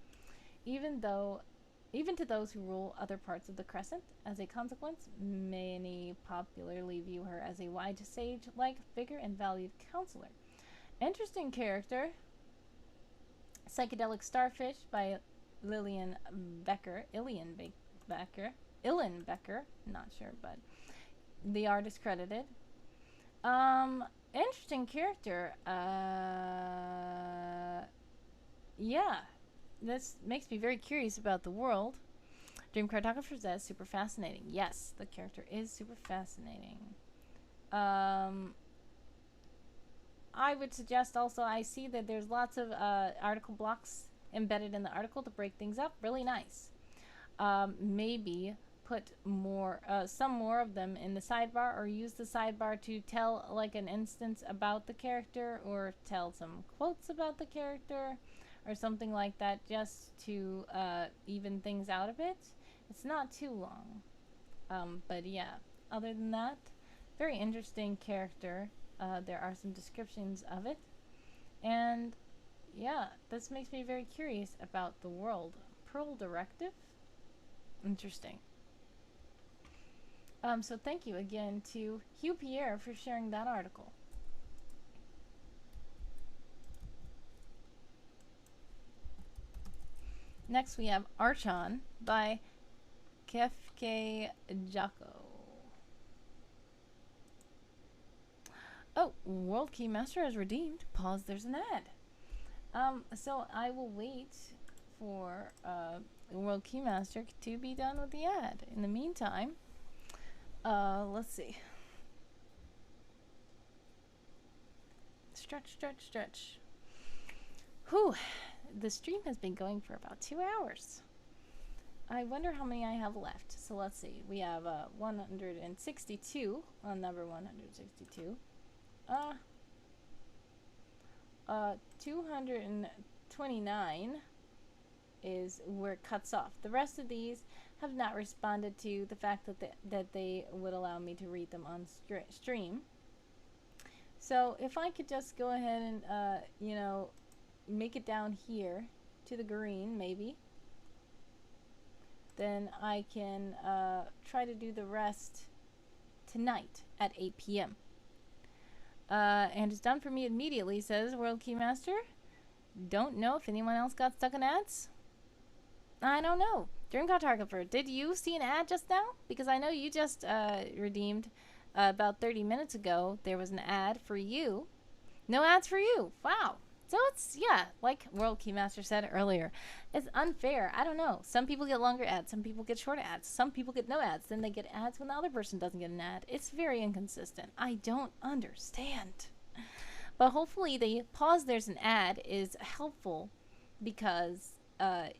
Even to those who rule other parts of the Crescent. As a consequence, many popularly view her as a wise sage-like figure and valued counselor. Interesting character. Psychedelic Starfish by Ilian Becker, not sure, but the art is credited. Interesting character. Yeah, this makes me very curious about the world. Dream Cartographer says super fascinating. Yes, the character is super fascinating. I would suggest also, I see that there's lots of article blocks embedded in the article to break things up. Really nice. Maybe put some more of them in the sidebar, or use the sidebar to tell like an instance about the character, or tell some quotes about the character, or something like that, just to even things out a bit. It's not too long. But yeah, other than that, very interesting character. There are some descriptions of it. And yeah, this makes me very curious about the world. Pearl Directive? Interesting. So thank you again to hughpierre for sharing that article. Next we have Archon by Kefkejaco. Oh, World Keymaster has redeemed. Pause, there's an ad. So I will wait for World Keymaster to be done with the ad. In the meantime, let's see. Stretch. Whew, the stream has been going for about 2 hours. I wonder how many I have left. So let's see. We have 162 on number 162. 229 is where it cuts off. The rest of these have not responded to the fact that they would allow me to read them on stream. So if I could just go ahead and, make it down here to the green, maybe, then I can try to do the rest tonight at 8 p.m. And it's done for me immediately, says World Keymaster. Don't know if anyone else got stuck in ads. I don't know. Dream Cartographer, did you see an ad just now? Because I know you just redeemed about 30 minutes ago. There was an ad for you. No ads for you. Wow. So it's, yeah, like World Keymaster said earlier, it's unfair. I don't know. Some people get longer ads. Some people get short ads. Some people get no ads. Then they get ads when the other person doesn't get an ad. It's very inconsistent. I don't understand. But hopefully the pause there's an ad is helpful, because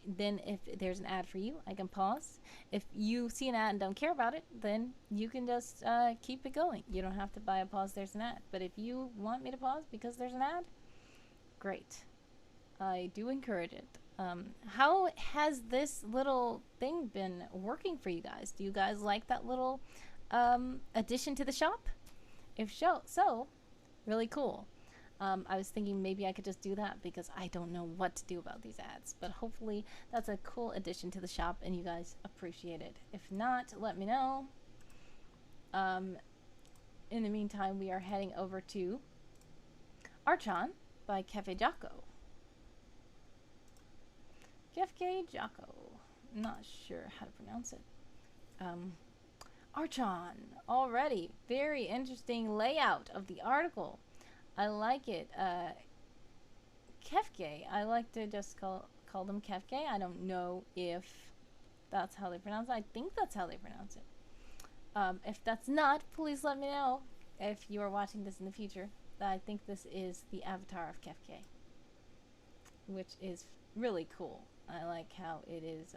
then if there's an ad for you, I can pause. If you see an ad and don't care about it, then you can just keep it going. You don't have to buy a pause, there's an ad. But if you want me to pause because there's an ad, great. I do encourage it. How has this little thing been working for you guys? Do you guys like that little addition to the shop? If so, really cool. I was thinking maybe I could just do that because I don't know what to do about these ads. But hopefully that's a cool addition to the shop and you guys appreciate it. If not, let me know. In the meantime, we are heading over to Archon by Kefkejaco. Kefkejaco. Not sure how to pronounce it. Archon. Already. Very interesting layout of the article. I like it. Kefke. I like to just call them Kefke. I don't know if that's how they pronounce it. I think that's how they pronounce it. If that's not, please let me know if you are watching this in the future. I think this is the avatar of Kefke, which is really cool. I like how it is.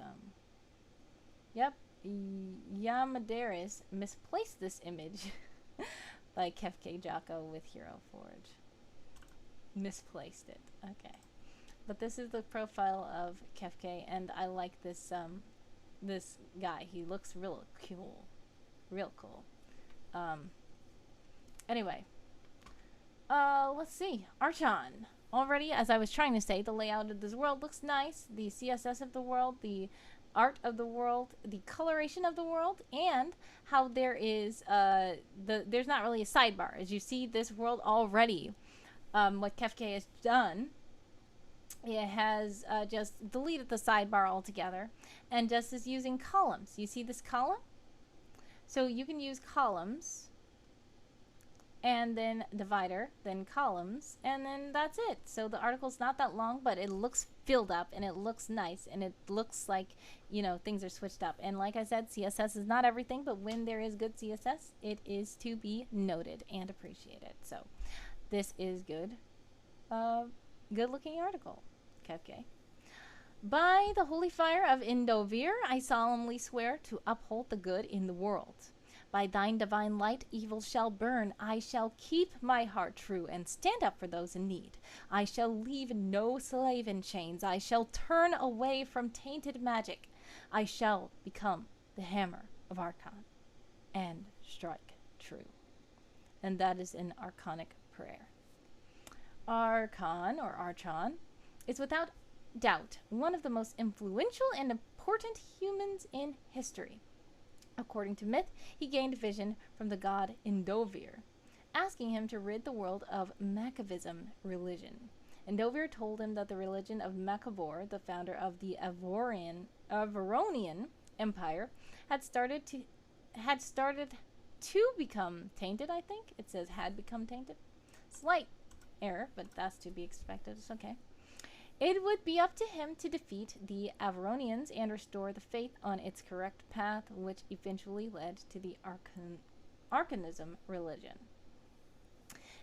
Yep. Yamadaris misplaced this image by Kefkejaco with Hero Forge. Misplaced it. Okay. But this is the profile of Kefke, and I like this this guy. He looks real cool. Real cool. Anyway. Let's see. Archon. Already, as I was trying to say, the layout of this world looks nice. The CSS of the world, the art of the world, the coloration of the world, and how there is there's not really a sidebar. As you see this world already, what Kefke has done, it has just deleted the sidebar altogether and just is using columns. You see this column? So you can use columns and then divider, then columns, and then that's it. So the article's not that long, but it looks filled up and it looks nice and it looks like, you know, things are switched up. And like I said, CSS is not everything, but when there is good CSS, it is to be noted and appreciated. So this is good. Good looking article. Okay. By the holy fire of Indovir, I solemnly swear to uphold the good in the world. By thine divine light, evil shall burn. I shall keep my heart true and stand up for those in need. I shall leave no slave in chains. I shall turn away from tainted magic. I shall become the hammer of Archon and strike true. And that is an archonic prayer. Archon, or Archon, is without doubt one of the most influential and important humans in history. According to myth, he gained vision from the god Indovir, asking him to rid the world of Maccavism religion. Indovir told him that the religion of Maccavor, the founder of the Avaronian Empire, had started to become tainted, I think. It says had become tainted. Slight error, but that's to be expected. It's okay. It would be up to him to defeat the Avaronians and restore the faith on its correct path, which eventually led to the Archanism religion.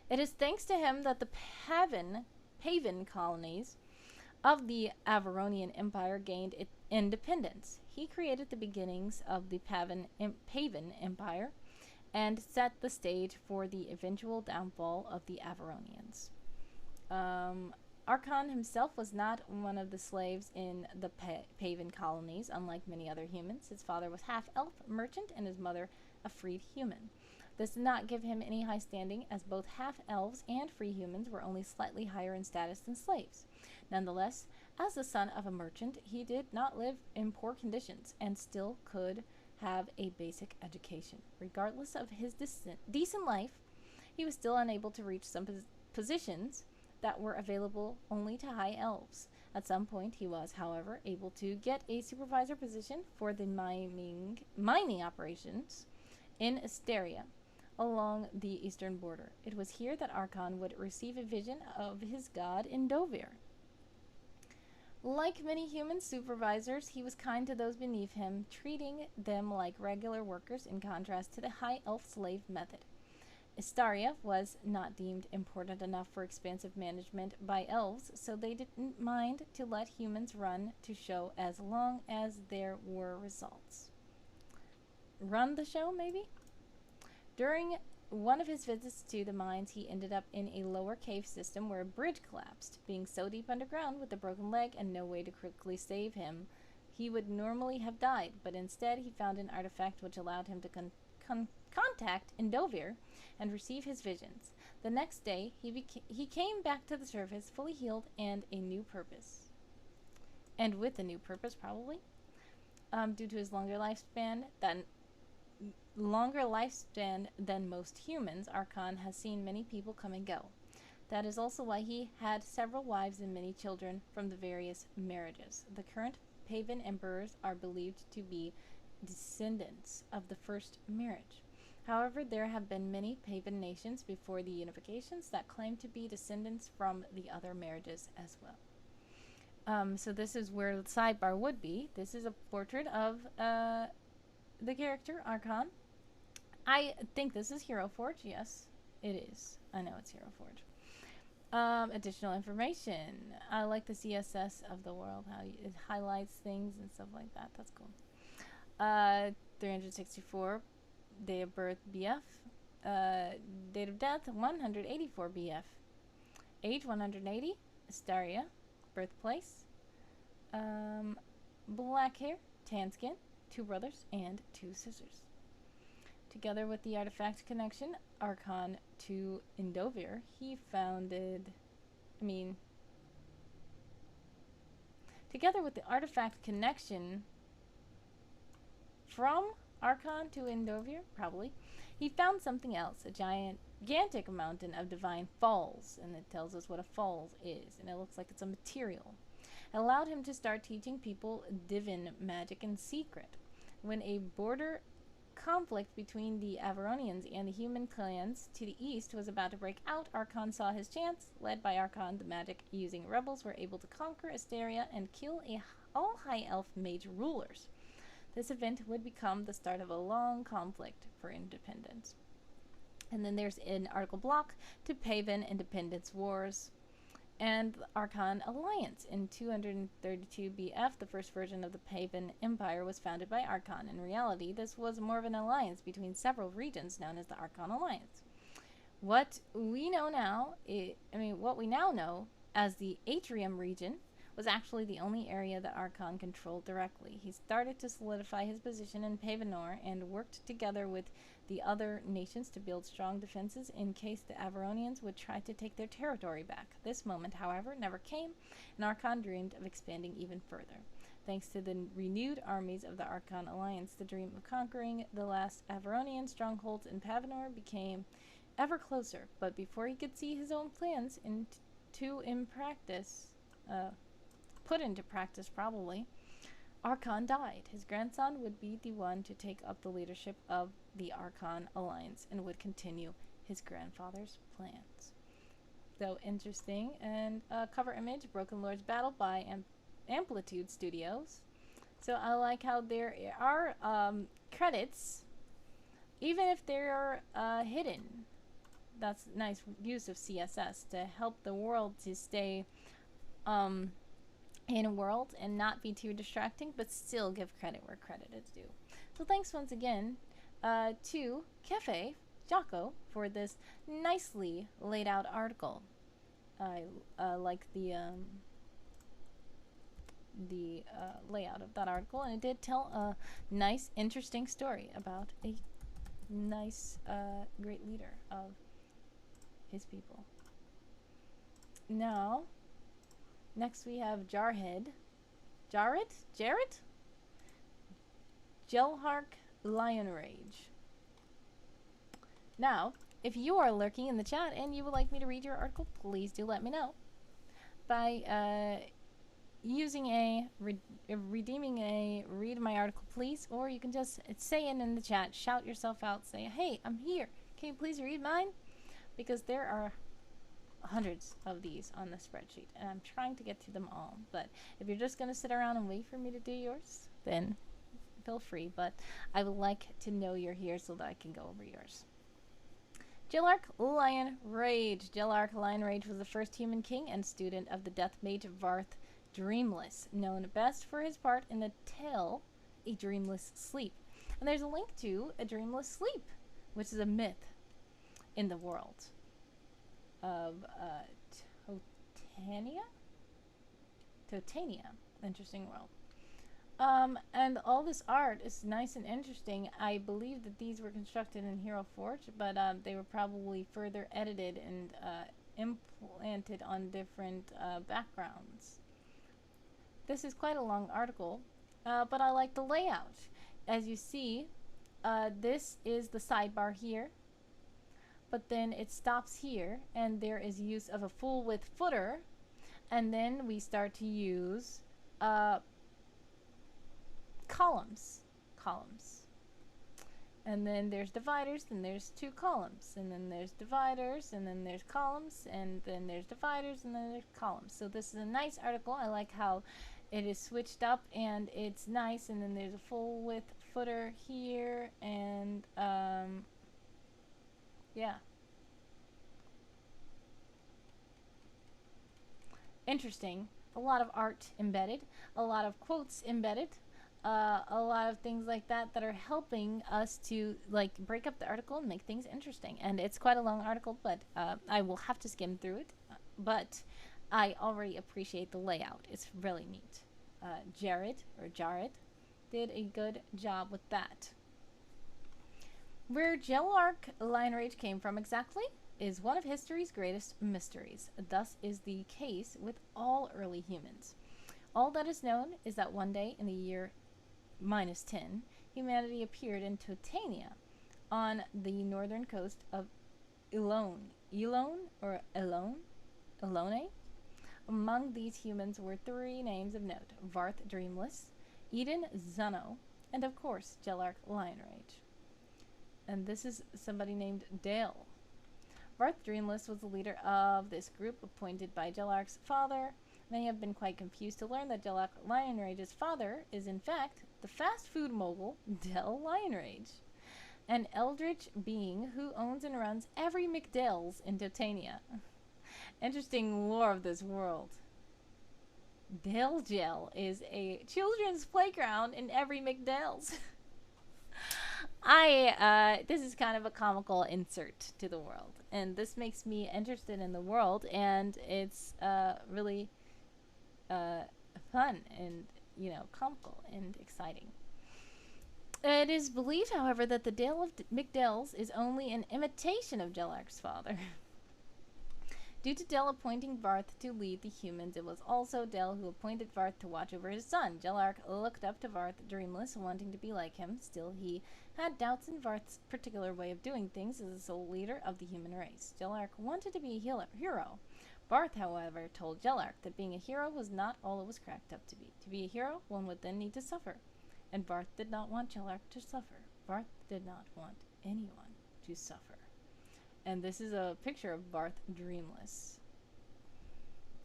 It is thanks to him that the Pavan colonies of the Avaronian Empire gained independence. He created the beginnings of the Pavan Empire and set the stage for the eventual downfall of the Avaronians. Archon himself was not one of the slaves in the Pavan colonies, unlike many other humans. His father was half-elf merchant and his mother a freed human. This did not give him any high standing, as both half-elves and free humans were only slightly higher in status than slaves. Nonetheless, as the son of a merchant, he did not live in poor conditions and still could have a basic education. Regardless of his decent life, he was still unable to reach some positions that were available only to high elves. At some point, he was, however, able to get a supervisor position for the mining operations in Asteria, along the eastern border. It was here that Archon would receive a vision of his god Indovir. Like many human supervisors, he was kind to those beneath him, treating them like regular workers in contrast to the high elf slave method. Astaria was not deemed important enough for expansive management by elves, so they didn't mind to let humans run to show as long as there were results. Run the show, maybe? During one of his visits to the mines, he ended up in a lower cave system where a bridge collapsed. Being so deep underground with a broken leg and no way to quickly save him, he would normally have died, but instead he found an artifact which allowed him to contact Endovir and receive his visions. The next day, he came back to the surface, fully healed and a new purpose. And with a new purpose, probably. Due to his longer lifespan than most humans, Archon has seen many people come and go. That is also why he had several wives and many children from the various marriages. The current Pagan emperors are believed to be descendants of the first marriage. However, there have been many Pagan nations before the unifications that claim to be descendants from the other marriages as well. So this is where the sidebar would be. This is a portrait of the character, Archon. I think this is Hero Forge. Yes, it is. I know it's Hero Forge. Additional information. I like the CSS of the world, how it highlights things and stuff like that. That's cool. 364. Date of birth, BF. Date of death, 184 BF. Age, 180. Astaria. Birthplace. Black hair, tan skin, 2 brothers, and 2 sisters. Together with the artifact connection, Archon to Endovir, he founded... Together with the artifact connection from Archon to Endovir, probably, he found something else, a gigantic mountain of divine falls, and it tells us what a falls is, and it looks like it's a material. It allowed him to start teaching people divine magic in secret. When a border conflict between the Avaronians and the human clans to the east was about to break out, Archon saw his chance. Led by Archon, the magic-using rebels were able to conquer Astaria and kill all High Elf mage rulers. This event would become the start of a long conflict for independence. And then there's an article block to Pagan Independence Wars and the Archon Alliance. In 232 BF, the first version of the Pagan Empire was founded by Archon. In reality, this was more of an alliance between several regions known as the Archon Alliance. What we know now, what we now know as the Atrium region was actually the only area that Archon controlled directly. He started to solidify his position in Pavanor and worked together with the other nations to build strong defenses in case the Avaronians would try to take their territory back. This moment, however, never came, and Archon dreamed of expanding even further. Thanks to the renewed armies of the Archon Alliance, the dream of conquering the last Avaronian strongholds in Pavanor became ever closer. But before he could see his own plans put into practice, probably, Archon died. His grandson would be the one to take up the leadership of the Archon Alliance and would continue his grandfather's plans. So interesting. And cover image, Broken Lord's Battle by Amplitude Studios. So I like how there are credits, even if they're hidden. That's nice use of CSS to help the world to stay in a world and not be too distracting, but still give credit where credit is due. So thanks once again to Kefkejaco for this nicely laid out article. I like the layout of that article, and it did tell a nice, interesting story about a nice, great leader of his people. Now, next we have Jarhed. Jarhed? Gellark Lionrage. Now, if you are lurking in the chat and you would like me to read your article, please do let me know by using redeeming a read my article please, or you can just say it in the chat, shout yourself out, say, hey, I'm here, can you please read mine? Because there are hundreds of these on the spreadsheet, and I'm trying to get to them all. But if you're just going to sit around and wait for me to do yours, then feel free. But I would like to know you're here so that I can go over yours. Gellark Lionrage. Gellark Lionrage was the first human king and student of the death mage Varth Dreamless, known best for his part in the tale A Dreamless Sleep. And there's a link to A Dreamless Sleep, which is a myth in the world of Totania. Interesting world. And all this art is nice and interesting. I believe that these were constructed in Hero Forge, but they were probably further edited and implanted on different backgrounds. This is quite a long article, but I like the layout. As you see, this is the sidebar here, but then it stops here, and there is use of a full width footer, and then we start to use columns, and then there's dividers, and there's two columns, and then there's dividers, and then there's columns, and then there's dividers, and then there's columns. So this is a nice article. I like how it is switched up, and it's nice. And then there's a full width footer here, and yeah, interesting. A lot of art embedded, a lot of quotes embedded, a lot of things like that that are helping us to like break up the article and make things interesting. And it's quite a long article, but I will have to skim through it. But I already appreciate the layout. It's really neat. Jarhed did a good job with that. Where Gellark Lionrage came from exactly is one of history's greatest mysteries. Thus is the case with all early humans. All that is known is that one day in the year -10, humanity appeared in Totania on the northern coast of Elone. Among these humans were three names of note: Varth Dreamless, Eden Zunno, and of course Gellark Lionrage. And this is somebody named Dale. Varth Dreamless was the leader of this group appointed by Gellark's father. Many have been quite confused to learn that Gellark Lionrage's father is in fact the fast food mogul Del Lionrage, an eldritch being who owns and runs every McDell's in Totania. Interesting lore of this world. Delgel is a children's playground in every McDell's. This is kind of a comical insert to the world, and this makes me interested in the world, and it's really fun and, you know, comical and exciting. It is believed, however, that the Dale of McDell's is only an imitation of Gellark's father. Due to Del appointing Varth to lead the humans, it was also Del who appointed Varth to watch over his son. Gellark looked up to Varth Dreamless, wanting to be like him. Still, he had doubts in Varth's particular way of doing things as the sole leader of the human race. Gellark wanted to be a hero. Varth, however, told Gellark that being a hero was not all it was cracked up to be. To be a hero, one would then need to suffer. And Varth did not want Gellark to suffer. Varth did not want anyone to suffer. And this is a picture of Varth Dreamless.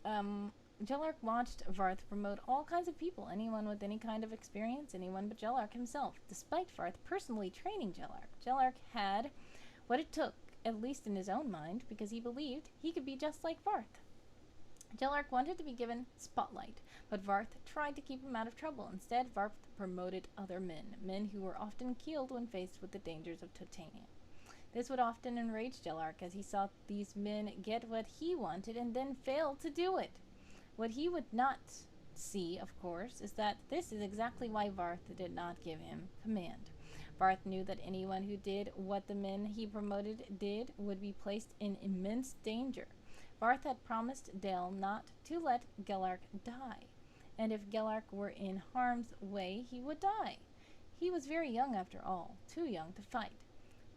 Gellark watched Varth promote all kinds of people, anyone with any kind of experience, anyone but Gellark himself. Despite Varth personally training Gellark, Gellark had what it took, at least in his own mind, because he believed he could be just like Varth. Gellark wanted to be given spotlight, but Varth tried to keep him out of trouble. Instead, Varth promoted other men who were often killed when faced with the dangers of Totania. This would often enrage Gellark, as he saw these men get what he wanted and then fail to do it. What he would not see, of course, is that this is exactly why Varth did not give him command. Varth knew that anyone who did what the men he promoted did would be placed in immense danger. Varth had promised Dale not to let Gellark die, and if Gellark were in harm's way, he would die. He was very young after all, too young to fight.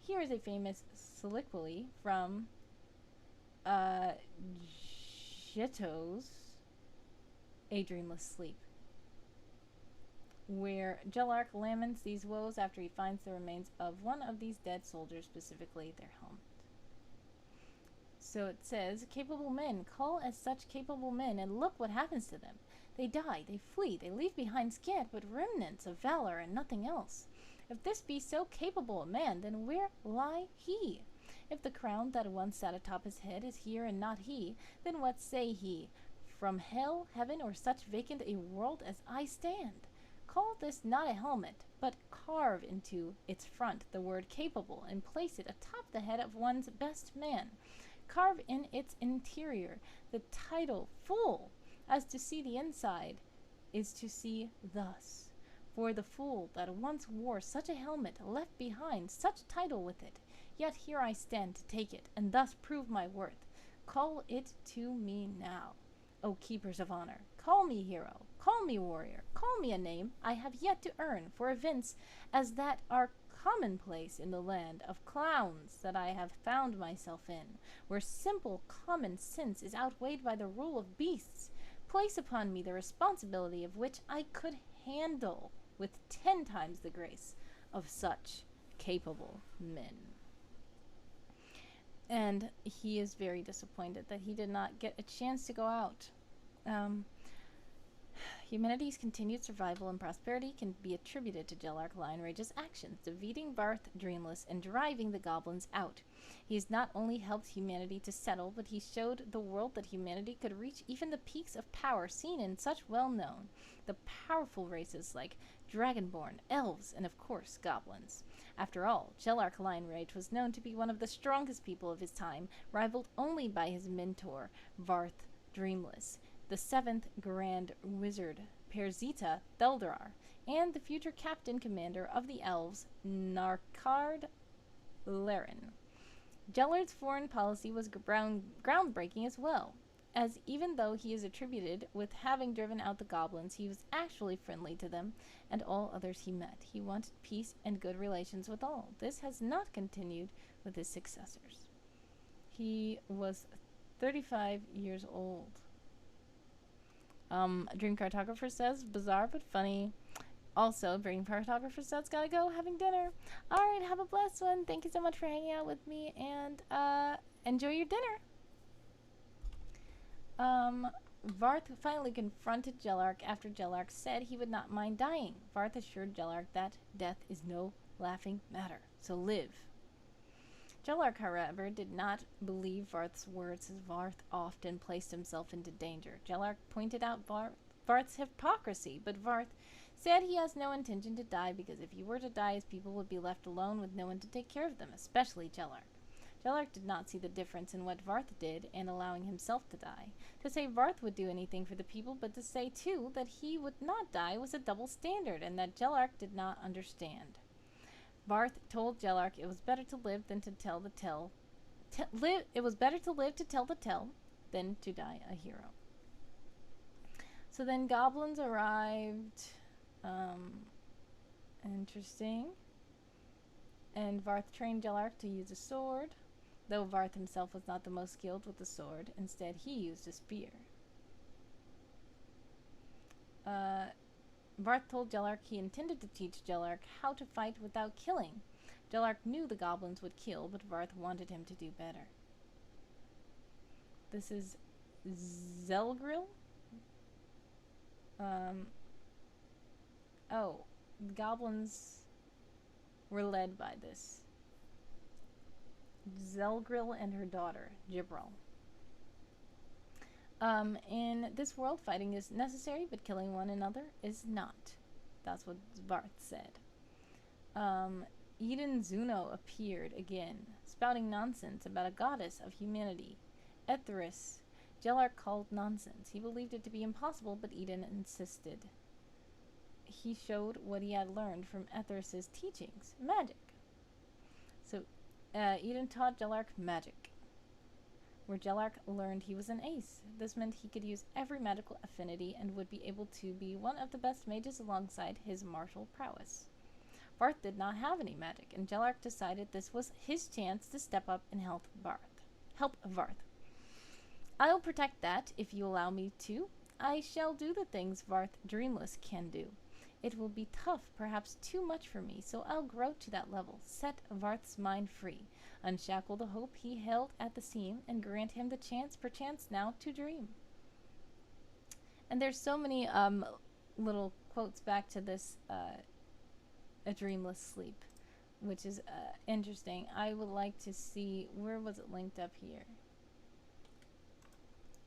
Here is a famous soliloquy from Geto's A Dreamless Sleep, where Gellark laments these woes after he finds the remains of one of these dead soldiers, specifically their helmet. So it says, capable men, call as such capable men, and look what happens to them. They die, they flee, they leave behind scant but remnants of valor and nothing else. If this be so capable a man, then where lie he? If the crown that once sat atop his head is here and not he, then what say he? From hell, heaven, or such vacant a world as I stand? Call this not a helmet, but carve into its front the word capable, and place it atop the head of one's best man. Carve in its interior the title fool, as to see the inside is to see thus. For the fool that once wore such a helmet left behind such title with it. Yet here I stand to take it, and thus prove my worth. Call it to me now, O keepers of honor. Call me hero, call me warrior, call me a name I have yet to earn for events as that are commonplace in the land of clowns that I have found myself in, where simple common sense is outweighed by the rule of beasts. Place upon me the responsibility of which I could handle with 10 times the grace of such capable men. And he is very disappointed that he did not get a chance to go out. Humanity's continued survival and prosperity can be attributed to Gellark Lionrage's actions, defeating Varth Dreamless and driving the goblins out. He has not only helped humanity to settle, but he showed the world that humanity could reach even the peaks of power seen in such well-known, the powerful races like Dragonborn, Elves, and of course Goblins. After all, Gellark Lionrage was known to be one of the strongest people of his time, rivaled only by his mentor, Varth Dreamless, the 7th Grand Wizard, Perzita Theldrar, and the future Captain Commander of the Elves, Nargeid Laren. Gellard's foreign policy was groundbreaking as well, as even though he is attributed with having driven out the goblins, he was actually friendly to them and all others he met. He wanted peace and good relations with all. This has not continued with his successors. He was 35 years old. Dream Cartographer says, bizarre but funny. Also, Dream Cartographer says, gotta go, having dinner. Alright, have a blessed one. Thank you so much for hanging out with me, and enjoy your dinner. Varth finally confronted Gellark after Gellark said he would not mind dying. Varth assured Gellark that death is no laughing matter, so live. Gellark, however, did not believe Varth's words, as Varth often placed himself into danger. Gellark pointed out Varth's hypocrisy, but Varth said he has no intention to die because if he were to die, his people would be left alone with no one to take care of them, especially Gellark. Gellark did not see the difference in what Varth did and allowing himself to die. To say Varth would do anything for the people, but to say, too, that he would not die was a double standard, and that Gellark did not understand. Varth told Gellark it was better to live than to tell the tale. It was better to live to tell the tale than to die a hero. So then goblins arrived. Interesting. And Varth trained Gellark to use a sword, though Varth himself was not the most skilled with the sword. Instead, he used a spear. Varth told Gellark he intended to teach Gellark how to fight without killing. Gellark knew the goblins would kill, but Varth wanted him to do better. This is Zelgril? Oh, the goblins were led by this. Zelgril and her daughter, Gibril. In this world, fighting is necessary, but killing one another is not. That's what Varth said. Eden Zuno appeared again, spouting nonsense about a goddess of humanity. Etheris, Gellark called nonsense. He believed it to be impossible, but Eden insisted. He showed what he had learned from Etheris's teachings, magic. So, Eden taught Gellark magic, where Gellark learned he was an ace. This meant he could use every magical affinity and would be able to be one of the best mages alongside his martial prowess. Varth did not have any magic, and Gellark decided this was his chance to step up and help Varth. I'll protect that, if you allow me to. I shall do the things Varth Dreamless can do. It will be tough, perhaps too much for me, so I'll grow to that level, set Varth's mind free, unshackle the hope he held at the seam, and grant him the chance, perchance now, to dream. And there's so many little quotes back to this A Dreamless Sleep. which is interesting. I would like to see, where was it linked up here?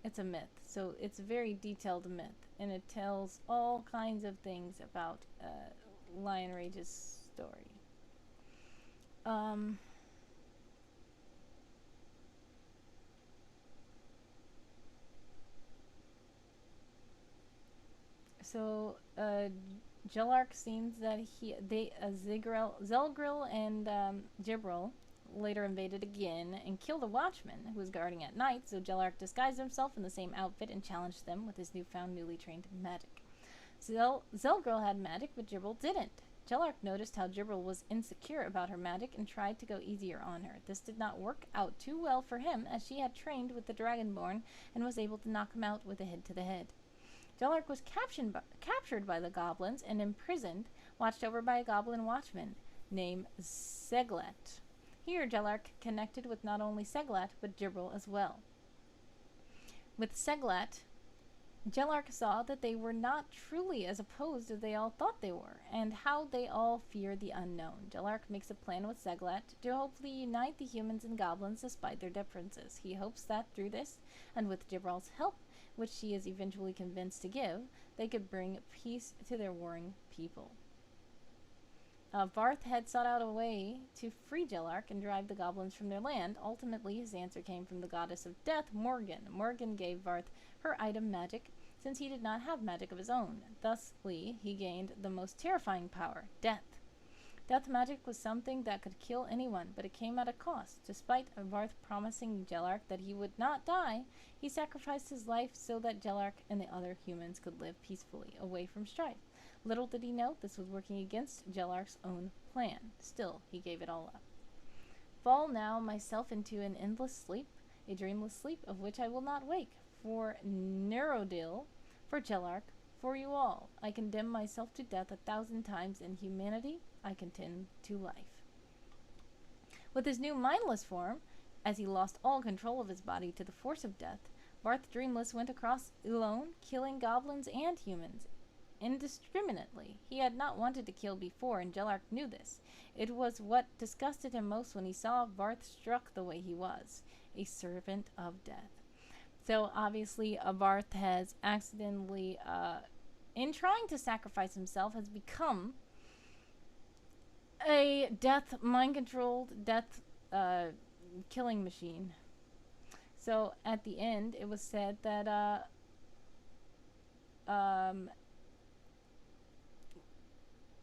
It's a myth, so it's a very detailed myth, and it tells all kinds of things about Lionrage's story. So Gellark seems that Zelgril and Gibril later invaded again and killed a watchman who was guarding at night, so Gellark disguised himself in the same outfit and challenged them with his newly trained magic. Zelgril had magic, but Gibril didn't. Gellark noticed how Gibril was insecure about her magic and tried to go easier on her. This did not work out too well for him, as she had trained with the Dragonborn and was able to knock him out with a hit to the head. Gellark was captured by the goblins and imprisoned, watched over by a goblin watchman named Seglet. Here, Gellark connected with not only Seglet, but Gibril as well. With Seglet, Gellark saw that they were not truly as opposed as they all thought they were, and how they all fear the unknown. Gellark makes a plan with Seglet to hopefully unite the humans and goblins despite their differences. He hopes that through this, and with Gibril's help, which she is eventually convinced to give, they could bring peace to their warring people. Varth had sought out a way to free Gellark and drive the goblins from their land. Ultimately, his answer came from the goddess of death, Morgan. Morgan gave Varth her item magic, since he did not have magic of his own. Thusly, he gained the most terrifying power, death. Death magic was something that could kill anyone, but it came at a cost. Despite Varth promising Gellark that he would not die, he sacrificed his life so that Gellark and the other humans could live peacefully, away from strife. Little did he know this was working against Gellark's own plan. Still, he gave it all up. Fall now myself into an endless sleep, a dreamless sleep of which I will not wake. For Neurodil, for Gellark, for you all. I condemn myself to death 1,000 times. In humanity, I contend to life. With his new mindless form, as he lost all control of his body to the force of death, Varth Dreamless went across alone, killing goblins and humans indiscriminately. He had not wanted to kill before, and Gellark knew this. It was what disgusted him most when he saw Varth struck the way he was, a servant of death. So obviously, Varth has accidentally, in trying to sacrifice himself, has become a death, mind-controlled death killing machine. So at the end, it was said that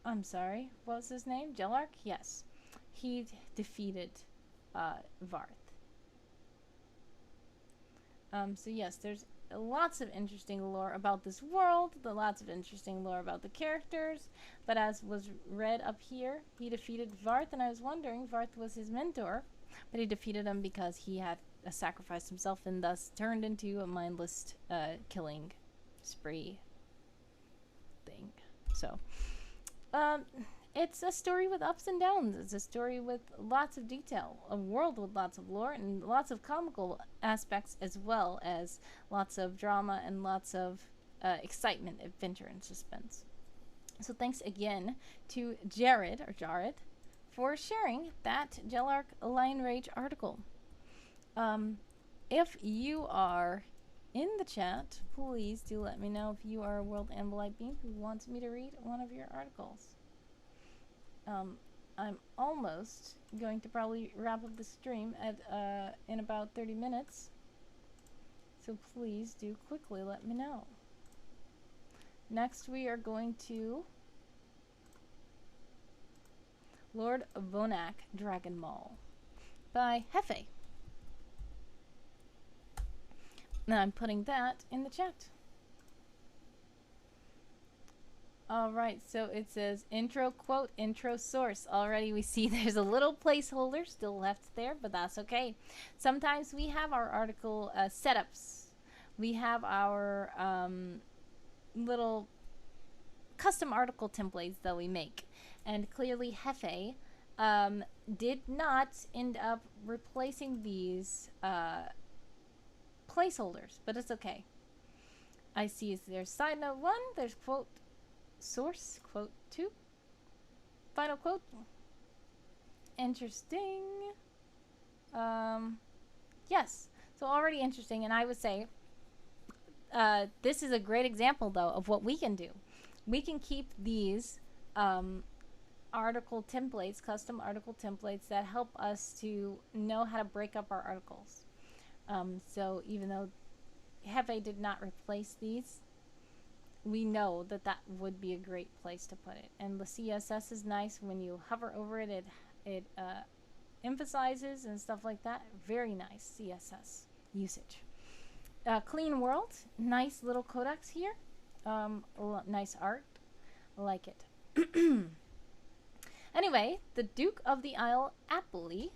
I'm sorry, what was his name? Gellark? Yes. He defeated Varth. So yes, there's lots of interesting lore about this world, lots of interesting lore about the characters, but as was read up here, he defeated Varth, and I was wondering, Varth was his mentor, but he defeated him because he had sacrificed himself and thus turned into a mindless killing spree thing. So, it's a story with ups and downs. It's a story with lots of detail, a world with lots of lore and lots of comical aspects, as well as lots of drama and lots of excitement, adventure, and suspense. So thanks again to Jarhed for sharing that Gellark Lionrage article. If you are in the chat, please do let me know if you are a World Ambolite Beam who wants me to read one of your articles. I'm almost going to probably wrap up the stream at in about 30 minutes, so please do quickly let me know. Next we are going to Lord Vonak Dragon Maul by Hefe. Now I'm putting that in the chat. Alright, so it says intro quote, intro source. Already we see there's a little placeholder still left there, but that's okay. Sometimes we have our article setups. We have our little custom article templates that we make. And clearly Hefe did not end up replacing these placeholders, but it's okay. I see there's side note 1, there's quote source, quote 2, final quote. interesting. Yes, so already interesting, and I would say this is a great example, though, of what we can do. We can keep these article templates, custom article templates that help us to know how to break up our articles. So even though Hefe did not replace these, we know that that would be a great place to put it. And the CSS is nice. When you hover over it, it emphasizes and stuff like that. Very nice CSS usage. Clean world, nice little codex here. Nice art, like it. Anyway, the Duke of the Isle Awolee,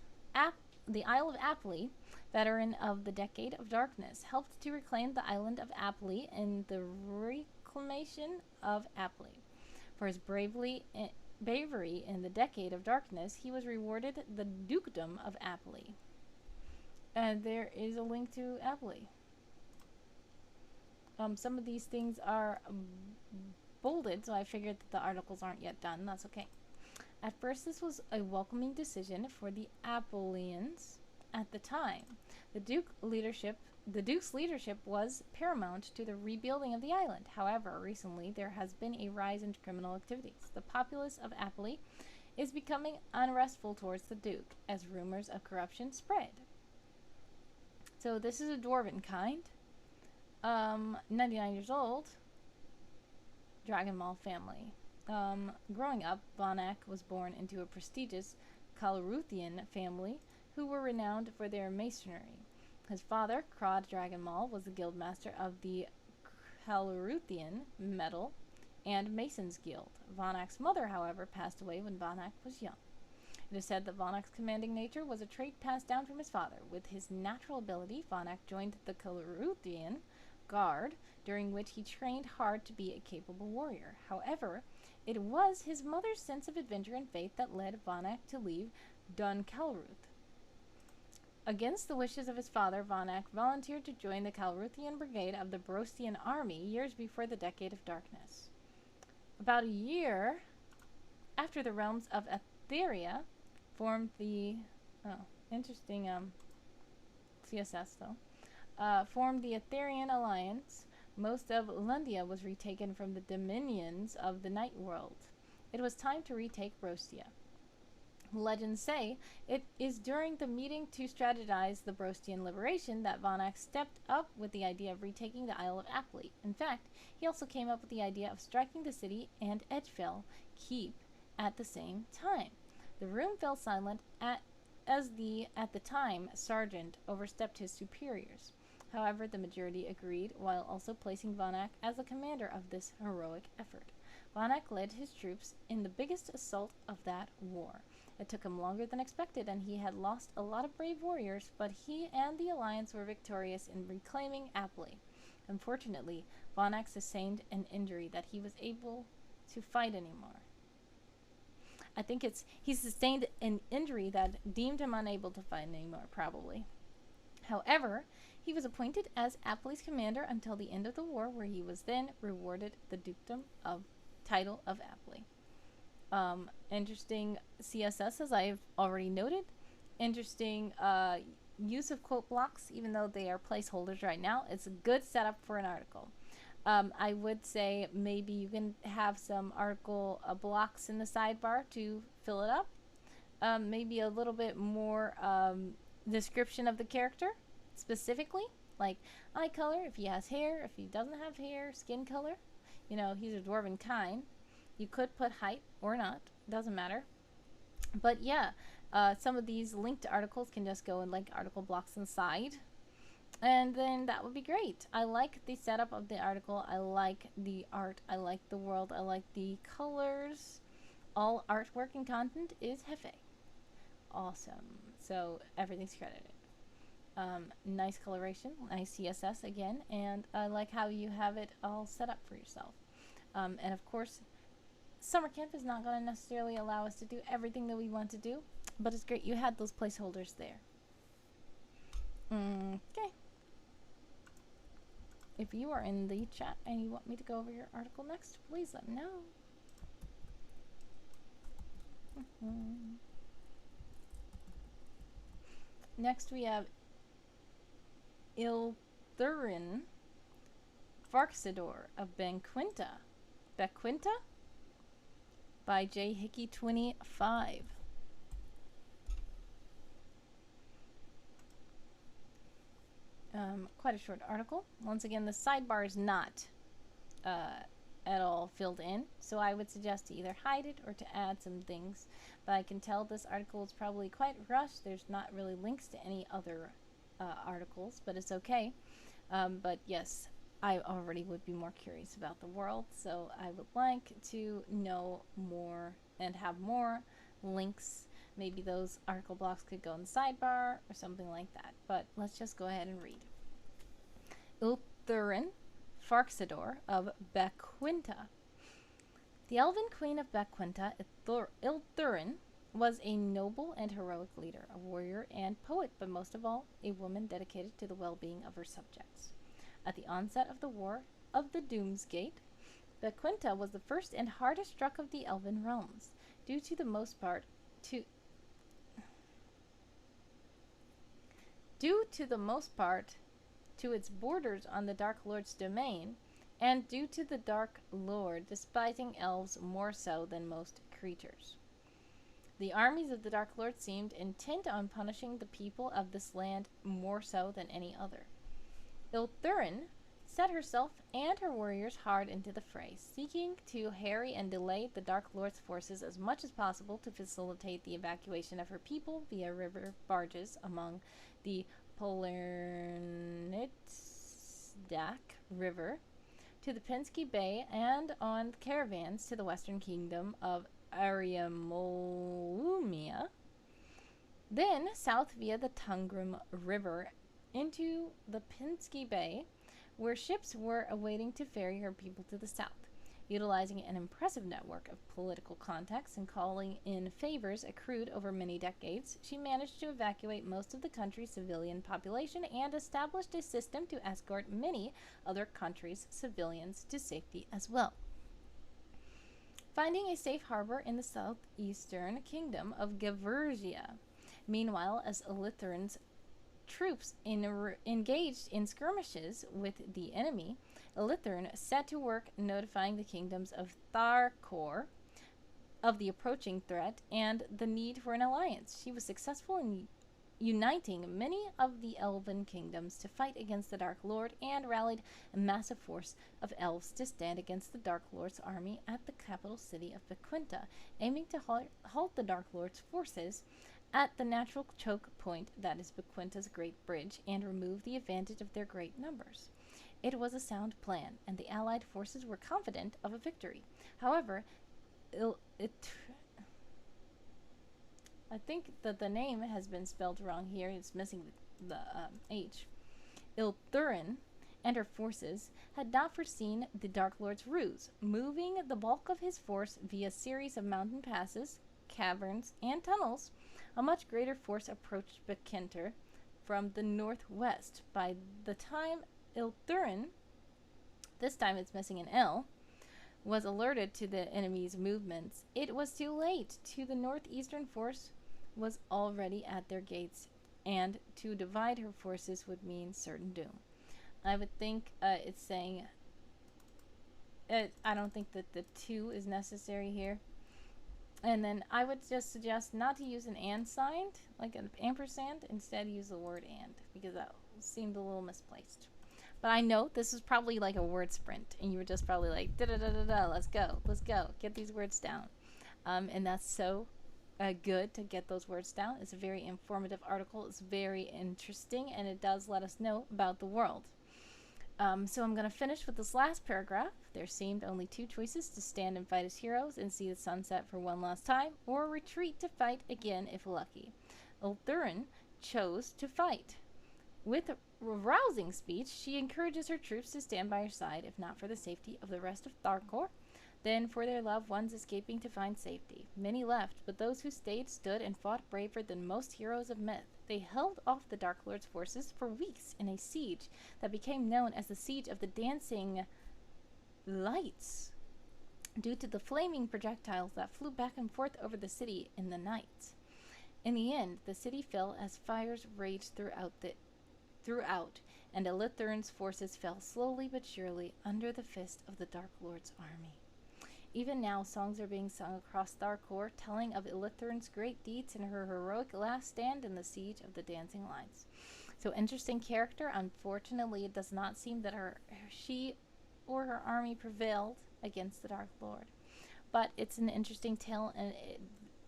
the Isle of Awolee, veteran of the Decade of Darkness, helped to reclaim the island of Awolee in the reclamation of Awolee. For his bravery in the Decade of Darkness, he was rewarded the Dukedom of Awolee. And there is a link to Awolee. Some of these things are bolded, so I figured that the articles aren't yet done. That's okay. At first, this was a welcoming decision for the Apoleans at the time. The Duke's leadership was paramount to the rebuilding of the island. However, recently there has been a rise in criminal activities. The populace of Awolee is becoming unrestful towards the Duke as rumors of corruption spread. So this is a dwarven kind. 99 years old. Dragon Ball family. Growing up, Vonak was born into a prestigious Calruthian family who were renowned for their masonry. His father, Krod Dragonmaul, was the guildmaster of the Calruthian Metal and Masons Guild. Vonak's mother, however, passed away when Vonak was young. It is said that Vonak's commanding nature was a trait passed down from his father. With his natural ability, Vonak joined the Calruthian Guard, during which he trained hard to be a capable warrior. However, it was his mother's sense of adventure and faith that led Vonak to leave Dun Calruth. Against the wishes of his father, Vonak volunteered to join the Calruthian Brigade of the Brostian Army years before the Decade of Darkness. About a year after the realms of Etheria formed the interesting CSS though formed the Etherian Alliance, most of Lundia was retaken from the dominions of the Night World. It was time to retake Brostia. Legends say it is during the meeting to strategize the Brostian liberation that Vonak stepped up with the idea of retaking the Isle of Awolee. In fact, he also came up with the idea of striking the city and Edgefell Keep at the same time. The room fell silent as the, at the time, sergeant overstepped his superiors. However, the majority agreed, while also placing Vonak as the commander of this heroic effort. Vonak led his troops in the biggest assault of that war. It took him longer than expected, and he had lost a lot of brave warriors, but he and the Alliance were victorious in reclaiming Awolee. Unfortunately, Vonak sustained an injury that he was able to fight anymore. I think he sustained an injury that deemed him unable to fight anymore, probably. However, he was appointed as Awolee's commander until the end of the war, where he was then rewarded the dukedom of title of Awolee. Interesting CSS, as I've already noted. Interesting use of quote blocks, even though they are placeholders right now. It's a good setup for an article. I would say maybe you can have some article blocks in the sidebar to fill it up. Maybe a little bit more description of the character specifically, like eye color, if he has hair, if he doesn't have hair, skin color. You know, he's a dwarven kind. You could put height or not, doesn't matter. But yeah, some of these linked articles can just go in like article blocks inside. And then that would be great. I like the setup of the article. I like the art. I like the world. I like the colors. All artwork and content is Hefe. Awesome. So everything's credited. Nice coloration. Nice CSS again. And I like how you have it all set up for yourself. And of course, summer camp is not going to necessarily allow us to do everything that we want to do. But it's great you had those placeholders there. Okay. If you are in the chat and you want me to go over your article next, please let me know. Next we have Ilthurin Farxidor of Bequinta. Bequinta? By J. Hickey 25. Quite a short article. Once again, the sidebar is not at all filled in, so I would suggest to either hide it or to add some things. But I can tell this article is probably quite rushed. There's not really links to any other articles, but it's okay. But yes, I already would be more curious about the world, so I would like to know more and have more links. Maybe those article blocks could go in the sidebar or something like that. But let's just go ahead and read. Ilthurin Farxidor of Bequinta. The elven queen of Bequinta, Ilthurin, was a noble and heroic leader, a warrior and poet, but most of all, a woman dedicated to the well-being of her subjects. At the onset of the War of the Doomsgate, Bequinta was the first and hardest struck of the elven realms, due to the most part to its borders on the Dark Lord's domain, and due to the Dark Lord despising elves more so than most creatures. The armies of the Dark Lord seemed intent on punishing the people of this land more so than any other. Ilthurin set herself and her warriors hard into the fray, seeking to harry and delay the Dark Lord's forces as much as possible to facilitate the evacuation of her people via river barges among the Polernitsdak River to the Penske Bay and on caravans to the western kingdom of Ariamolumia, then south via the Tungrim River into the Penske Bay, where ships were awaiting to ferry her people to the south. Utilizing an impressive network of political contacts and calling in favors accrued over many decades, she managed to evacuate most of the country's civilian population and established a system to escort many other countries' civilians to safety as well. Finding a safe harbor in the southeastern kingdom of Gevergia. Meanwhile, as Ilthurin's troops engaged in skirmishes with the enemy, Ilthurin set to work notifying the kingdoms of Tharkor of the approaching threat and the need for an alliance. She was successful in uniting many of the elven kingdoms to fight against the Dark Lord and rallied a massive force of elves to stand against the Dark Lord's army at the capital city of Bequinta, aiming to halt the Dark Lord's forces at the natural choke point that is Bequinta's Great Bridge and remove the advantage of their great numbers. It was a sound plan, and the allied forces were confident of a victory. However, I think that the name has been spelled wrong here. It's missing the H. Ilthurin and her forces had not foreseen the Dark Lord's ruse, moving the bulk of his force via a series of mountain passes, caverns, and tunnels. A much greater force approached Bequinta from the northwest. By the time Ilthurin, this time it's missing an L, was alerted to the enemy's movements, it was too late. The northeastern force was already at their gates, and to divide her forces would mean certain doom. I would think it's saying, I don't think that the 2 is necessary here. And then I would just suggest not to use an and sign, like an ampersand, instead use the word and, because that seemed a little misplaced. But I know this is probably like a word sprint, and you were just probably like, da-da-da-da-da, let's go, get these words down. And that's so good to get those words down. It's a very informative article. It's very interesting, and it does let us know about the world. So I'm going to finish with this last paragraph. There seemed only 2 choices: to stand and fight as heroes and see the sunset for one last time, or retreat to fight again if lucky. Ilthurin chose to fight. With a rousing speech, she encourages her troops to stand by her side, if not for the safety of the rest of Tharkor, then for their loved ones escaping to find safety. Many left, but those who stayed stood and fought braver than most heroes of myth. They held off the Dark Lord's forces for weeks in a siege that became known as the Siege of the Dancing Lights, due to the flaming projectiles that flew back and forth over the city in the night. In the end, the city fell as fires raged throughout, and Elithern's forces fell slowly but surely under the fist of the Dark Lord's army. Even now, songs are being sung across Tharkor, telling of Elithern's great deeds and her heroic last stand in the siege of the Dancing Lines. So, interesting character. Unfortunately, it does not seem that she or her army prevailed against the Dark Lord. But it's an interesting tale, and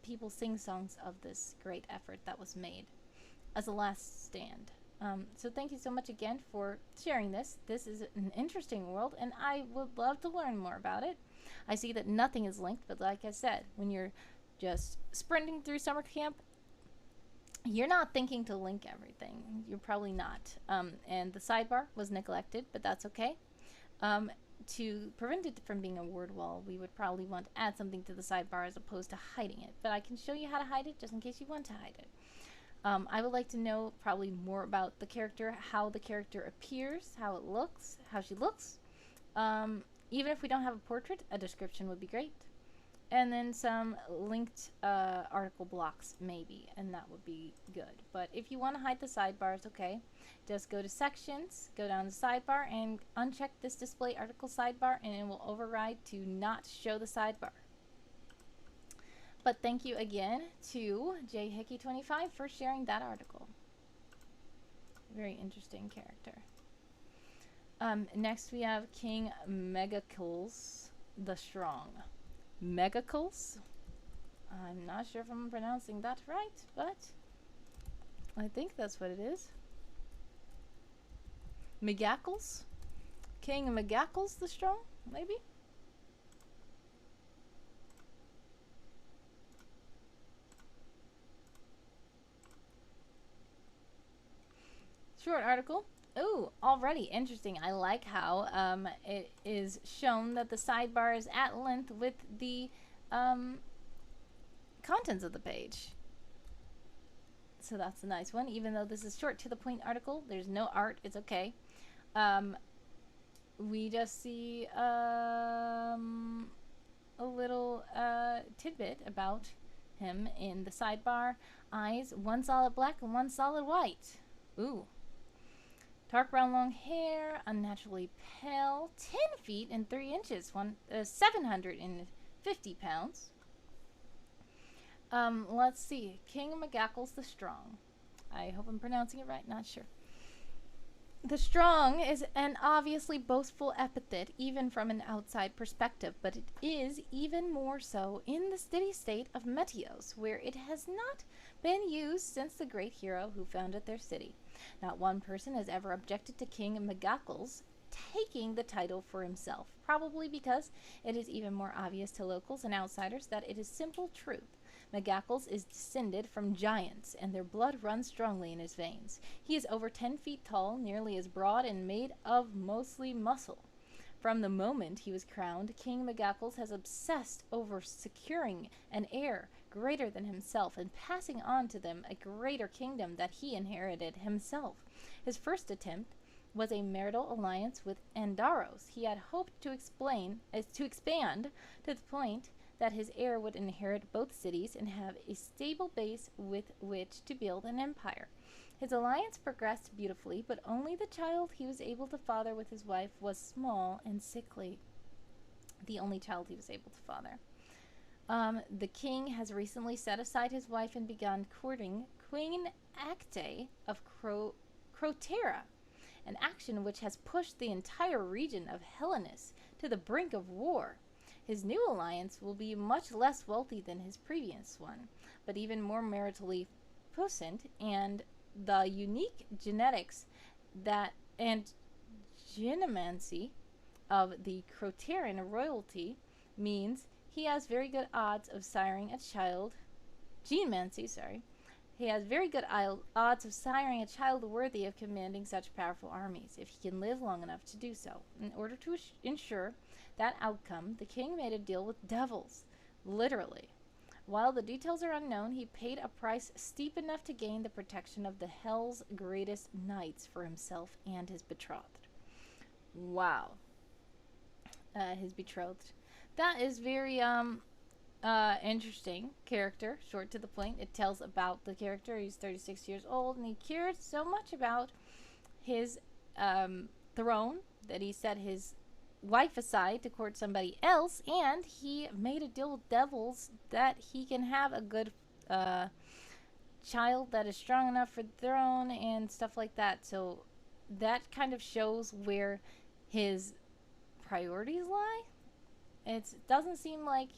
people sing songs of this great effort that was made as a last stand. So thank you so much again for sharing this. This is an interesting world, and I would love to learn more about it. I see that nothing is linked, but like I said, when you're just sprinting through summer camp, you're not thinking to link everything. You're probably not. And the sidebar was neglected, but that's okay. To prevent it from being a word wall, we would probably want to add something to the sidebar as opposed to hiding it. But I can show you how to hide it just in case you want to hide it. I would like to know probably more about the character, how the character appears, how it looks, how she looks. Even if we don't have a portrait, a description would be great. And then some linked article blocks, maybe, and that would be good. But if you want to hide the sidebars, okay, just go to sections, go down the sidebar, and uncheck this display article sidebar, and it will override to not show the sidebar. But thank you again to jhickey25 for sharing that article. Very interesting character. Next we have King Megacles the Strong. Megacles? I'm not sure if I'm pronouncing that right, but I think that's what it is. Megacles? King Megacles the Strong, maybe? Short article. Ooh, already interesting. I like how it is shown that the sidebar is at length with the contents of the page. So that's a nice one. Even though this is short to the point article, there's no art. It's okay. We just see a little tidbit about him in the sidebar. Eyes, one solid black and one solid white. Ooh. Dark brown long hair, unnaturally pale, 10 feet and 3 inches, 750 pounds. Let's see. King Megacles the Strong. I hope I'm pronouncing it right, not sure. The Strong is an obviously boastful epithet, even from an outside perspective, but it is even more so in the city-state of Metios, where it has not been used since the great hero who founded their city. Not one person has ever objected to King Megacles taking the title for himself, probably because it is even more obvious to locals and outsiders that it is simple truth. Megacles is descended from giants, and their blood runs strongly in his veins. He is over 10 feet tall, nearly as broad, and made of mostly muscle. From the moment he was crowned, King Megacles has obsessed over securing an heir greater than himself and passing on to them a greater kingdom that he inherited himself. His first attempt was a marital alliance with Andaros. He had hoped to expand to the point that his heir would inherit both cities and have a stable base with which to build an empire. His alliance progressed beautifully, but only the child he was able to father with his wife was small and sickly. The only child he was able to father. The king has recently set aside his wife and begun courting Queen Acte of Crotera, an action which has pushed the entire region of Hellenis to the brink of war. His new alliance will be much less wealthy than his previous one, but even more maritally puissant, and the unique genetics and genomancy of the Croteran royalty means he has very good odds of siring a child. Genomancy, sorry. He has very good odds of siring a child worthy of commanding such powerful armies, if he can live long enough to do so. In order to ensure that outcome, the king made a deal with devils, literally. While the details are unknown, he paid a price steep enough to gain the protection of the hell's greatest knights for himself and his betrothed. Wow. His betrothed. That is very, Interesting character, short to the point. It tells about the character. He's 36 years old, and he cared so much about his throne that he set his wife aside to court somebody else, and he made a deal with devils that he can have a good child that is strong enough for the throne and stuff like that. So that kind of shows where his priorities lie. It doesn't seem like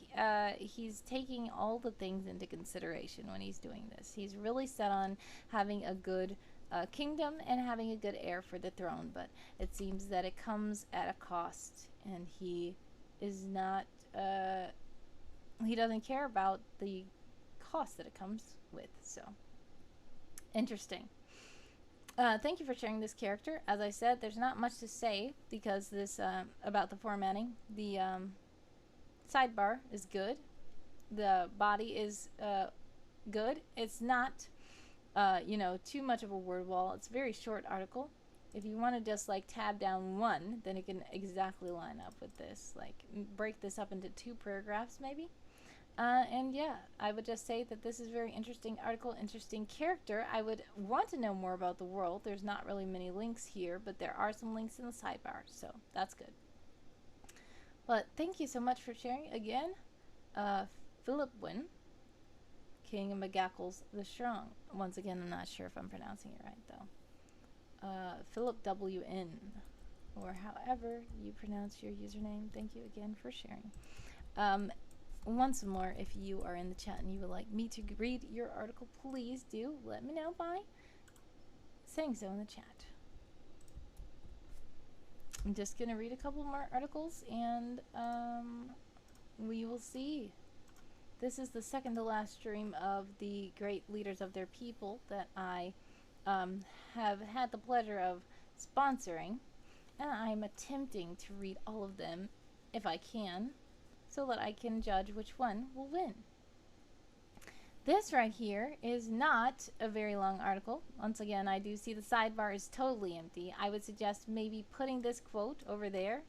he's taking all the things into consideration when he's doing this. He's really set on having a good kingdom and having a good heir for the throne, but it seems that it comes at a cost, and he is not, he doesn't care about the cost that it comes with. So, interesting. Thank you for sharing this character. As I said, there's not much to say because this, about the formatting. The, sidebar is good. The body is good. It's not, you know, too much of a word wall. It's a very short article. If you want to just like tab down one, then it can exactly line up with this. Like break this up into 2 paragraphs maybe. And yeah, I would just say that this is a very interesting article, interesting character. I would want to know more about the world. There's not really many links here, but there are some links in the sidebar, so that's good. But thank you so much for sharing again. Philip Wynn, King of McGackles the Strong. Once again, I'm not sure if I'm pronouncing it right, though. Philip W.N., or however you pronounce your username. Thank you again for sharing. Once more, if you are in the chat and you would like me to read your article, please do let me know by saying so in the chat. I'm just going to read a couple more articles, and we will see. This is the second to last stream of the great leaders of their people that I have had the pleasure of sponsoring, and I'm attempting to read all of them if I can, so that I can judge which one will win. This right here is not a very long article. Once again, I do see the sidebar is totally empty. I would suggest maybe putting this quote over there,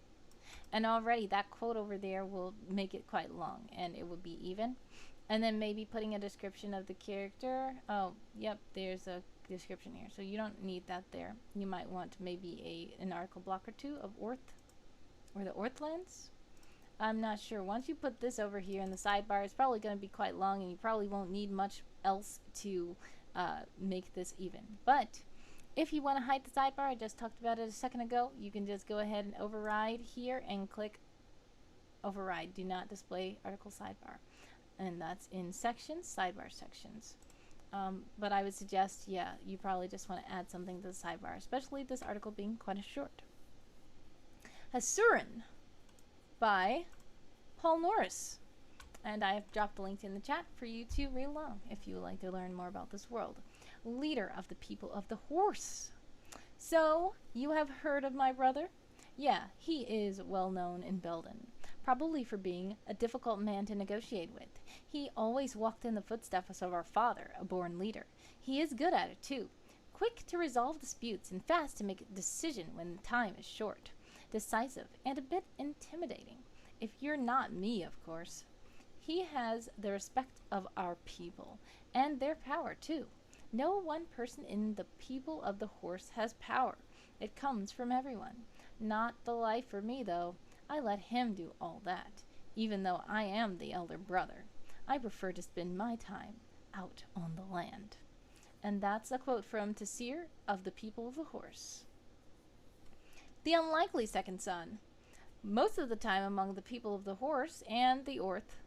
and already that quote over there will make it quite long, and it would be even. And then maybe putting a description of the character. Oh, yep, there's a description here, so you don't need that there. You might want maybe an article block or 2 of Orth, or the Orthlands. I'm not sure. Once you put this over here in the sidebar, it's probably going to be quite long, and you probably won't need much else to make this even. But if you want to hide the sidebar, I just talked about it a second ago, you can just go ahead and override here and click override. Do not display article sidebar. And that's in sections, sidebar sections. But I would suggest, yeah, you probably just want to add something to the sidebar, especially this article being quite a short. Hasurin by Paul Norris, and I have dropped the link in the chat for you to read along if you would like to learn more about this world. Leader of the people of the horse. So, you have heard of my brother? Yeah, he is well known in Belden, probably for being a difficult man to negotiate with. He always walked in the footsteps of our father, a born leader. He is good at it too, quick to resolve disputes and fast to make a decision when time is short. Decisive and a bit intimidating, if you're not me, of course. He has the respect of our people, and their power too. No one person in the people of the horse has power. It comes from everyone. Not the life for me, though. I let him do all that, even though I am the elder brother. I prefer to spend my time out on the land. And that's a quote from Tasir of the people of the horse. The unlikely second son. Most of the time among the people of the horse and the Orth,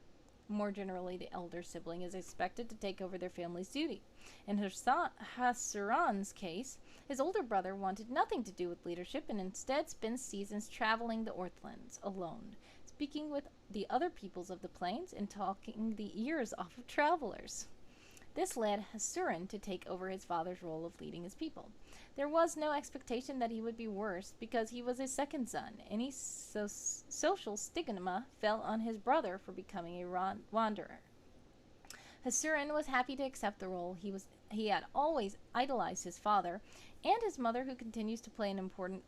more generally the elder sibling, is expected to take over their family's duty. In Hasuran's case, his older brother wanted nothing to do with leadership and instead spends seasons traveling the Orthlands alone, speaking with the other peoples of the plains and talking the ears off of travelers. This led Hasuran to take over his father's role of leading his people. There was no expectation that he would be worse because he was his second son. Any social stigma fell on his brother for becoming a wanderer. Hasuran was happy to accept the role. He had always idolized his father and his mother, who continues to play an important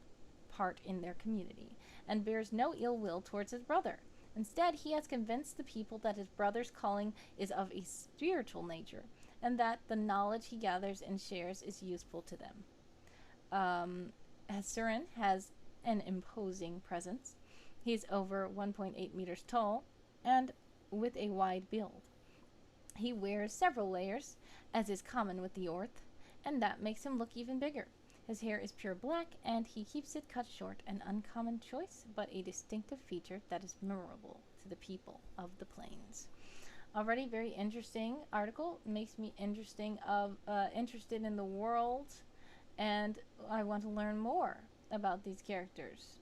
part in their community, and bears no ill will towards his brother. Instead, he has convinced the people that his brother's calling is of a spiritual nature, and that the knowledge he gathers and shares is useful to them. Desren has an imposing presence. He's over 1.8 meters tall and with a wide build. He wears several layers, as is common with the Orth, and that makes him look even bigger. His hair is pure black, and he keeps it cut short, an uncommon choice, but a distinctive feature that is memorable to the people of the plains. Already very interesting article. Makes me interested in the world, and I want to learn more about these characters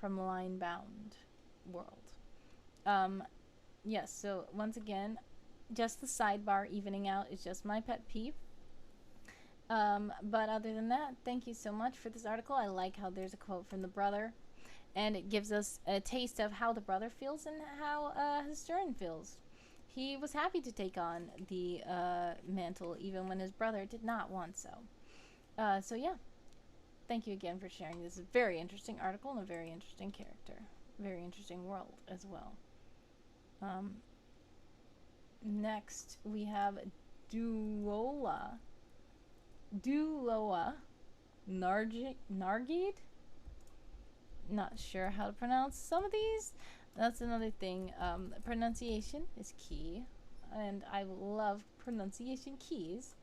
from Linebound world. Yes, so once again, just the sidebar evening out is just my pet peeve. But other than that, thank you so much for this article. I like how there's a quote from the brother, and it gives us a taste of how the brother feels and how Desren feels. He was happy to take on the mantle even when his brother did not want so. So yeah, thank you again for sharing. This is a very interesting article and a very interesting character. Very interesting world as well. Next, we have Duuloa Nargeid. Not sure how to pronounce some of these. That's another thing. Pronunciation is key, and I love pronunciation keys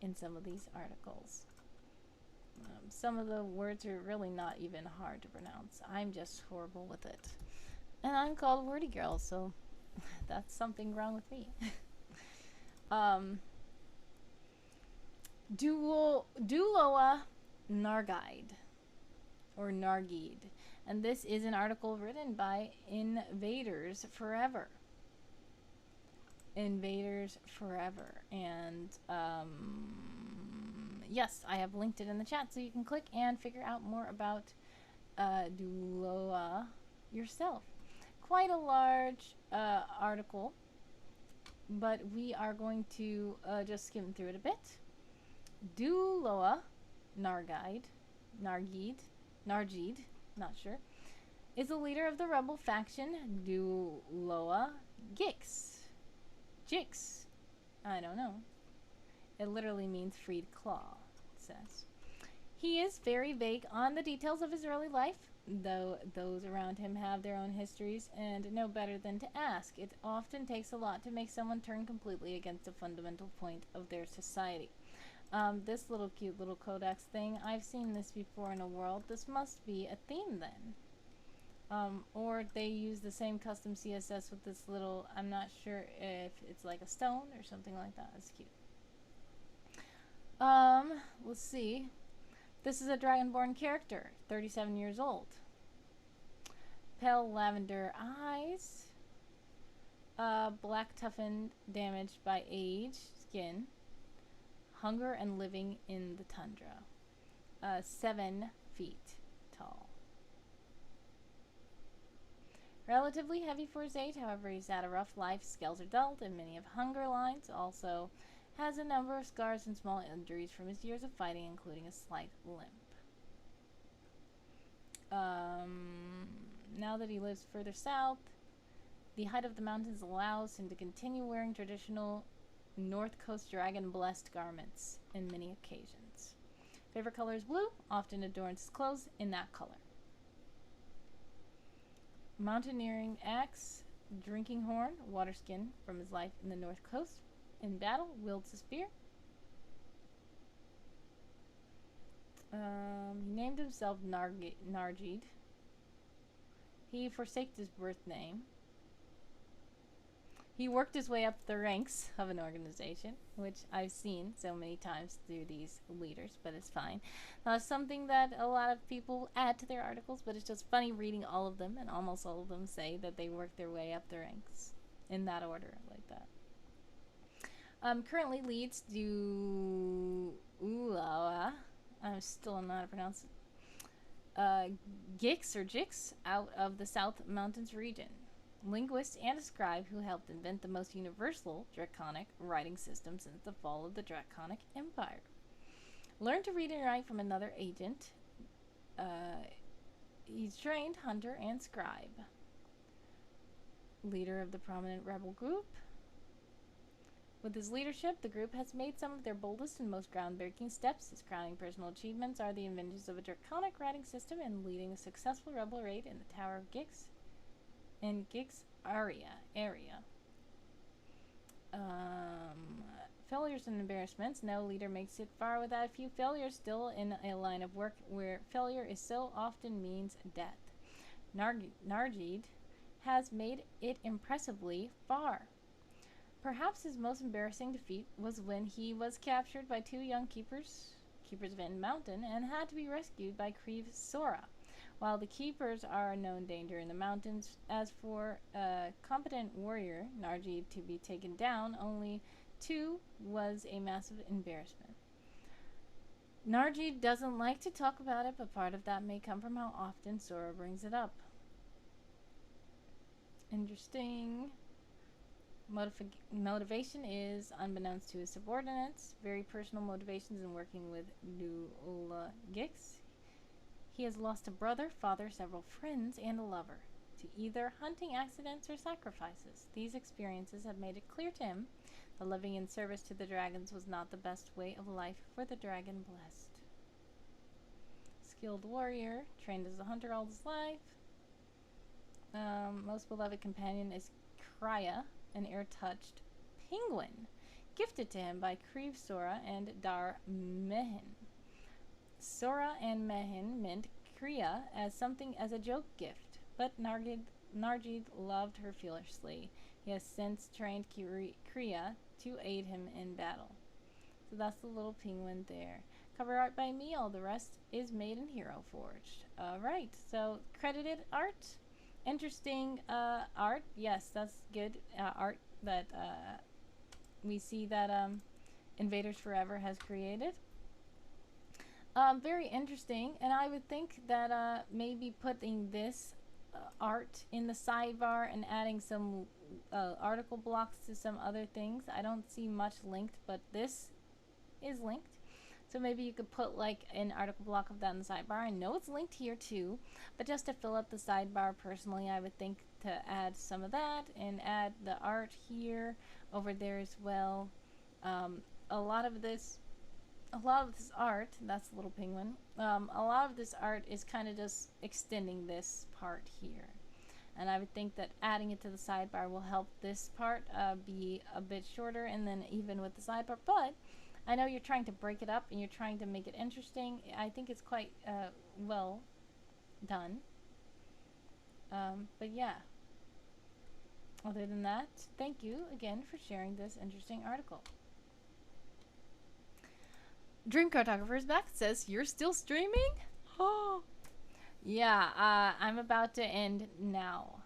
in some of these articles. Some of the words are really not even hard to pronounce. I'm just horrible with it. And I'm called Wordy Girl, so that's something wrong with me. Duuloa Nargeid, or Nargeid, and this is an article written by Invaders Forever. Invaders Forever, and yes, I have linked it in the chat so you can click and figure out more about Duuloa yourself. Quite a large article, but we are going to just skim through it a bit. Duuloa Nargeid, not sure, is the leader of the rebel faction Duuloa Jix. I don't know. It literally means freed claw, it says. He is very vague on the details of his early life, though those around him have their own histories and know better than to ask. It often takes a lot to make someone turn completely against the fundamental point of their society. This little cute little codex thing, I've seen this before in a world. This must be a theme then. Or they use the same custom CSS with this little, I'm not sure if it's like a stone or something like that. It's cute. Let's see. This is a Dragonborn character, 37 years old. Pale lavender eyes. Black toughened, damaged by age, skin. Hunger and living in the tundra. 7 feet tall. Relatively heavy for his age, however, he's had a rough life. Scales are dulled and many of hunger lines. Also has a number of scars and small injuries from his years of fighting, including a slight limp. Now that he lives further south, the height of the mountains allows him to continue wearing traditional North Coast dragon-blessed garments in many occasions. Favorite color is blue, often adorns his clothes in that color. Mountaineering axe, drinking horn, water skin from his life in the North Coast. In battle, wields a spear. He named himself Nargeid. He forsaked his birth name. He worked his way up the ranks of an organization, which I've seen so many times through these leaders, but it's fine. Something that a lot of people add to their articles, but it's just funny reading all of them, and almost all of them say that they worked their way up the ranks in that order, like that. Currently leads Duuloa, I'm still not know how to pronounce it, Jix out of the South Mountains region. Linguist and a scribe who helped invent the most universal draconic writing system since the fall of the Draconic Empire. Learned to read and write from another agent. He's trained hunter and scribe. leader of the prominent rebel group. With his leadership, the group has made some of their boldest and most groundbreaking steps. His crowning personal achievements are the inventions of a draconic riding system and leading a successful rebel raid in the Tower of Gix in Gix area. Failures and embarrassments. No leader makes it far without a few failures, still in a line of work where failure is so often means death. Nargeid has made it impressively far. Perhaps his most embarrassing defeat was when he was captured by two young keepers of End Mountain, and had to be rescued by Kriv Sora. While the keepers are a known danger in the mountains, as for a competent warrior, Nargeid, to be taken down, only two was a massive embarrassment. Nargeid doesn't like to talk about it, but part of that may come from how often Sora brings it up. Interesting. Motivation is unbeknownst to his subordinates. Very personal motivations in working with Duuloa Nargeid. He has lost a brother, father, several friends, and a lover to either hunting accidents or sacrifices. These experiences have made it clear to him that living in service to the dragons was not the best way of life for the dragon blessed. Skilled warrior, trained as a hunter all his life. Most beloved companion is Krya, an air-touched penguin, gifted to him by Kriv Sora and Dar Mehen. Sora and Mehen meant Krya as a joke gift, but Nargeid loved her fiercely. He has since trained Krya to aid him in battle. So that's the little penguin there. Cover art by me, all the rest is made in Hero Forged. Alright, so credited art. Interesting art. Yes, that's good art that we see that Invaders Forever has created. Very interesting, and I would think that maybe putting this art in the sidebar and adding some article blocks to some other things. I don't see much linked, but this is linked. So maybe you could put like an article block of that in the sidebar. I know it's linked here too, but just to fill up the sidebar personally, I would think to add some of that and add the art here, over there as well. A lot of this art, that's a little penguin, a lot of this art is kind of just extending this part here. And I would think that adding it to the sidebar will help this part be a bit shorter, and then even with the sidebar. But I know you're trying to break it up and you're trying to make it interesting. I think it's quite well done. But yeah. Other than that, thank you again for sharing this interesting article. Dream Cartographer is back. Says, you're still streaming? Oh. Yeah, I'm about to end now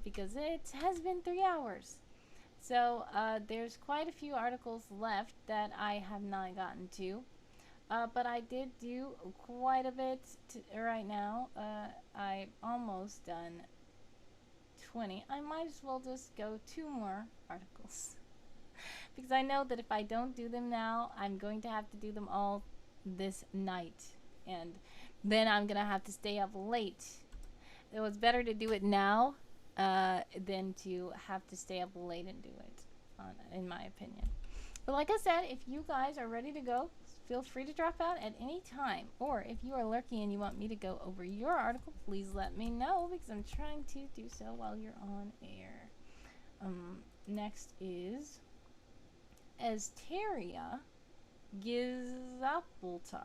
because it has been 3 hours. So there's quite a few articles left that I have not gotten to. But I did do quite a bit right now. I'm almost done 20. I might as well just go 2 more articles. Because I know that if I don't do them now, I'm going to have to do them all this night. And then I'm going to have to stay up late. It was better to do it now than to have to stay up late and do it, in my opinion. But like I said, if you guys are ready to go, feel free to drop out at any time. Or if you are lurking and you want me to go over your article, please let me know, because I'm trying to do so while you're on air. Next is Esteria Gizapultar.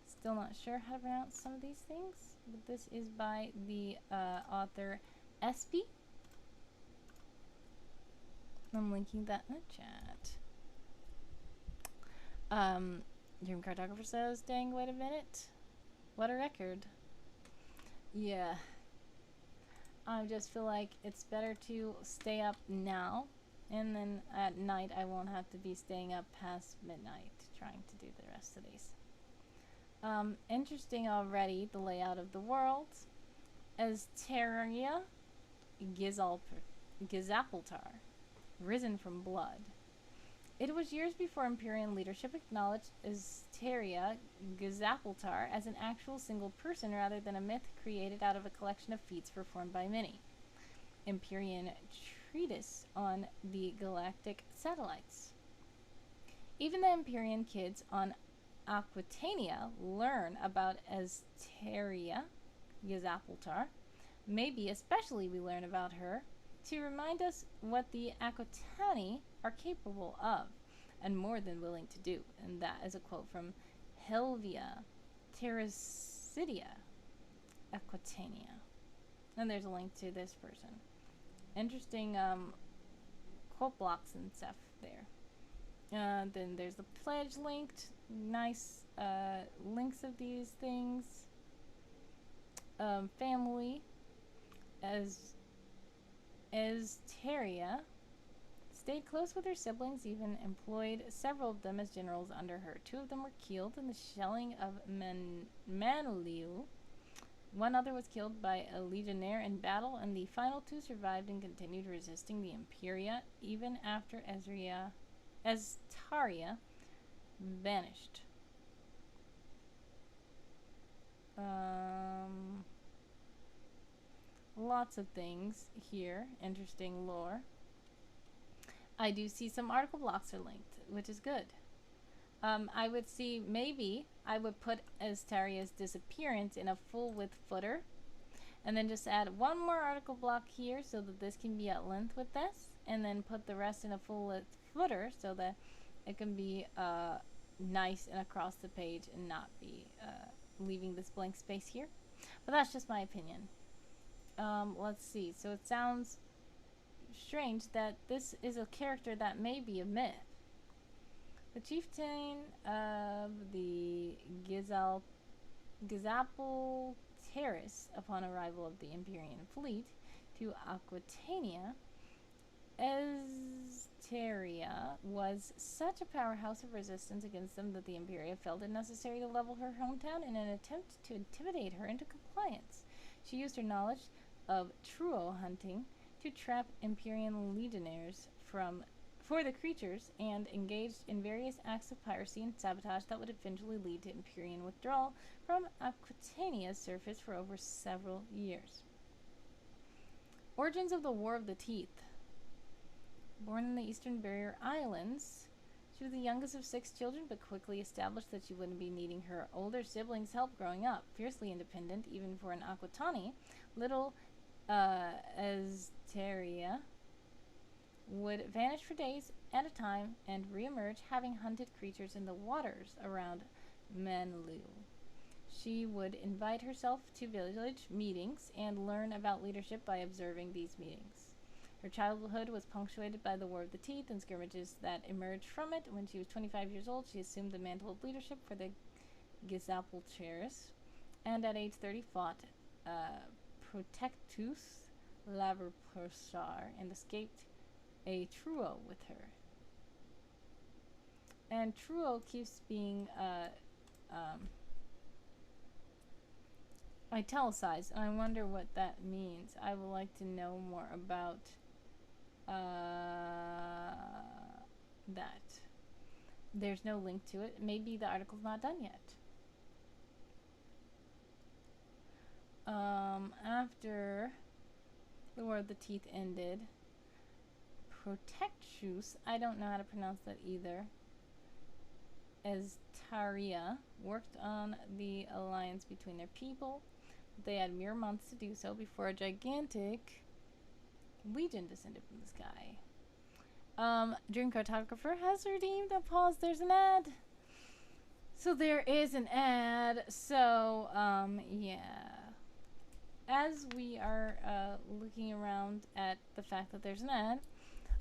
Still not sure how to pronounce some of these things, but this is by the author Espy. I'm linking that in the chat. Dream Cartographer says, dang, wait a minute. What a record. Yeah. I just feel like it's better to stay up now, and then at night I won't have to be staying up past midnight trying to do the rest of these. Interesting already, the layout of the world. Esteria Gizapultar, risen from blood. It was years before Imperial leadership acknowledged Esteria Gizapultar as an actual single person rather than a myth created out of a collection of feats performed by many. Empyrean treatise on the galactic satellites. Even the Empyrean kids on Aquitania learn about Asteria Gazapultar. Maybe especially we learn about her to remind us what the Aquitani are capable of and more than willing to do. And that is a quote from Helvia Terrasidia Aquitania. And there's a link to this person. Interesting quote blocks and stuff there. Then there's the pledge linked. Nice links of these things. Family. Asteria stayed close with her siblings, even employed several of them as generals under her. 2 of them were killed in the shelling of Manliu. 1 other was killed by a legionnaire in battle, and the final 2 survived and continued resisting the Imperia even after Astaria vanished. Lots of things here. Interesting lore. I do see some article blocks are linked, which is good. I would see, maybe I would put Astaria's disappearance in a full width footer, and then just add 1 more article block here so that this can be at length with this, and then put the rest in a full width footer so that it can be nice and across the page and not be leaving this blank space here. But that's just my opinion. Let's see. So it sounds strange that this is a character that may be a myth. The chieftain of the Gazapul Terrace, upon arrival of the Empyrean fleet to Aquitania, Asteria was such a powerhouse of resistance against them that the Imperia felt it necessary to level her hometown in an attempt to intimidate her into compliance. She used her knowledge of truo hunting to trap Empyrean legionnaires for the creatures, and engaged in various acts of piracy and sabotage that would eventually lead to Empyrean withdrawal from Aquitania's surface for over several years. Origins of the War of the Teeth. Born in the Eastern Barrier Islands, she was the youngest of 6 children, but quickly established that she wouldn't be needing her older siblings' help growing up. Fiercely independent, even for an Aquitani, little Asteria would vanish for days at a time and reemerge, having hunted creatures in the waters around Manliu. She would invite herself to village meetings and learn about leadership by observing these meetings. Her childhood was punctuated by the War of the Teeth and skirmishes that emerged from it. When she was 25 years old, she assumed the mantle of leadership for the Gazapultaris, and at age 30 fought Protectus Laverpersar and escaped a truo with her. And truo keeps being italicized, and I wonder what that means. I would like to know more about that. There's no link to it. Maybe the article's not done yet. After the War of the Teeth ended, Protectus, I don't know how to pronounce that either, as Taria worked on the alliance between their people. They had mere months to do so before a gigantic legion descended from the sky. Dream Cartographer has redeemed a pause. There's an ad. So there is an ad. So, yeah. As we are looking around at the fact that there's an ad,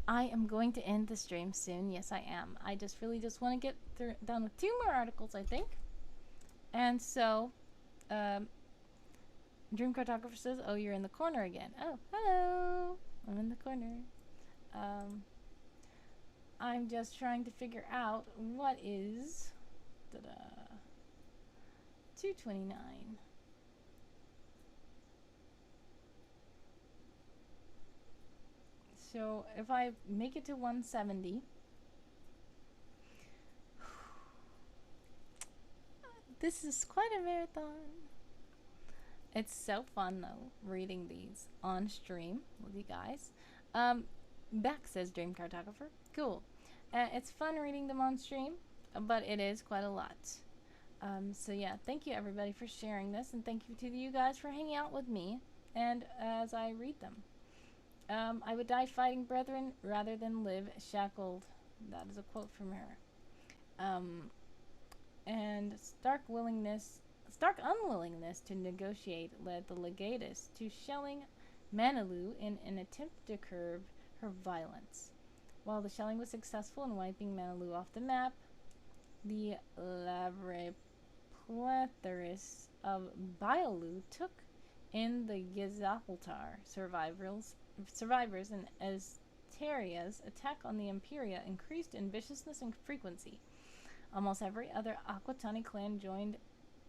I am going to end the stream soon. Yes, I am. I just really just want to get done with 2 more articles, I think. And so, Dream Cartographer says, oh, you're in the corner again. Oh, hello. I'm in the corner. I'm just trying to figure out what is 229. So if I make it to 170, this is quite a marathon. It's so fun though, reading these on stream with you guys. Beck says Dream Cartographer. Cool. It's fun reading them on stream, but it is quite a lot. So yeah, thank you everybody for sharing this, and thank you to you guys for hanging out with me and as I read them. I would die fighting brethren rather than live shackled. That is a quote from her. And stark unwillingness to negotiate led the legatus to shelling Manilu in an attempt to curb her violence. While the shelling was successful in wiping Manilu off the map, the Lavreplethorus of Bialu took in the Gizapaltar survivors, and Asteria's attack on the Imperia increased in viciousness and frequency. Almost every other Aquitani clan joined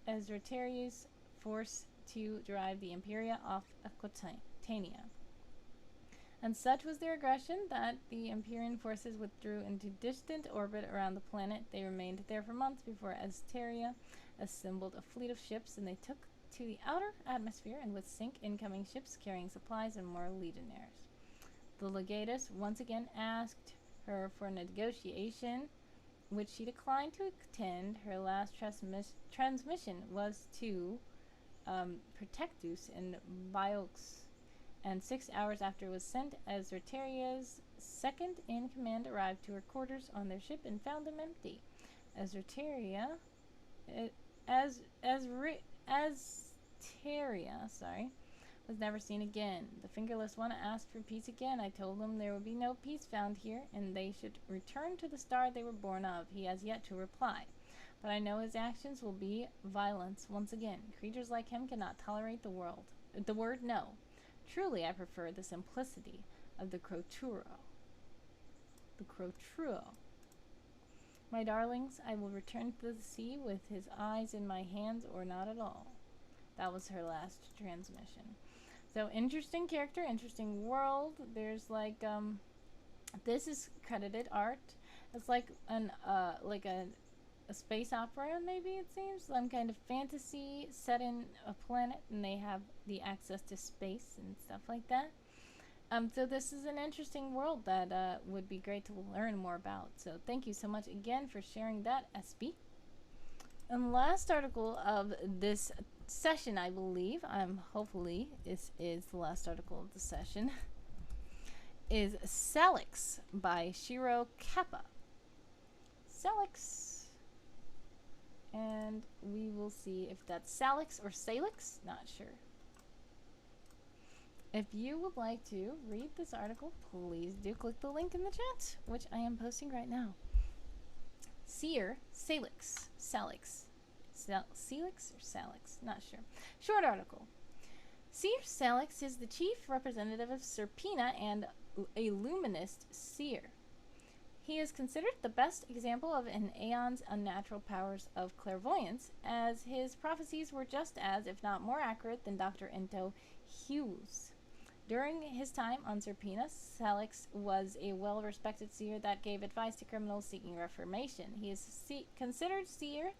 Asteria's force to drive the Imperia off Aquitania. And such was their aggression that the Empyrean forces withdrew into distant orbit around the planet. They remained there for months before Asteria assembled a fleet of ships, and they took to the outer atmosphere and would sink incoming ships carrying supplies and more legionnaires. The legatus once again asked her for a negotiation, which she declined to attend. Her last transmission was to Protectus in Biox, and 6 hours after it was sent, Azerteria's second-in-command arrived to her quarters on their ship and found them empty. Azerteria, was never seen again. The fingerless one asked for peace again. I told them there would be no peace found here, and they should return to the star they were born of. He has yet to reply, but I know his actions will be violence once again. Creatures like him cannot tolerate the word no. Truly, I prefer the simplicity of the Croturo. My darlings, I will return to the sea with his eyes in my hands or not at all. That was her last transmission. So, interesting character, interesting world. There's like, this is credited art. It's like a space opera, maybe it seems. Some kind of fantasy set in a planet, and they have the access to space and stuff like that. So this is an interesting world that would be great to learn more about. So thank you so much again for sharing that, SB. And last article of this session, I believe, hopefully this is the last article of the session, is Salix by Shiro Kappa. Salix. And we will see if that's Salix or Salix, not sure. If you would like to read this article, please do click the link in the chat, which I am posting right now. Seer Salix. Salix. Celix or Salix? Not sure. Short article. Seer Salix is the chief representative of Serpina and a luminist seer. He is considered the best example of an aeon's unnatural powers of clairvoyance, as his prophecies were just as, if not more accurate than Dr. Ento Hughes. During his time on Serpina, Salix was a well-respected seer that gave advice to criminals seeking reformation. He is considered Seer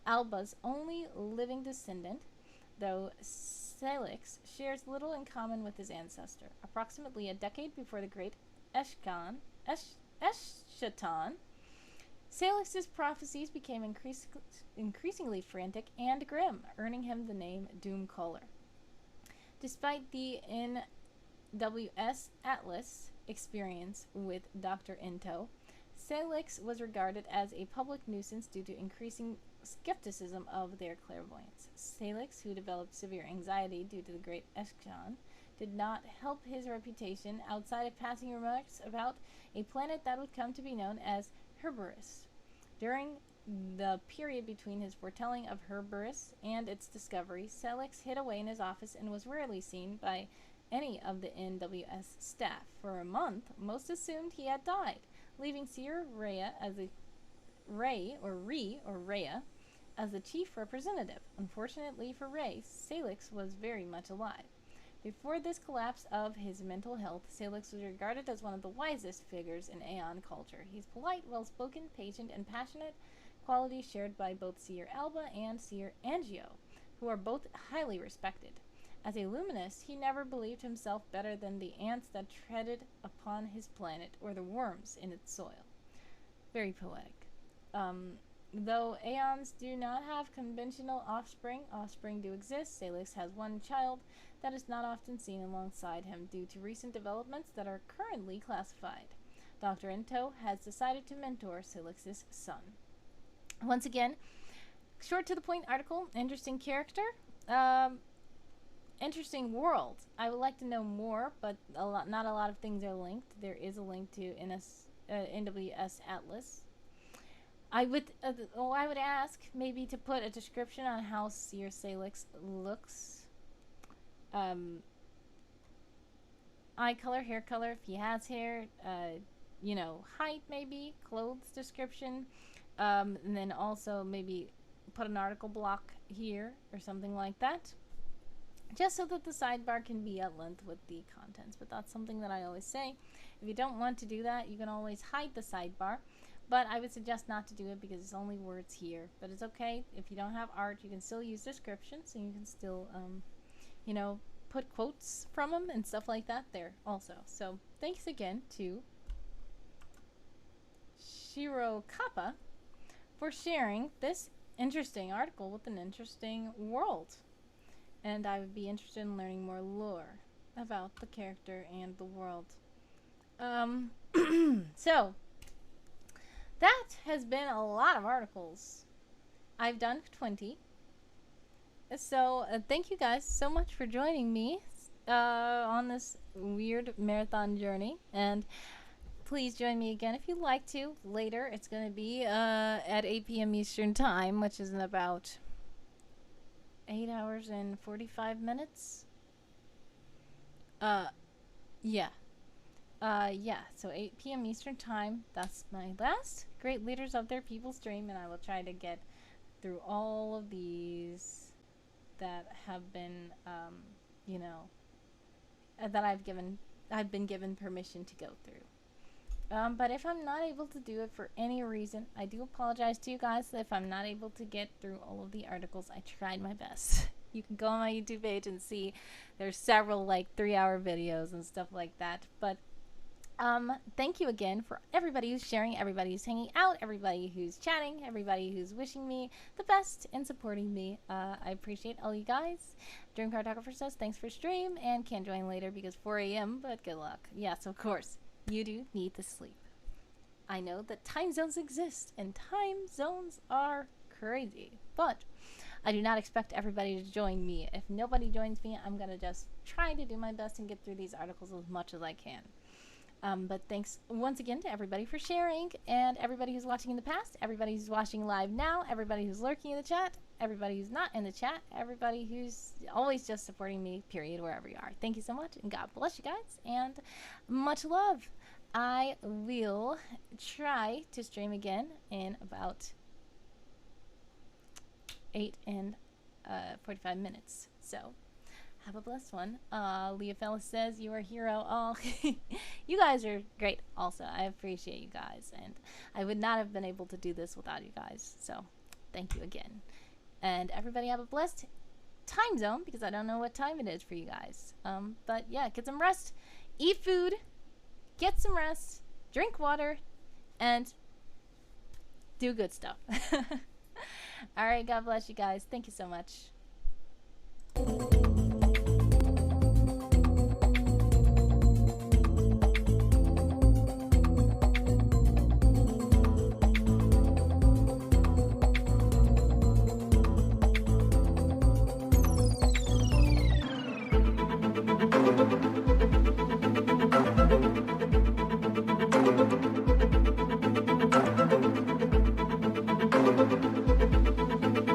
Alba's only living descendant, though Salix shares little in common with his ancestor. Approximately a decade before the great Eshatan, Salix's prophecies became increasingly frantic and grim, earning him the name Doomcaller. Despite the NWS Atlas experience with Dr. Ento, Salix was regarded as a public nuisance due to increasing skepticism of their clairvoyance. Salix, who developed severe anxiety due to the great Eshkan, did not help his reputation outside of passing remarks about a planet that would come to be known as Herberus. During the period between his foretelling of Herberus and its discovery, Salix hid away in his office and was rarely seen by any of the NWS staff. For a month, most assumed he had died, leaving Seer Rhea as the Rhea as the chief representative. Unfortunately for Ray, Salix was very much alive. Before this collapse of his mental health, Salix was regarded as one of the wisest figures in Aeon culture. He's polite, well-spoken, patient, and passionate, qualities shared by both Seer Alba and Seer Angio, who are both highly respected. As a luminist, he never believed himself better than the ants that treaded upon his planet or the worms in its soil. Very poetic. Though aeons do not have conventional offspring do exist. Salix has one child that is not often seen alongside him due to recent developments that are currently classified. Dr. Ento has decided to mentor Salix's son. Once again, short to the point article, interesting character, interesting world. I would like to know more, but not a lot of things are linked. There is a link to NWS Atlas. I would ask maybe to put a description on how Seer Salix looks. Eye color, hair color, if he has hair, height maybe, clothes description, and then also maybe put an article block here or something like that. Just so that the sidebar can be at length with the contents. But that's something that I always say. If you don't want to do that, you can always hide the sidebar. But I would suggest not to do it because it's only words here. But it's okay. If you don't have art, you can still use descriptions. And you can still, put quotes from them and stuff like that there also. So thanks again to Shiro Kappa for sharing this interesting article with an interesting world. And I would be interested in learning more lore about the character and the world. So, that has been a lot of articles. I've done 20. So, thank you guys so much for joining me on this weird marathon journey. And please join me again if you'd like to. Later, it's going to be at 8 p.m. Eastern Time, which is in about 8 hours and 45 minutes. So 8 p.m. Eastern Time. That's my last Great Leaders of Their People stream, and I will try to get through all of these that have been, that I've been given permission to go through. But if I'm not able to do it for any reason, I do apologize to you guys if I'm not able to get through all of the articles. I tried my best. You can go on my YouTube page and see there's several 3-hour videos and stuff like that. But thank you again for everybody who's sharing, everybody who's hanging out, everybody who's chatting, everybody who's wishing me the best and supporting me. I appreciate all you guys. Dream Cartographer says thanks for stream and can't join later because 4 a.m. but good luck. Yes, of course. You do need to sleep. I know that time zones exist, and time zones are crazy, but I do not expect everybody to join me. If nobody joins me, I'm going to just try to do my best and get through these articles as much as I can. But thanks once again to everybody for sharing, and everybody who's watching in the past, everybody who's watching live now, everybody who's lurking in the chat, everybody who's not in the chat, everybody who's always just supporting me, period, wherever you are. Thank you so much, and God bless you guys, and much love. I will try to stream again in about 8 and 45 minutes. So, have a blessed one. Leah Fellis says, you are a hero. Oh, you guys are great also. I appreciate you guys. And I would not have been able to do this without you guys. So, thank you again. And everybody have a blessed time zone, because I don't know what time it is for you guys. But yeah, get some rest. Eat food. Get some rest. Drink water. And do good stuff. Alright, God bless you guys. Thank you so much.